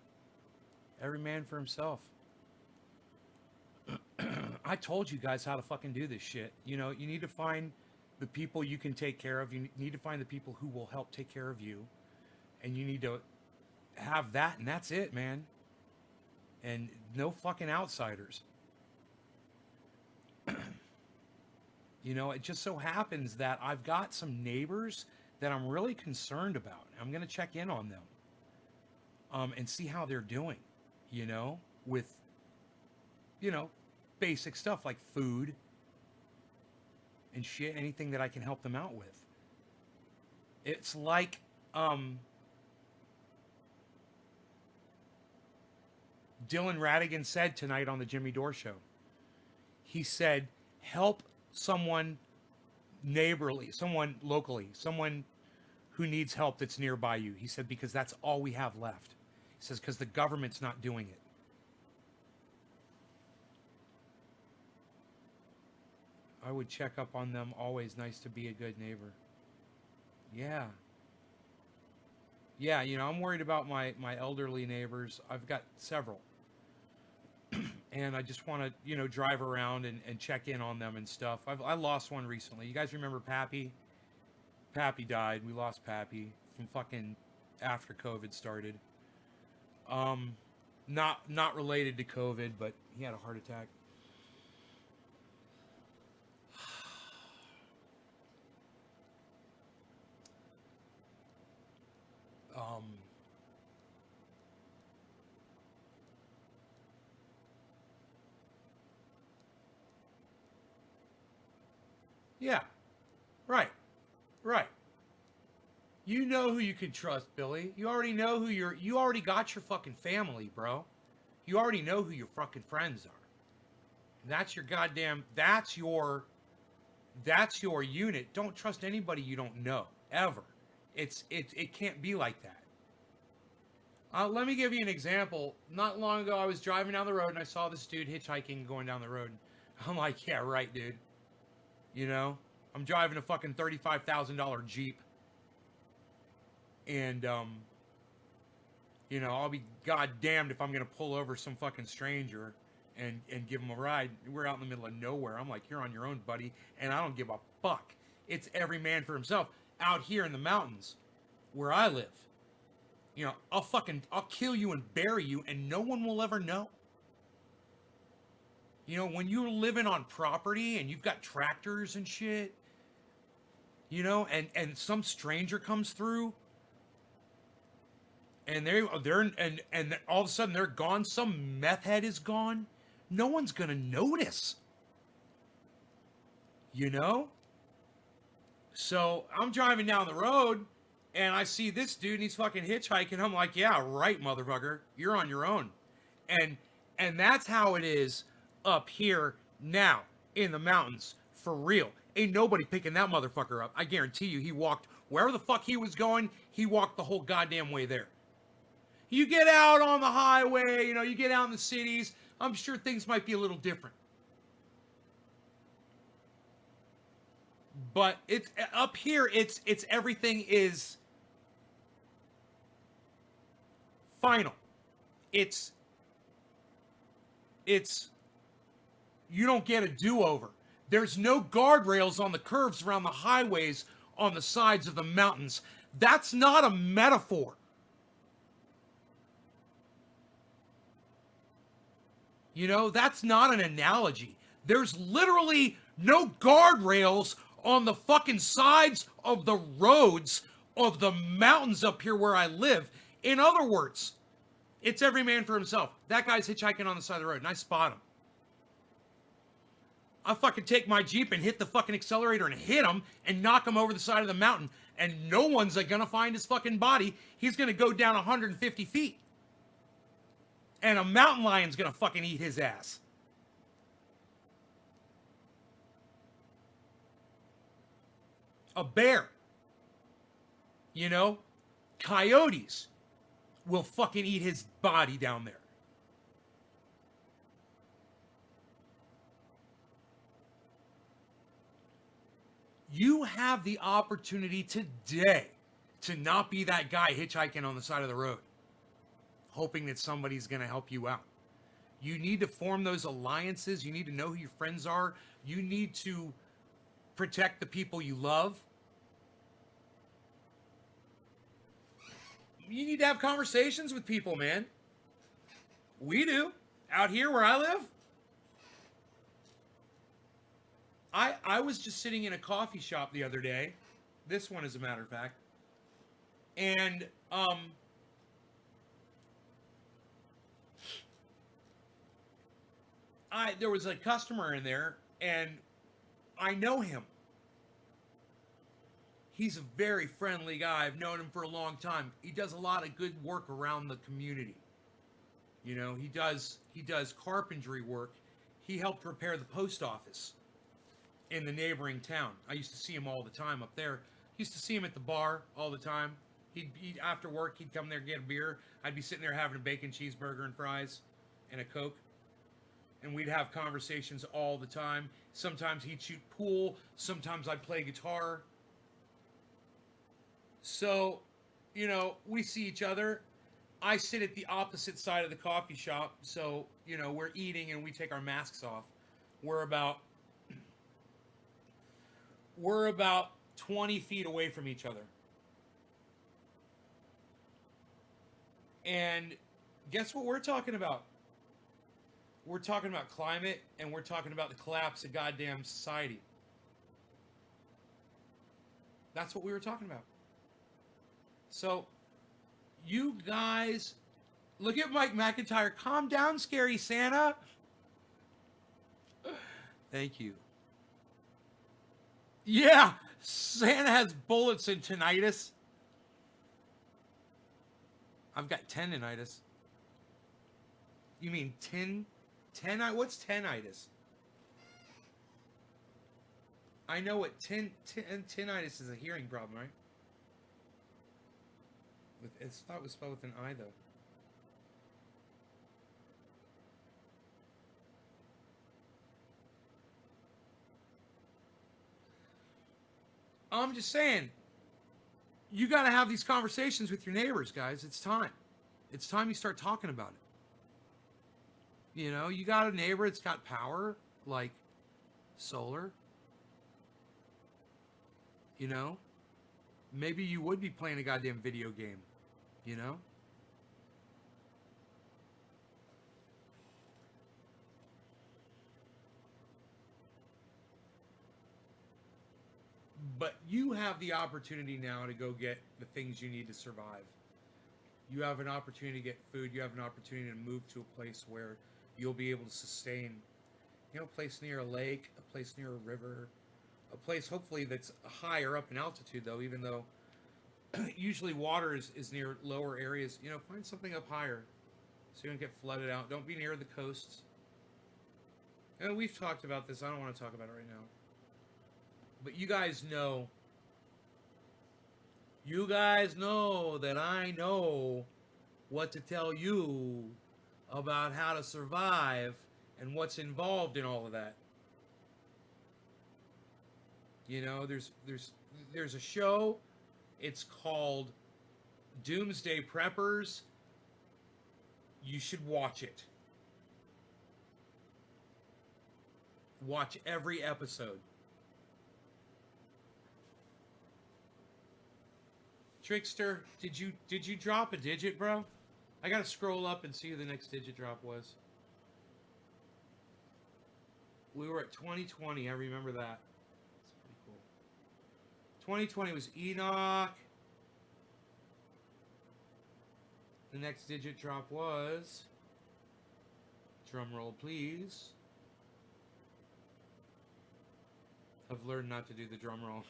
S1: Every man for himself. I told you guys how to fucking do this shit. You know, you need to find the people you can take care of. You need to find the people who will help take care of you. And you need to have that, and that's it, man. And no fucking outsiders. You know, it just so happens that I've got some neighbors that I'm really concerned about. I'm going to check in on them and see how they're doing, you know, with, you know, basic stuff like food and shit, anything that I can help them out with. It's like, Dylan Radigan said tonight on the Jimmy Dore show. He said, help someone neighborly, someone locally, someone who needs help that's nearby you. He said, because that's all we have left. He says, because the government's not doing it. I would check up on them. Always nice to be a good neighbor. Yeah. Yeah, you know, I'm worried about my elderly neighbors. I've got several. And I just want to, you know, drive around and check in on them and stuff. I lost one recently. You guys remember Pappy? Pappy died. We lost Pappy from fucking after COVID started. Not related to COVID, but he had a heart attack. Yeah, right. You know who you can trust, Billy. You already know who you already got your fucking family, bro. You already know who your fucking friends are. That's your goddamn, that's your unit. Don't trust anybody you don't know, ever. It can't be like that. Let me give you an example. Not long ago, I was driving down the road and I saw this dude hitchhiking going down the road. I'm like, yeah, right, dude. You know, I'm driving a fucking $35,000 Jeep. And, you know, I'll be goddamned if I'm going to pull over some fucking stranger and give him a ride. We're out in the middle of nowhere. I'm like, you're on your own, buddy. And I don't give a fuck. It's every man for himself. Out here in the mountains where I live. You know, I'll kill you and bury you and no one will ever know. You know, when you're living on property and you've got tractors and shit, you know, and some stranger comes through and they're and all of a sudden they're gone, some meth head is gone, no one's gonna notice. You know? So I'm driving down the road and I see this dude and he's fucking hitchhiking. I'm like, yeah, right, motherfucker. You're on your own. And that's how it is up here now in the mountains. For real. Ain't nobody picking that motherfucker up. I guarantee you he walked wherever the fuck he was going, he walked the whole goddamn way there. You get out on the highway, you know, you get out in the cities, I'm sure things might be a little different. But it's up here, it's everything is final. It's you don't get a do-over. There's no guardrails on the curves around the highways on the sides of the mountains. That's not a metaphor. You know, that's not an analogy. There's literally no guardrails on the fucking sides of the roads of the mountains up here where I live. In other words, it's every man for himself. That guy's hitchhiking on the side of the road and I spot him. I fucking take my Jeep and hit the fucking accelerator and hit him and knock him over the side of the mountain. And no one's gonna find his fucking body. He's gonna go down 150 feet. And a mountain lion's gonna fucking eat his ass. A bear. You know? Coyotes will fucking eat his body down there. You have the opportunity today to not be that guy hitchhiking on the side of the road, hoping that somebody's going to help you out. You need to form those alliances. You need to know who your friends are. You need to protect the people you love. You need to have conversations with people, man. We do. Out here where I live. I was just sitting in a coffee shop the other day. This one, as a matter of fact. And, there was a customer in there, and I know him. He's a very friendly guy. I've known him for a long time. He does a lot of good work around the community. You know, he does carpentry work. He helped repair the post office in the neighboring town. I used to see him all the time up there. Used to see him at the bar all the time. He'd after work, he'd come there and get a beer. I'd be sitting there having a bacon cheeseburger and fries and a Coke. And we'd have conversations all the time. Sometimes he'd shoot pool. Sometimes I'd play guitar. So, you know, we see each other. I sit at the opposite side of the coffee shop. So, you know, we're eating and we take our masks off. We're about 20 feet away from each other. And guess what we're talking about? We're talking about climate, and we're talking about the collapse of goddamn society. That's what we were talking about. So, you guys, look at Mike McIntyre. Calm down, Scary Santa. Thank you. Yeah, Santa has bullets and tinnitus. I've got tendinitis. You mean what's tendinitis? I know what tinnitus is, a hearing problem, right? It's thought it was spelled with an I, though. I'm just saying, you got to have these conversations with your neighbors, guys. It's time. It's time you start talking about it. You know, you got a neighbor that's got power, like solar. You know, maybe you would be playing a goddamn video game, you know? But you have the opportunity now to go get the things you need to survive. You have an opportunity to get food. You have an opportunity to move to a place where you'll be able to sustain, you know, a place near a lake, a place near a river, a place hopefully that's higher up in altitude, though, even though usually water is near lower areas. You know, find something up higher so you don't get flooded out. Don't be near the coasts. And we've talked about this. I don't want to talk about it right now. But you guys know that I know what to tell you about how to survive and what's involved in all of that. You know, there's a show. It's called Doomsday Preppers. You should watch it. Watch every episode. Trickster, did you drop a digit, bro? I gotta scroll up and see who the next digit drop was. We were at 2020. I remember that. 2020 was Enoch. The next digit drop was... Drum roll, please. I've learned not to do the drum roll.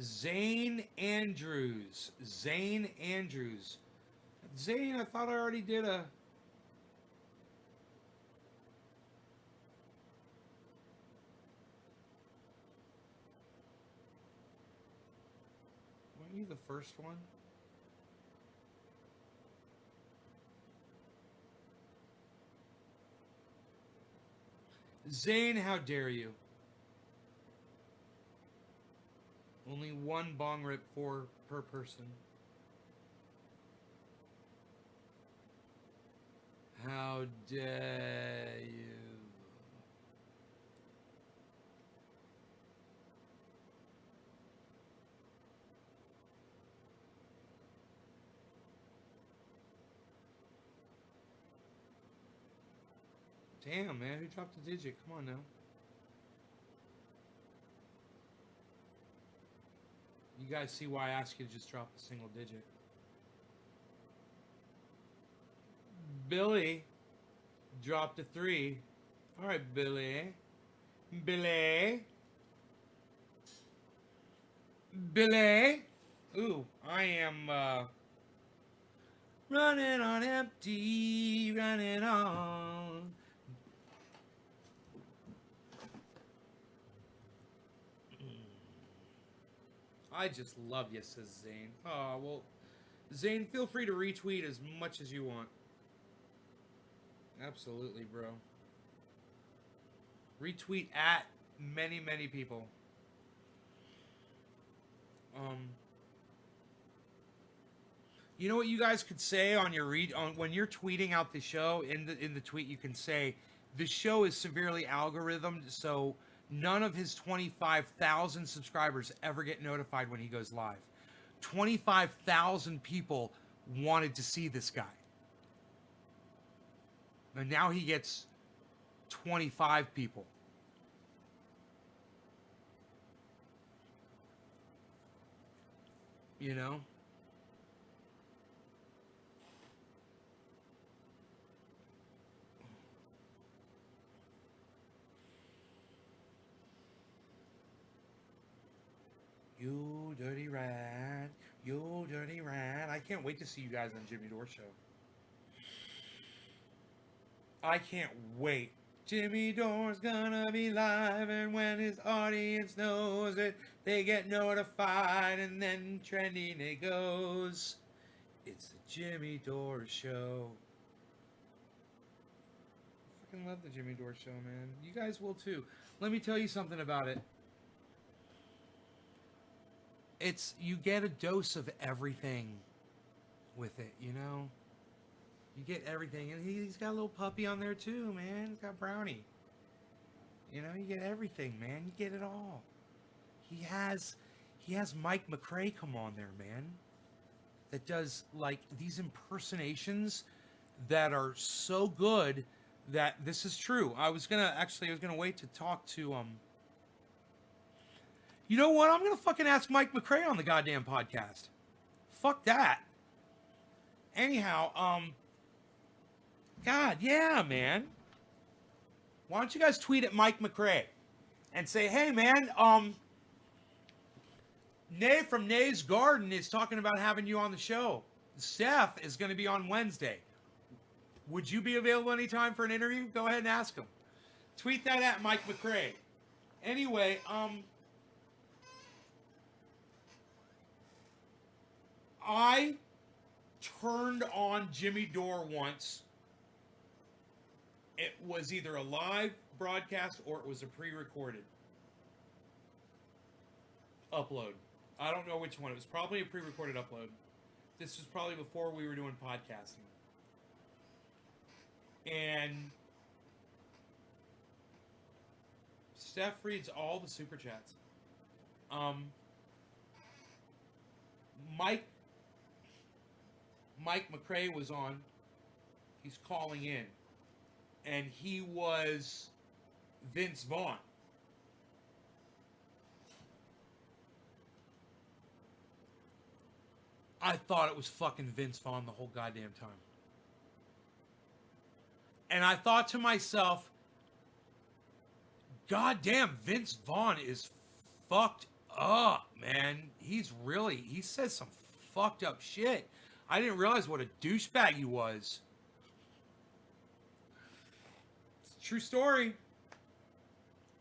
S1: Zane Andrews. Zane Andrews. Zane, I thought I already did a... Weren't you the first one? Zane, how dare you? Only one bong rip per person. How dare you? Damn, man, who dropped a digit? Come on now. You guys see why I asked you to just drop a single digit. Billy dropped a 3. All right, Billy. Billy. Ooh, I am running on empty, running on. I just love you, says Zane. Oh, well, Zane, feel free to retweet as much as you want. Absolutely, bro. Retweet at many, many people. You know what you guys could say on your when you're tweeting out the show, in the tweet you can say, the show is severely algorithmed, so none of his 25,000 subscribers ever get notified when he goes live. 25,000 people wanted to see this guy. And now he gets 25 people. You know? I can't wait to see you guys on Jimmy Dore Show. I can't wait. Jimmy Dore's gonna be live, and when his audience knows it, they get notified, and then trending it goes. It's the Jimmy Dore Show. I fucking love the Jimmy Dore Show, man. You guys will too. Let me tell you something about it. You get a dose of everything with it, you know? You get everything, and he's got a little puppy on there too, man. He's got Brownie. You know, you get everything, man. You get it all. He has Mike McRae come on there, man. That does like these impersonations that are so good that this is true. I was gonna wait to talk to You know what? I'm gonna fucking ask Mike McRae on the goddamn podcast. Fuck that. Anyhow, God, yeah, man. Why don't you guys tweet at Mike McRae and say, hey, man, Nay from Nay's Garden is talking about having you on the show. Stef is going to be on Wednesday. Would you be available anytime for an interview? Go ahead and ask him. Tweet that at Mike McRae. Anyway, I turned on Jimmy Dore once. It was either a live broadcast or it was a pre-recorded upload. I don't know which one. It was probably a pre-recorded upload. This was probably before we were doing podcasting. And Steph reads all the super chats. Mike McRae was on. He's calling in. And he was Vince Vaughn. I thought it was fucking Vince Vaughn the whole goddamn time. And I thought to myself, goddamn, Vince Vaughn is fucked up, man. He says some fucked up shit. I didn't realize what a douchebag he was. True story.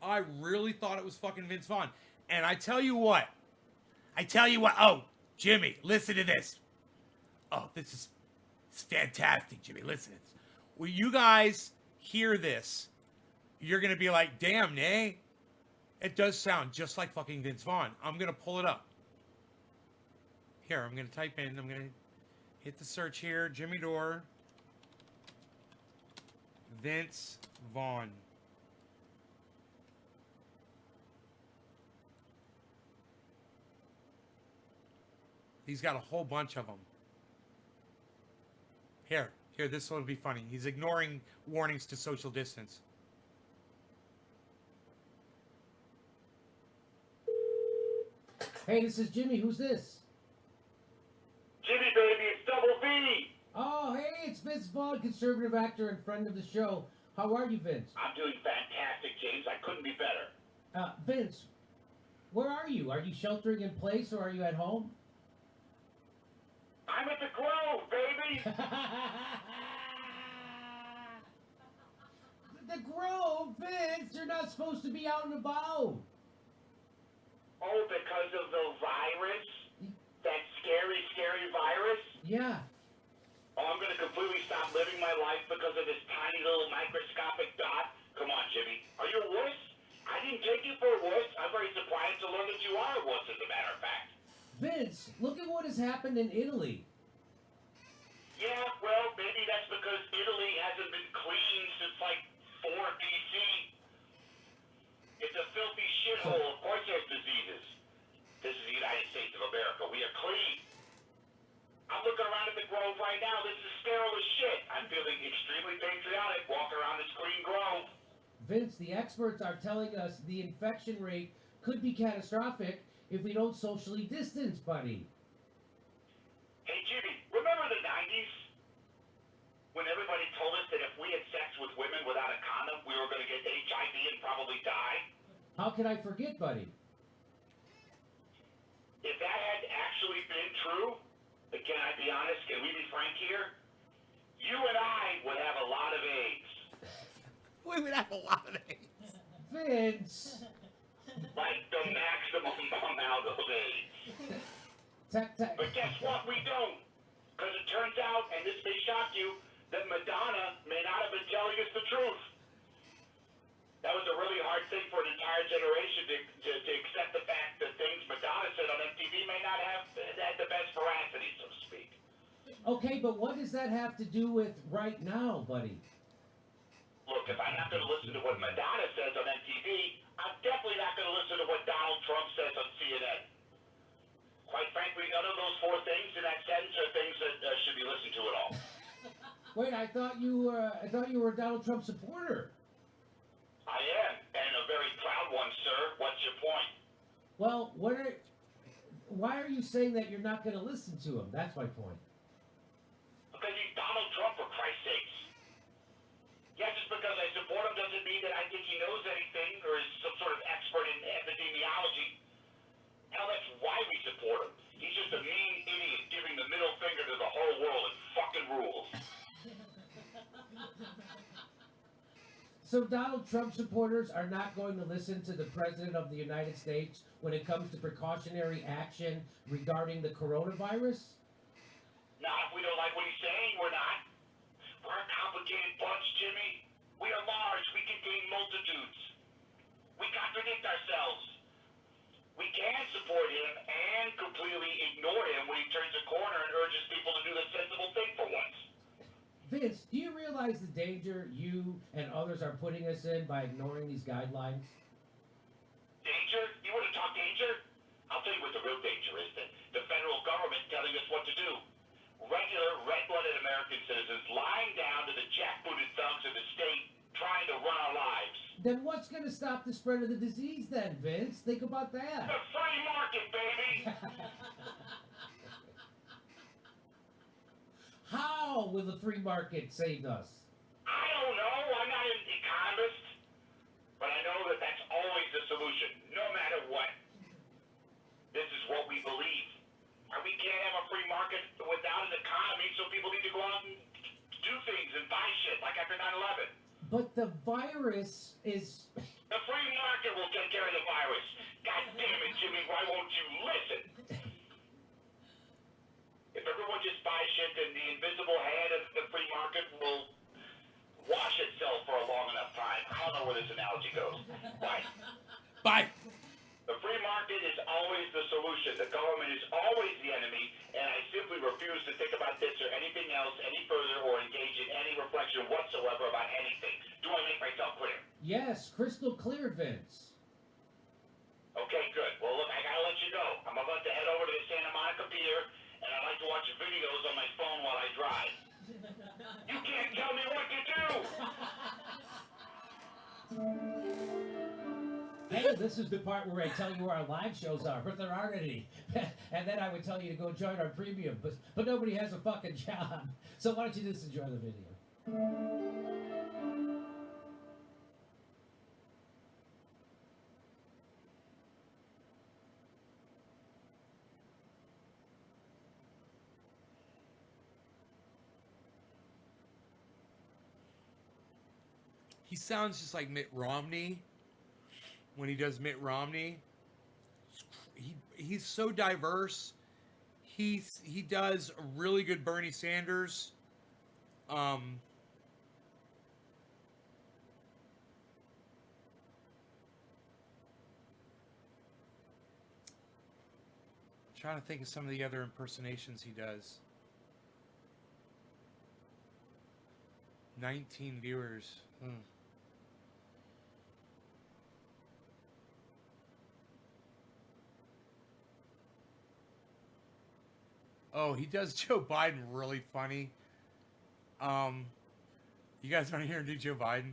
S1: I really thought it was fucking Vince Vaughn. And I tell you what. Oh, Jimmy, listen to this. Oh, it's fantastic, Jimmy. Listen to this. When you guys hear this, you're going to be like, damn, Nay. It does sound just like fucking Vince Vaughn. I'm going to pull it up. Here, I'm going to type in. I'm going to hit the search here. Jimmy Dore. Vince Vaughn. He's got a whole bunch of them. Here, this will be funny. He's ignoring warnings to social distance.
S4: Hey, this is Jimmy. Who's this?
S5: Jimmy, baby, it's Double V.
S4: Oh, hey, it's Vince Vaughn, conservative actor and friend of the show. How are you, Vince?
S5: I'm doing fantastic, James. I couldn't be better.
S4: Vince, where are you? Are you sheltering in place or are you at home?
S5: I'm at the Grove, baby.
S4: The Grove, Vince. You're not supposed to be out and about.
S5: Oh, because of the virus? That scary, scary virus?
S4: Yeah.
S5: Oh, I'm going to completely stop living my life because of this tiny little microscopic dot? Come on, Jimmy. Are you a wuss? I didn't take you for a wuss. I'm very surprised to learn that you are a wuss, as a matter of fact.
S4: Vince, look at what has happened in Italy.
S5: Yeah, well, maybe that's because Italy hasn't been clean since, like, 4 BC. It's a filthy shithole. Of course there's diseases. This is the United States of America. We are clean. I'm looking around at the Grove right now. This is sterile as shit. I'm feeling extremely patriotic walking around this clean Grove.
S4: Vince, the experts are telling us the infection rate could be catastrophic if we don't socially distance, buddy.
S5: Hey, Jimmy, remember the 90s? When everybody told us that if we had sex with women without a condom, we were going to get HIV and probably die?
S4: How can I forget, buddy?
S5: If that had actually been true, the can I be honest? Can we be frank here? You and I would have a lot of AIDS.
S1: We would have a lot of AIDS.
S4: Vince.
S5: Like the maximum amount of AIDS. But guess what? We don't. Because it turns out, and this may shock you, that Madonna may not have been telling us the truth. That was a really hard thing for an entire generation to accept the fact that things Madonna said on MTV may not have had the best veracity, so to speak.
S4: Okay, but what does that have to do with right now, buddy?
S5: Look, if I'm not going to listen to what Madonna says on MTV, I'm definitely not going to listen to what Donald Trump says on CNN. Quite frankly, none of those four things in that sentence are things that should be listened to at all.
S4: Wait, I thought you were a Donald Trump supporter.
S5: I am, and a very proud one, sir. What's your point?
S4: Well, why are you saying that you're not going to listen to him? That's my point.
S5: Because he's Donald Trump, for Christ's sakes. Yeah, just because I support him doesn't mean that I think he knows anything or is some sort of expert in epidemiology. Hell, that's why we support him. He's just a mean idiot giving the middle finger to the whole world and fucking rules.
S4: So Donald Trump supporters are not going to listen to the President of the United States when it comes to precautionary action regarding the coronavirus?
S5: Not if we don't like what he's saying, we're not. We're a complicated bunch, Jimmy. We are large. We contain multitudes. We contradict ourselves. We can support him and completely ignore him when he turns a corner and urges people to do the sensible thing for once.
S4: Vince, do you realize the danger you and others are putting us in by ignoring these guidelines?
S5: Danger? You want to talk danger? I'll tell you what the real danger is. The federal government telling us what to do. Regular, red-blooded American citizens lying down to the jackbooted thugs of the state trying to run our lives.
S4: Then what's going to stop the spread of the disease then, Vince? Think about that.
S5: The free market, baby!
S4: How will the free market save us?
S5: I don't know. I'm not an economist. But I know that that's always the solution, no matter what. This is what we believe. And we can't have a free market without an economy, so people need to go out and do things and buy shit, like after 9/11.
S4: But the virus is...
S5: The free market will take care of the virus. God damn it, Jimmy, why won't you listen? If everyone just buys shit, then the invisible hand of the free market will wash itself for a long enough time. I don't know where this analogy goes. Bye.
S1: Bye.
S5: The free market is always the solution. The government is always the enemy, and I simply refuse to think about this or anything else any further or engage in any reflection whatsoever about anything. Do I make myself clear?
S4: Yes, crystal clear, Vince.
S5: Okay, good. Well, look, I gotta let you go. I'm about to head over to the Santa Monica Pier, and I like to watch videos on my phone while I drive. You can't tell me what to do!
S4: Hey, this is the part where I tell you where our live shows are, but there aren't any. And then I would tell you to go join our premium, but nobody has a fucking job. So why don't you just enjoy the video?
S1: He sounds just like Mitt Romney when he does Mitt Romney. He's so diverse. He does a really good Bernie Sanders. Trying to think of some of the other impersonations he does. 19 viewers. Oh, he does Joe Biden really funny. You guys want to hear him do Joe Biden?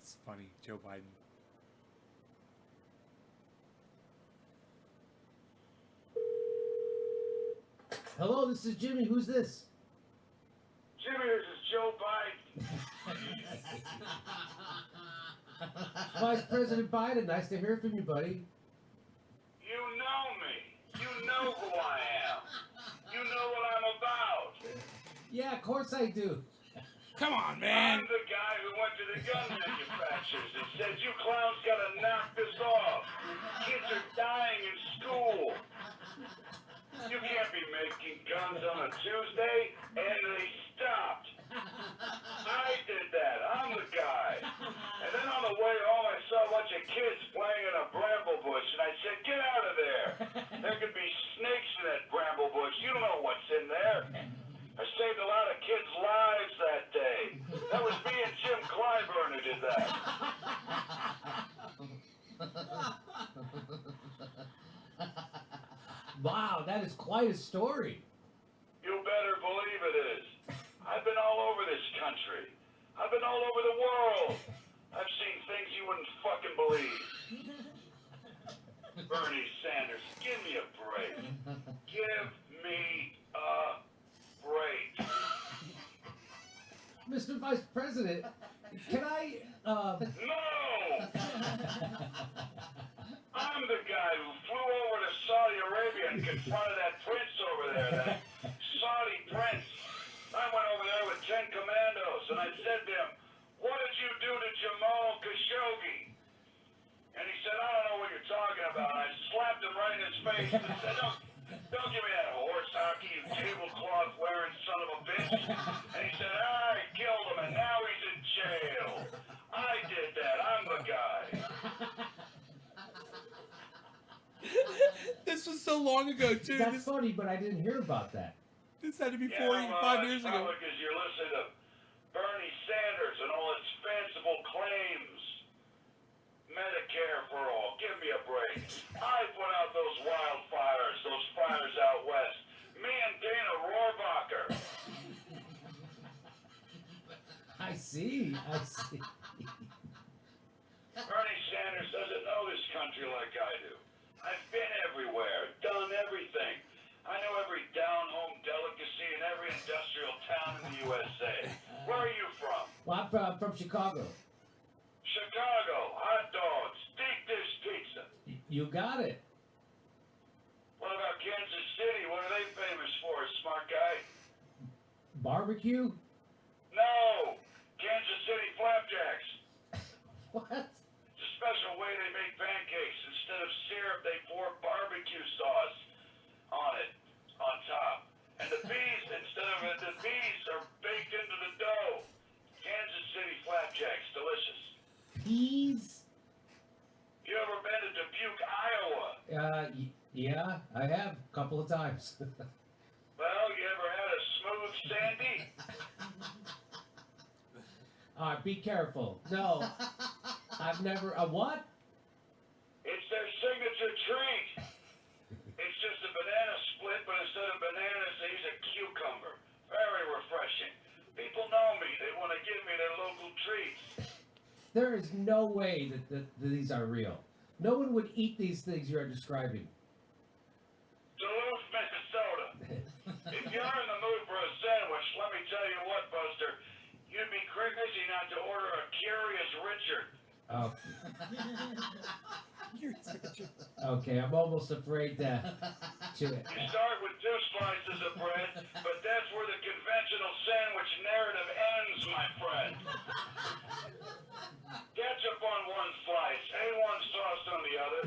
S1: It's funny, Joe Biden.
S4: Hello, this is Jimmy. Who's this?
S5: Jimmy, this is Joe Biden.
S4: Vice President Biden, nice to hear from you, buddy.
S5: You know me. You know who I am. You know what I'm about.
S4: Yeah, of course I do.
S1: Come on, man.
S5: I'm the guy who went to the gun manufacturers and said, you clowns gotta knock this off. Kids are dying in school. You can't be making guns on a Tuesday, and they stopped. I did that. I'm the guy. And then on the way home, I saw a bunch of kids playing in a bramble bush, and I said, get out of there. There could be snakes in that bramble bush. You don't know what's in there. I saved a lot of kids' lives that day. That was me and Jim Clyburn who did that.
S4: Wow, that is quite a story.
S5: You better believe it is. I've been all over this country. I've been all over the world. I've seen things you wouldn't fucking believe. Bernie Sanders, give me a break. Give me a break.
S4: Mr. Vice President, can I,
S5: No! I'm the guy who flew over to Saudi Arabia and confronted that prince over there, that Saudi prince. I went over there with 10 commandos, and I said to him, what did you do to Jamal Khashoggi? And he said, I don't know what you're talking about. And I slapped him right in his face and said, don't give me that horse hockey, you tablecloth wearing son of a bitch. And he said, I killed him, and now he's in jail. I did that. I'm the guy.
S1: This was so long ago, too.
S4: that's funny, but I didn't hear about that.
S1: This had to be
S5: Yeah,
S1: 5 years ago.
S5: probably because you're listening to Bernie Sanders and all its fanciful claims. Medicare for all. Give me a break. I put out those wildfires, those fires out west. Me and Dana Rohrabacher.
S4: I see.
S5: Bernie Sanders doesn't know this country like I do. I've been everywhere, done everything. I know every down-home delicacy in every industrial town in the USA. Where are you from?
S4: Well, I'm from Chicago.
S5: Chicago, hot dogs, deep dish pizza.
S4: You got it.
S5: What about Kansas City? What are they famous for, smart guy?
S4: Barbecue?
S5: No! Kansas City flapjacks.
S4: What?
S5: It's a special way they make pancakes. Instead of syrup, they pour barbecue sauce on it, on top. And the peas, the peas are baked into the dough. Kansas City flapjacks, delicious.
S4: Peas?
S5: You ever been to Dubuque, Iowa?
S4: Yeah, I have a couple of times.
S5: Well, you ever had a smooth sandy?
S4: All right, be careful. No, I've never. A what?
S5: It's their signature treat. It's just a banana split, but instead of bananas, they use a cucumber. Very refreshing. People know me. They want to give me their local treats.
S4: There is no way that these are real. No one would eat these things you're describing.
S5: Duluth, Minnesota. If you're in the mood for a sandwich, let me tell you what, Buster. You'd be crazy not to order a Curious Richard.
S4: Oh. Okay, I'm almost afraid to.
S5: You start with 2 slices of bread, but that's where the conventional sandwich narrative ends, my friend. Ketchup on one slice, A1 sauce on the other,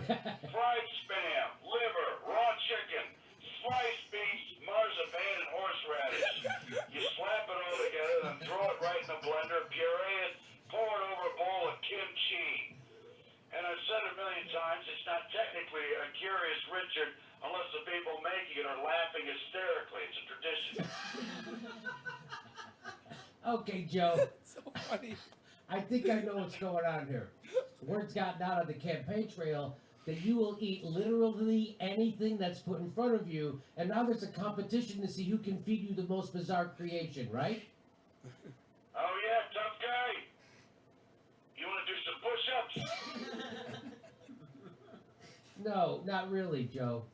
S5: fried spam, liver, raw chicken, sliced beets, marzipan, and horseradish. You slap it all together, then throw it right in the blender, puree it, pour it over a bowl of kimchi. And I've said it a million times, it's not technically a Curious Richard unless the people making it are laughing hysterically. It's a tradition.
S4: Okay, Joe.
S1: That's so funny.
S4: I think I know what's going on here. Word's gotten out on the campaign trail that you will eat literally anything that's put in front of you, and now there's a competition to see who can feed you the most bizarre creation, right?
S5: Oh yeah, tough guy. You want to do some push-ups?
S4: No, not really, Joe.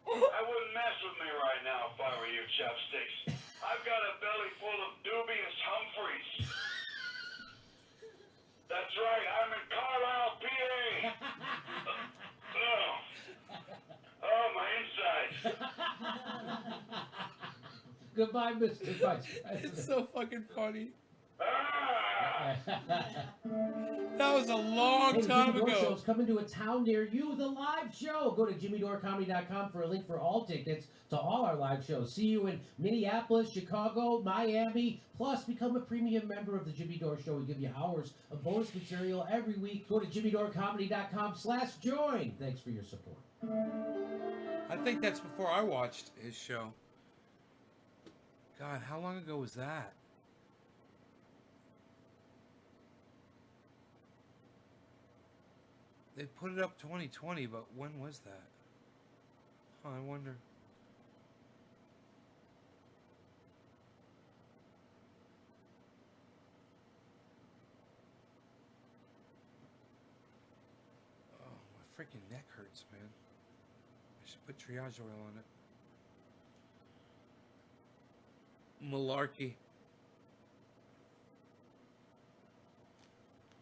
S5: I wouldn't mess with me right now if I were you, chopsticks. I've got a belly full of dubious Humphreys. That's right, I'm in Carlisle, PA. Oh, my insides.
S4: Goodbye, Mr. Vice President.
S1: It's so fucking funny.
S5: Ah!
S1: That was a long
S4: Hey, the
S1: time
S4: Jimmy Dore
S1: ago.
S4: Show's coming to a town near you, the live show. Go to jimmydorecomedy.com for a link for all tickets to all our live shows. See you in Minneapolis, Chicago, Miami. Plus, become a premium member of the Jimmy Dore Show. We give you hours of bonus material every week. Go to jimmydorecomedy.com/join. Thanks for your support.
S1: I think that's before I watched his show. God, how long ago was that? They put it up 2020, but when was that? Huh, I wonder. Oh, my freaking neck hurts, man. I should put triage oil on it. Malarkey.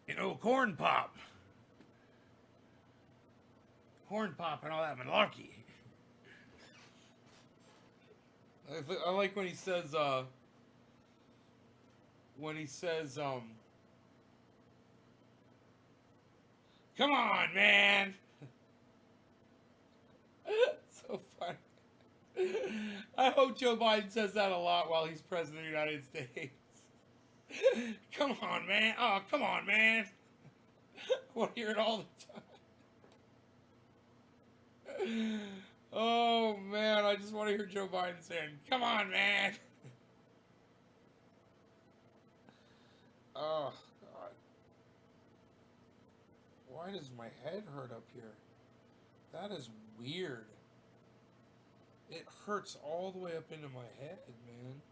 S1: You know, corn pop. Corn pop and all that malarkey. I like when he says, come on, man. So funny. I hope Joe Biden says that a lot while he's president of the United States. Come on, man. Oh, come on, man. I want to hear it all the time. Oh, man. I just want to hear Joe Biden saying, come on, man. Oh, God. Why does my head hurt up here? That is weird. It hurts all the way up into my head, man.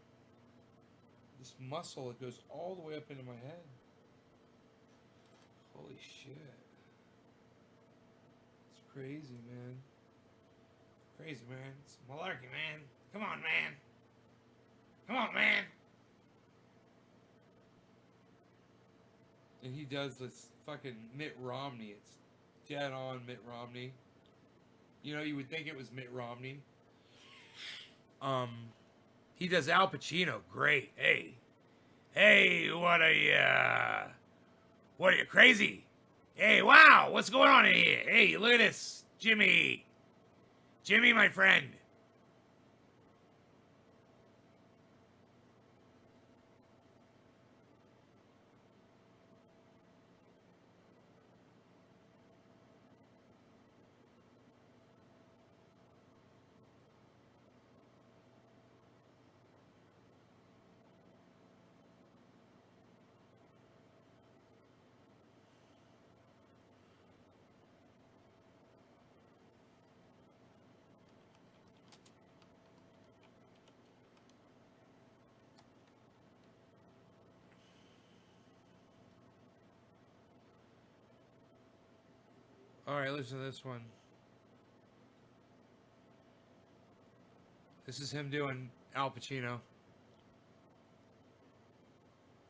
S1: This muscle, it goes all the way up into my head. Holy shit. It's crazy, man. Crazy, man. It's malarkey, man. Come on, man. Come on, man. And he does this fucking Mitt Romney. It's dead on Mitt Romney. You know, you would think it was Mitt Romney. He does Al Pacino. Great. Hey, what are you, crazy? Hey, wow, what's going on in here? Hey, look at this. Jimmy, my friend. All right, listen to this one. This is him doing Al Pacino.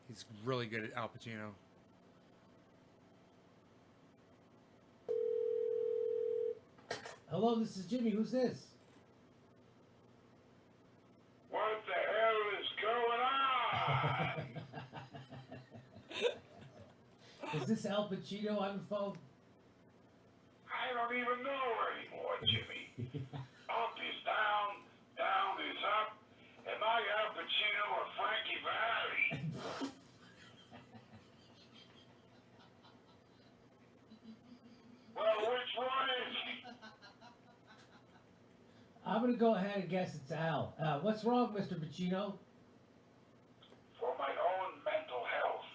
S1: He's really good at Al Pacino.
S4: Hello, this is Jimmy. Who's this?
S5: What the hell is going on?
S4: Is this Al Pacino on the phone?
S5: I don't even know anymore, Jimmy. Up is down, down is up. Am I Al Pacino or Frankie Valli? Well, which one is he?
S4: I'm going to go ahead and guess it's Al. What's wrong, Mr. Pacino?
S5: For my own mental health,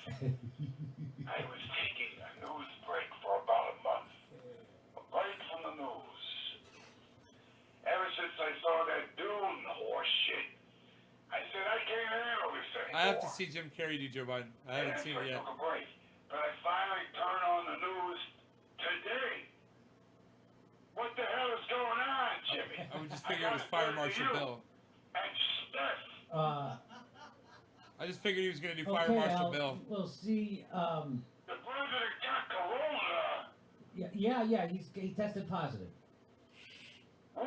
S5: I was taking a news break for about a month. A break from the news. Ever since I saw that Dune horse shit, I said I can't handle this anymore.
S1: I have to see Jim Carrey do Joe Biden. I haven't seen it yet.
S5: I took a break, but I finally turned on the news today. What the hell is going on, Jimmy?
S1: I would just figure it was Fire Marshal Bill.
S5: And Stef.
S1: I just figured he was going to do Fire
S4: Okay,
S1: Marshal
S4: Al,
S1: Bill.
S4: we'll see.
S5: The president
S4: Yeah. He tested positive.
S5: Whoa!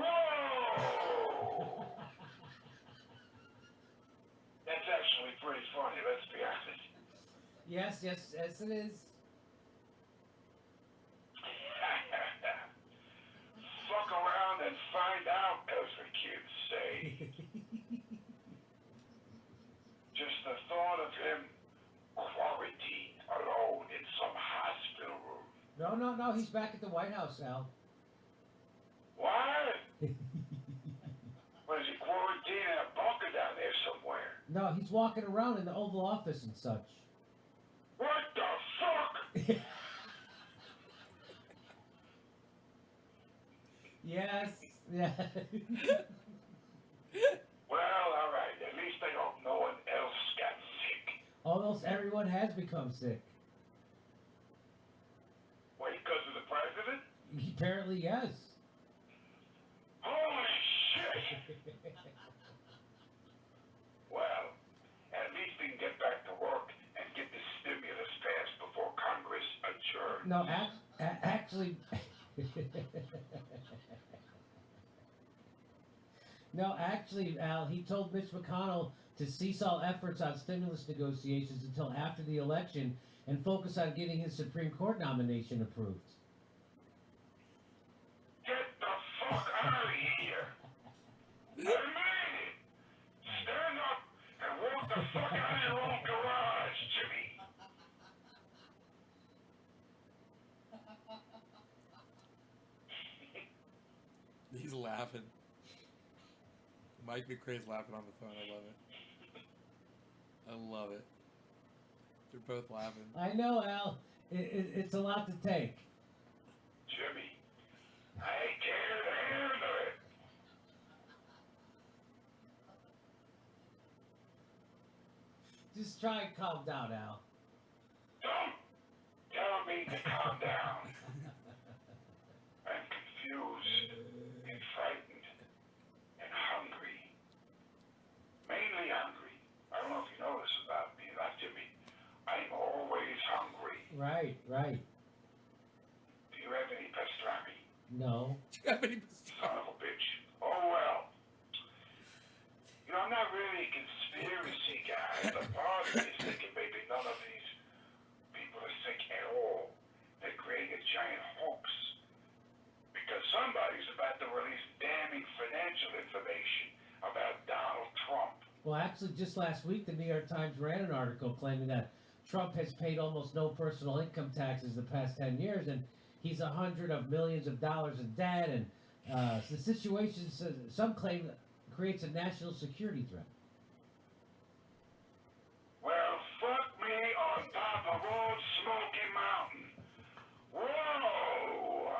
S5: That's actually pretty funny, let's be honest.
S4: Yes, it is.
S5: Fuck around and find out, as the kids say. Just the thought of him quarantined alone in some hospital room.
S4: No, he's back at the White House, Al.
S5: What? What is he quarantined in a bunker down there somewhere?
S4: No, he's walking around in the Oval Office and such.
S5: What the fuck?
S4: Yes, yeah.
S5: Well, alright, at least I hope no one else got sick.
S4: Almost everyone has become sick.
S5: Why, because of the president?
S4: Apparently, yes.
S5: Holy shit! Well, at least we can get back to work and get this stimulus passed before Congress adjourns.
S4: No, actually... No, actually, Al, he told Mitch McConnell to cease all efforts on stimulus negotiations until after the election and focus on getting his Supreme Court nomination approved.
S5: Get the fuck out of here! I made it! Stand up and walk the fuck out of your own garage, Jimmy!
S1: He's laughing. Mike McRae's laughing on the phone. I love it. They're both laughing.
S4: I know, Al. It's a lot to take.
S5: Jimmy, I can't handle it.
S4: Just try and calm down, Al.
S5: Don't tell me to calm down. I'm confused and frightened and hungry. Mainly hungry. I don't know if you know this about me, Jimmy. I'm always hungry.
S4: Right.
S5: Do you have any pastrami?
S4: No.
S1: Do you have any
S5: Son of a bitch. Oh well. You know, I'm not really a conspiracy guy, but part of me is thinking maybe none of these people are sick at all. They're creating a giant hoax. Because somebody's about to release damning financial information about Donald Trump.
S4: Well, actually, just last week, the New York Times ran an article claiming that Trump has paid almost no personal income taxes the past 10 years, and he's $100 of millions of dollars in debt, and the situation, some claim, creates a national security threat.
S5: Well, fuck me on top of old Smoky Mountain. Whoa!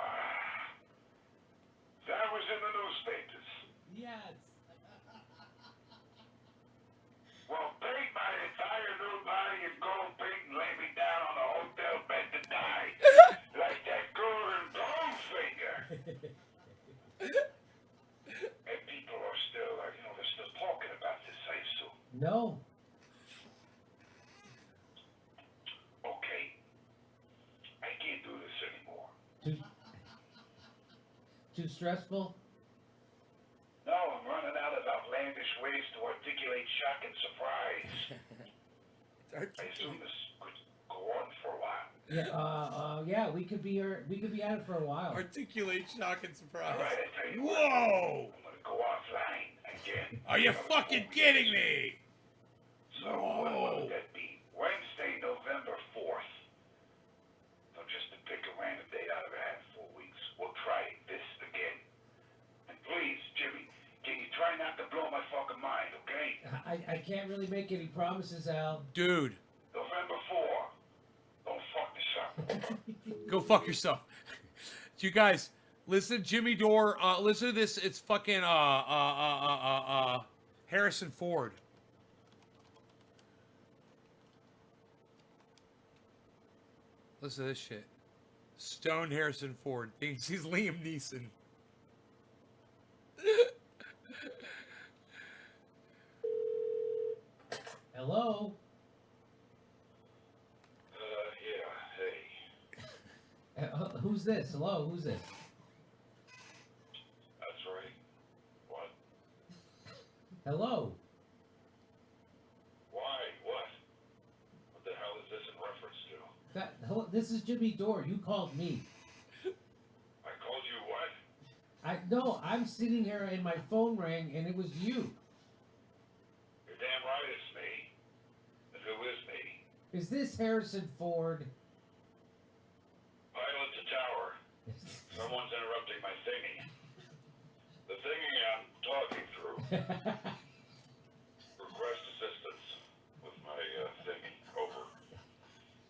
S5: That was in the newspapers.
S4: Yes.
S5: Well, paint my entire new body in gold paint and lay me down on a hotel bed to die. Like that golden Goldfinger. And people are still, they're still talking about this, I assume.
S4: No.
S5: Okay. I can't do this anymore.
S4: Too stressful?
S5: No, I'm running out of outlandish ways to articulate shock and surprise. I assume this could go on for a while.
S4: Yeah, we could be at it for a while.
S1: Articulate shock and surprise.
S5: All right, I tell you
S1: Whoa!
S5: what. I'm gonna go offline again.
S1: Are you fucking kidding me?
S5: So what would that be? Wednesday, November 4th. So just to pick a random date out of a handful of weeks, we'll try this again. And please, Jimmy, can you try not to blow my fucking mind, okay?
S4: I can't really make any promises, Al.
S1: Dude,
S5: November 4th. Don't fuck this up.
S1: go fuck yourself. You guys, listen, Jimmy Dore, listen to this. It's fucking Harrison Ford. Listen to this shit. Stone Harrison Ford thinks he's Liam Neeson.
S4: Hello?
S5: Yeah, hey.
S4: Who's this? Hello, who's this?
S5: That's right. What?
S4: Hello.
S5: Why? What? What the hell is this in reference to?
S4: Hello, this is Jimmy Dore. You called me.
S5: I called you what?
S4: No, I'm sitting here and my phone rang and it was you.
S5: You're damn right it's me. And who is me?
S4: Is this Harrison Ford?
S5: Pilot to tower. Someone's interrupting my thingy. The thingy I'm talking through. Request assistance with my thingy. Over.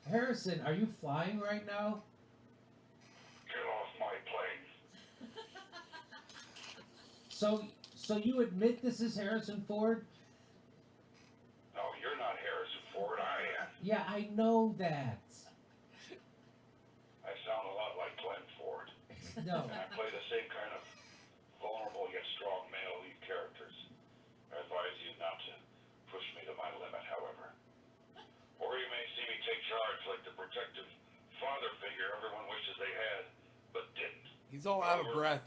S4: Harrison, are you flying right now?
S5: Get off my plane.
S4: So you admit this is Harrison Ford?
S5: No, you're not Harrison Ford. I am.
S4: Yeah, I know that.
S5: I sound a lot like Glenn Ford.
S4: No.
S5: And I play the same kind of vulnerable yet strong male lead characters. I advise you not to push me to my limit, however. Or you may see me take charge like the protective father figure everyone wishes they had, but didn't.
S1: He's all out of breath.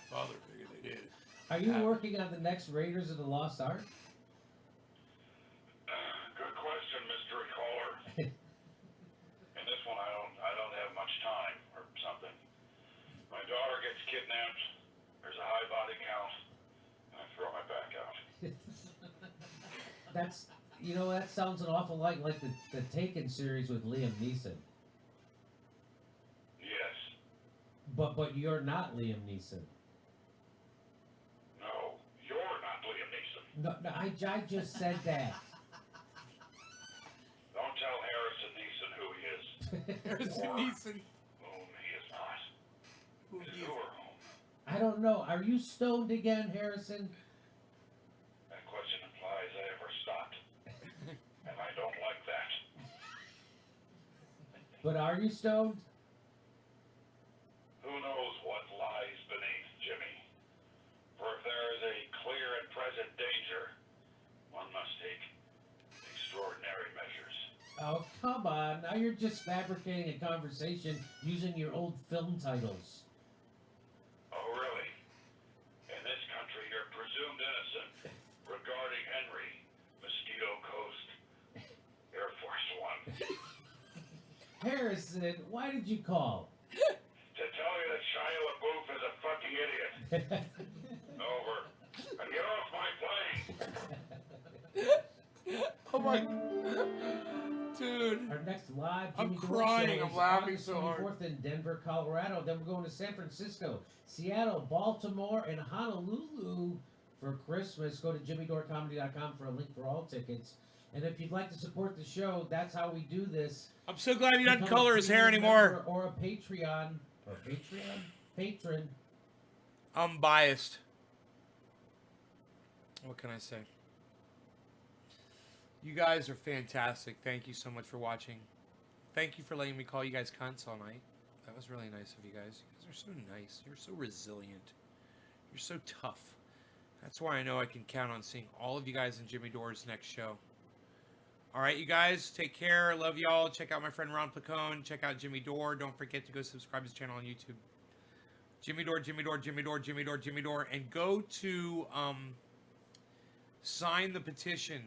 S1: Father figure they did.
S4: Are you working on the next Raiders of the Lost Ark?
S5: Good question, mystery caller. In this one, I don't have much time or something. My daughter gets kidnapped. There's a high body count, and I throw my back out.
S4: That sounds an awful lot like the Taken series with Liam Neeson.
S5: Yes.
S4: But you're not Liam Neeson.
S5: No, you're not Liam Neeson.
S4: No, I just said that.
S5: Don't tell Harrison Neeson who he is.
S1: Harrison Neeson.
S5: Whom he is not.
S1: Who
S5: Is
S1: he
S5: who
S1: is.
S5: or whom?
S4: I don't know. Are you stoned again, Harrison?
S5: That question implies I ever stopped. And I don't like that.
S4: But are you stoned?
S5: Who knows what lies beneath, Jimmy? For if there is a clear and present danger, one must take extraordinary measures.
S4: Oh, come on. Now you're just fabricating a conversation using your old film titles.
S5: Oh, really? In this country, you're presumed innocent regarding Henry, Mosquito Coast, Air Force One.
S4: Harrison, why did you call?
S5: To tell you that Shia LaBeouf is a fucking idiot. Over. And get off my plane.
S1: Oh my, dude.
S4: Our next live
S1: I'm
S4: Jimmy Dore
S1: crying.
S4: show
S1: I'm
S4: is
S1: laughing
S4: August
S1: so hard.
S4: 24th in Denver, Colorado. Then we're going to San Francisco, Seattle, Baltimore, and Honolulu for Christmas. Go to jimmydorecomedy.com for a link for all tickets. And if you'd like to support the show, that's how we do this.
S1: I'm so glad he doesn't
S4: Become
S1: color
S4: a
S1: his hair
S4: premium
S1: anymore.
S4: member or a Patreon. Patron.
S1: I'm biased. What can I say? You guys are fantastic. Thank you so much for watching. Thank you for letting me call you guys cunts all night. That was really nice of you guys. You guys are so nice. You're so resilient. You're so tough. That's why I know I can count on seeing all of you guys in Jimmy Dore's next show. All right, you guys, take care. Love y'all. Check out my friend Ron Placone. Check out Jimmy Dore. Don't forget to go subscribe to his channel on YouTube. Jimmy Dore, Jimmy Dore, Jimmy Dore, Jimmy Dore, Jimmy Dore. And go to sign the petition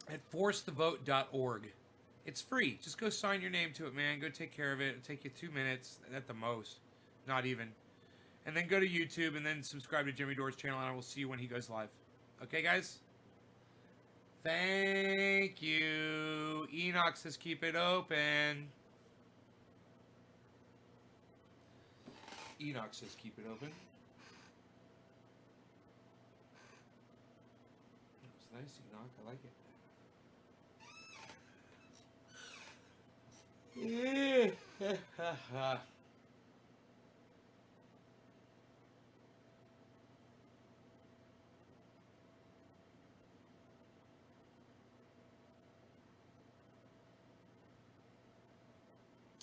S1: at forcethevote.org. It's free. Just go sign your name to it, man. Go take care of it. It'll take you 2 minutes at the most. Not even. And then go to YouTube and then subscribe to Jimmy Dore's channel, and I will see you when he goes live. Okay, guys? Thank you. Enoch says keep it open. Enoch says keep it open. That was nice, Enoch. I like it. Yeah.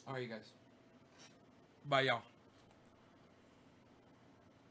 S1: All right, you guys. Bye, y'all.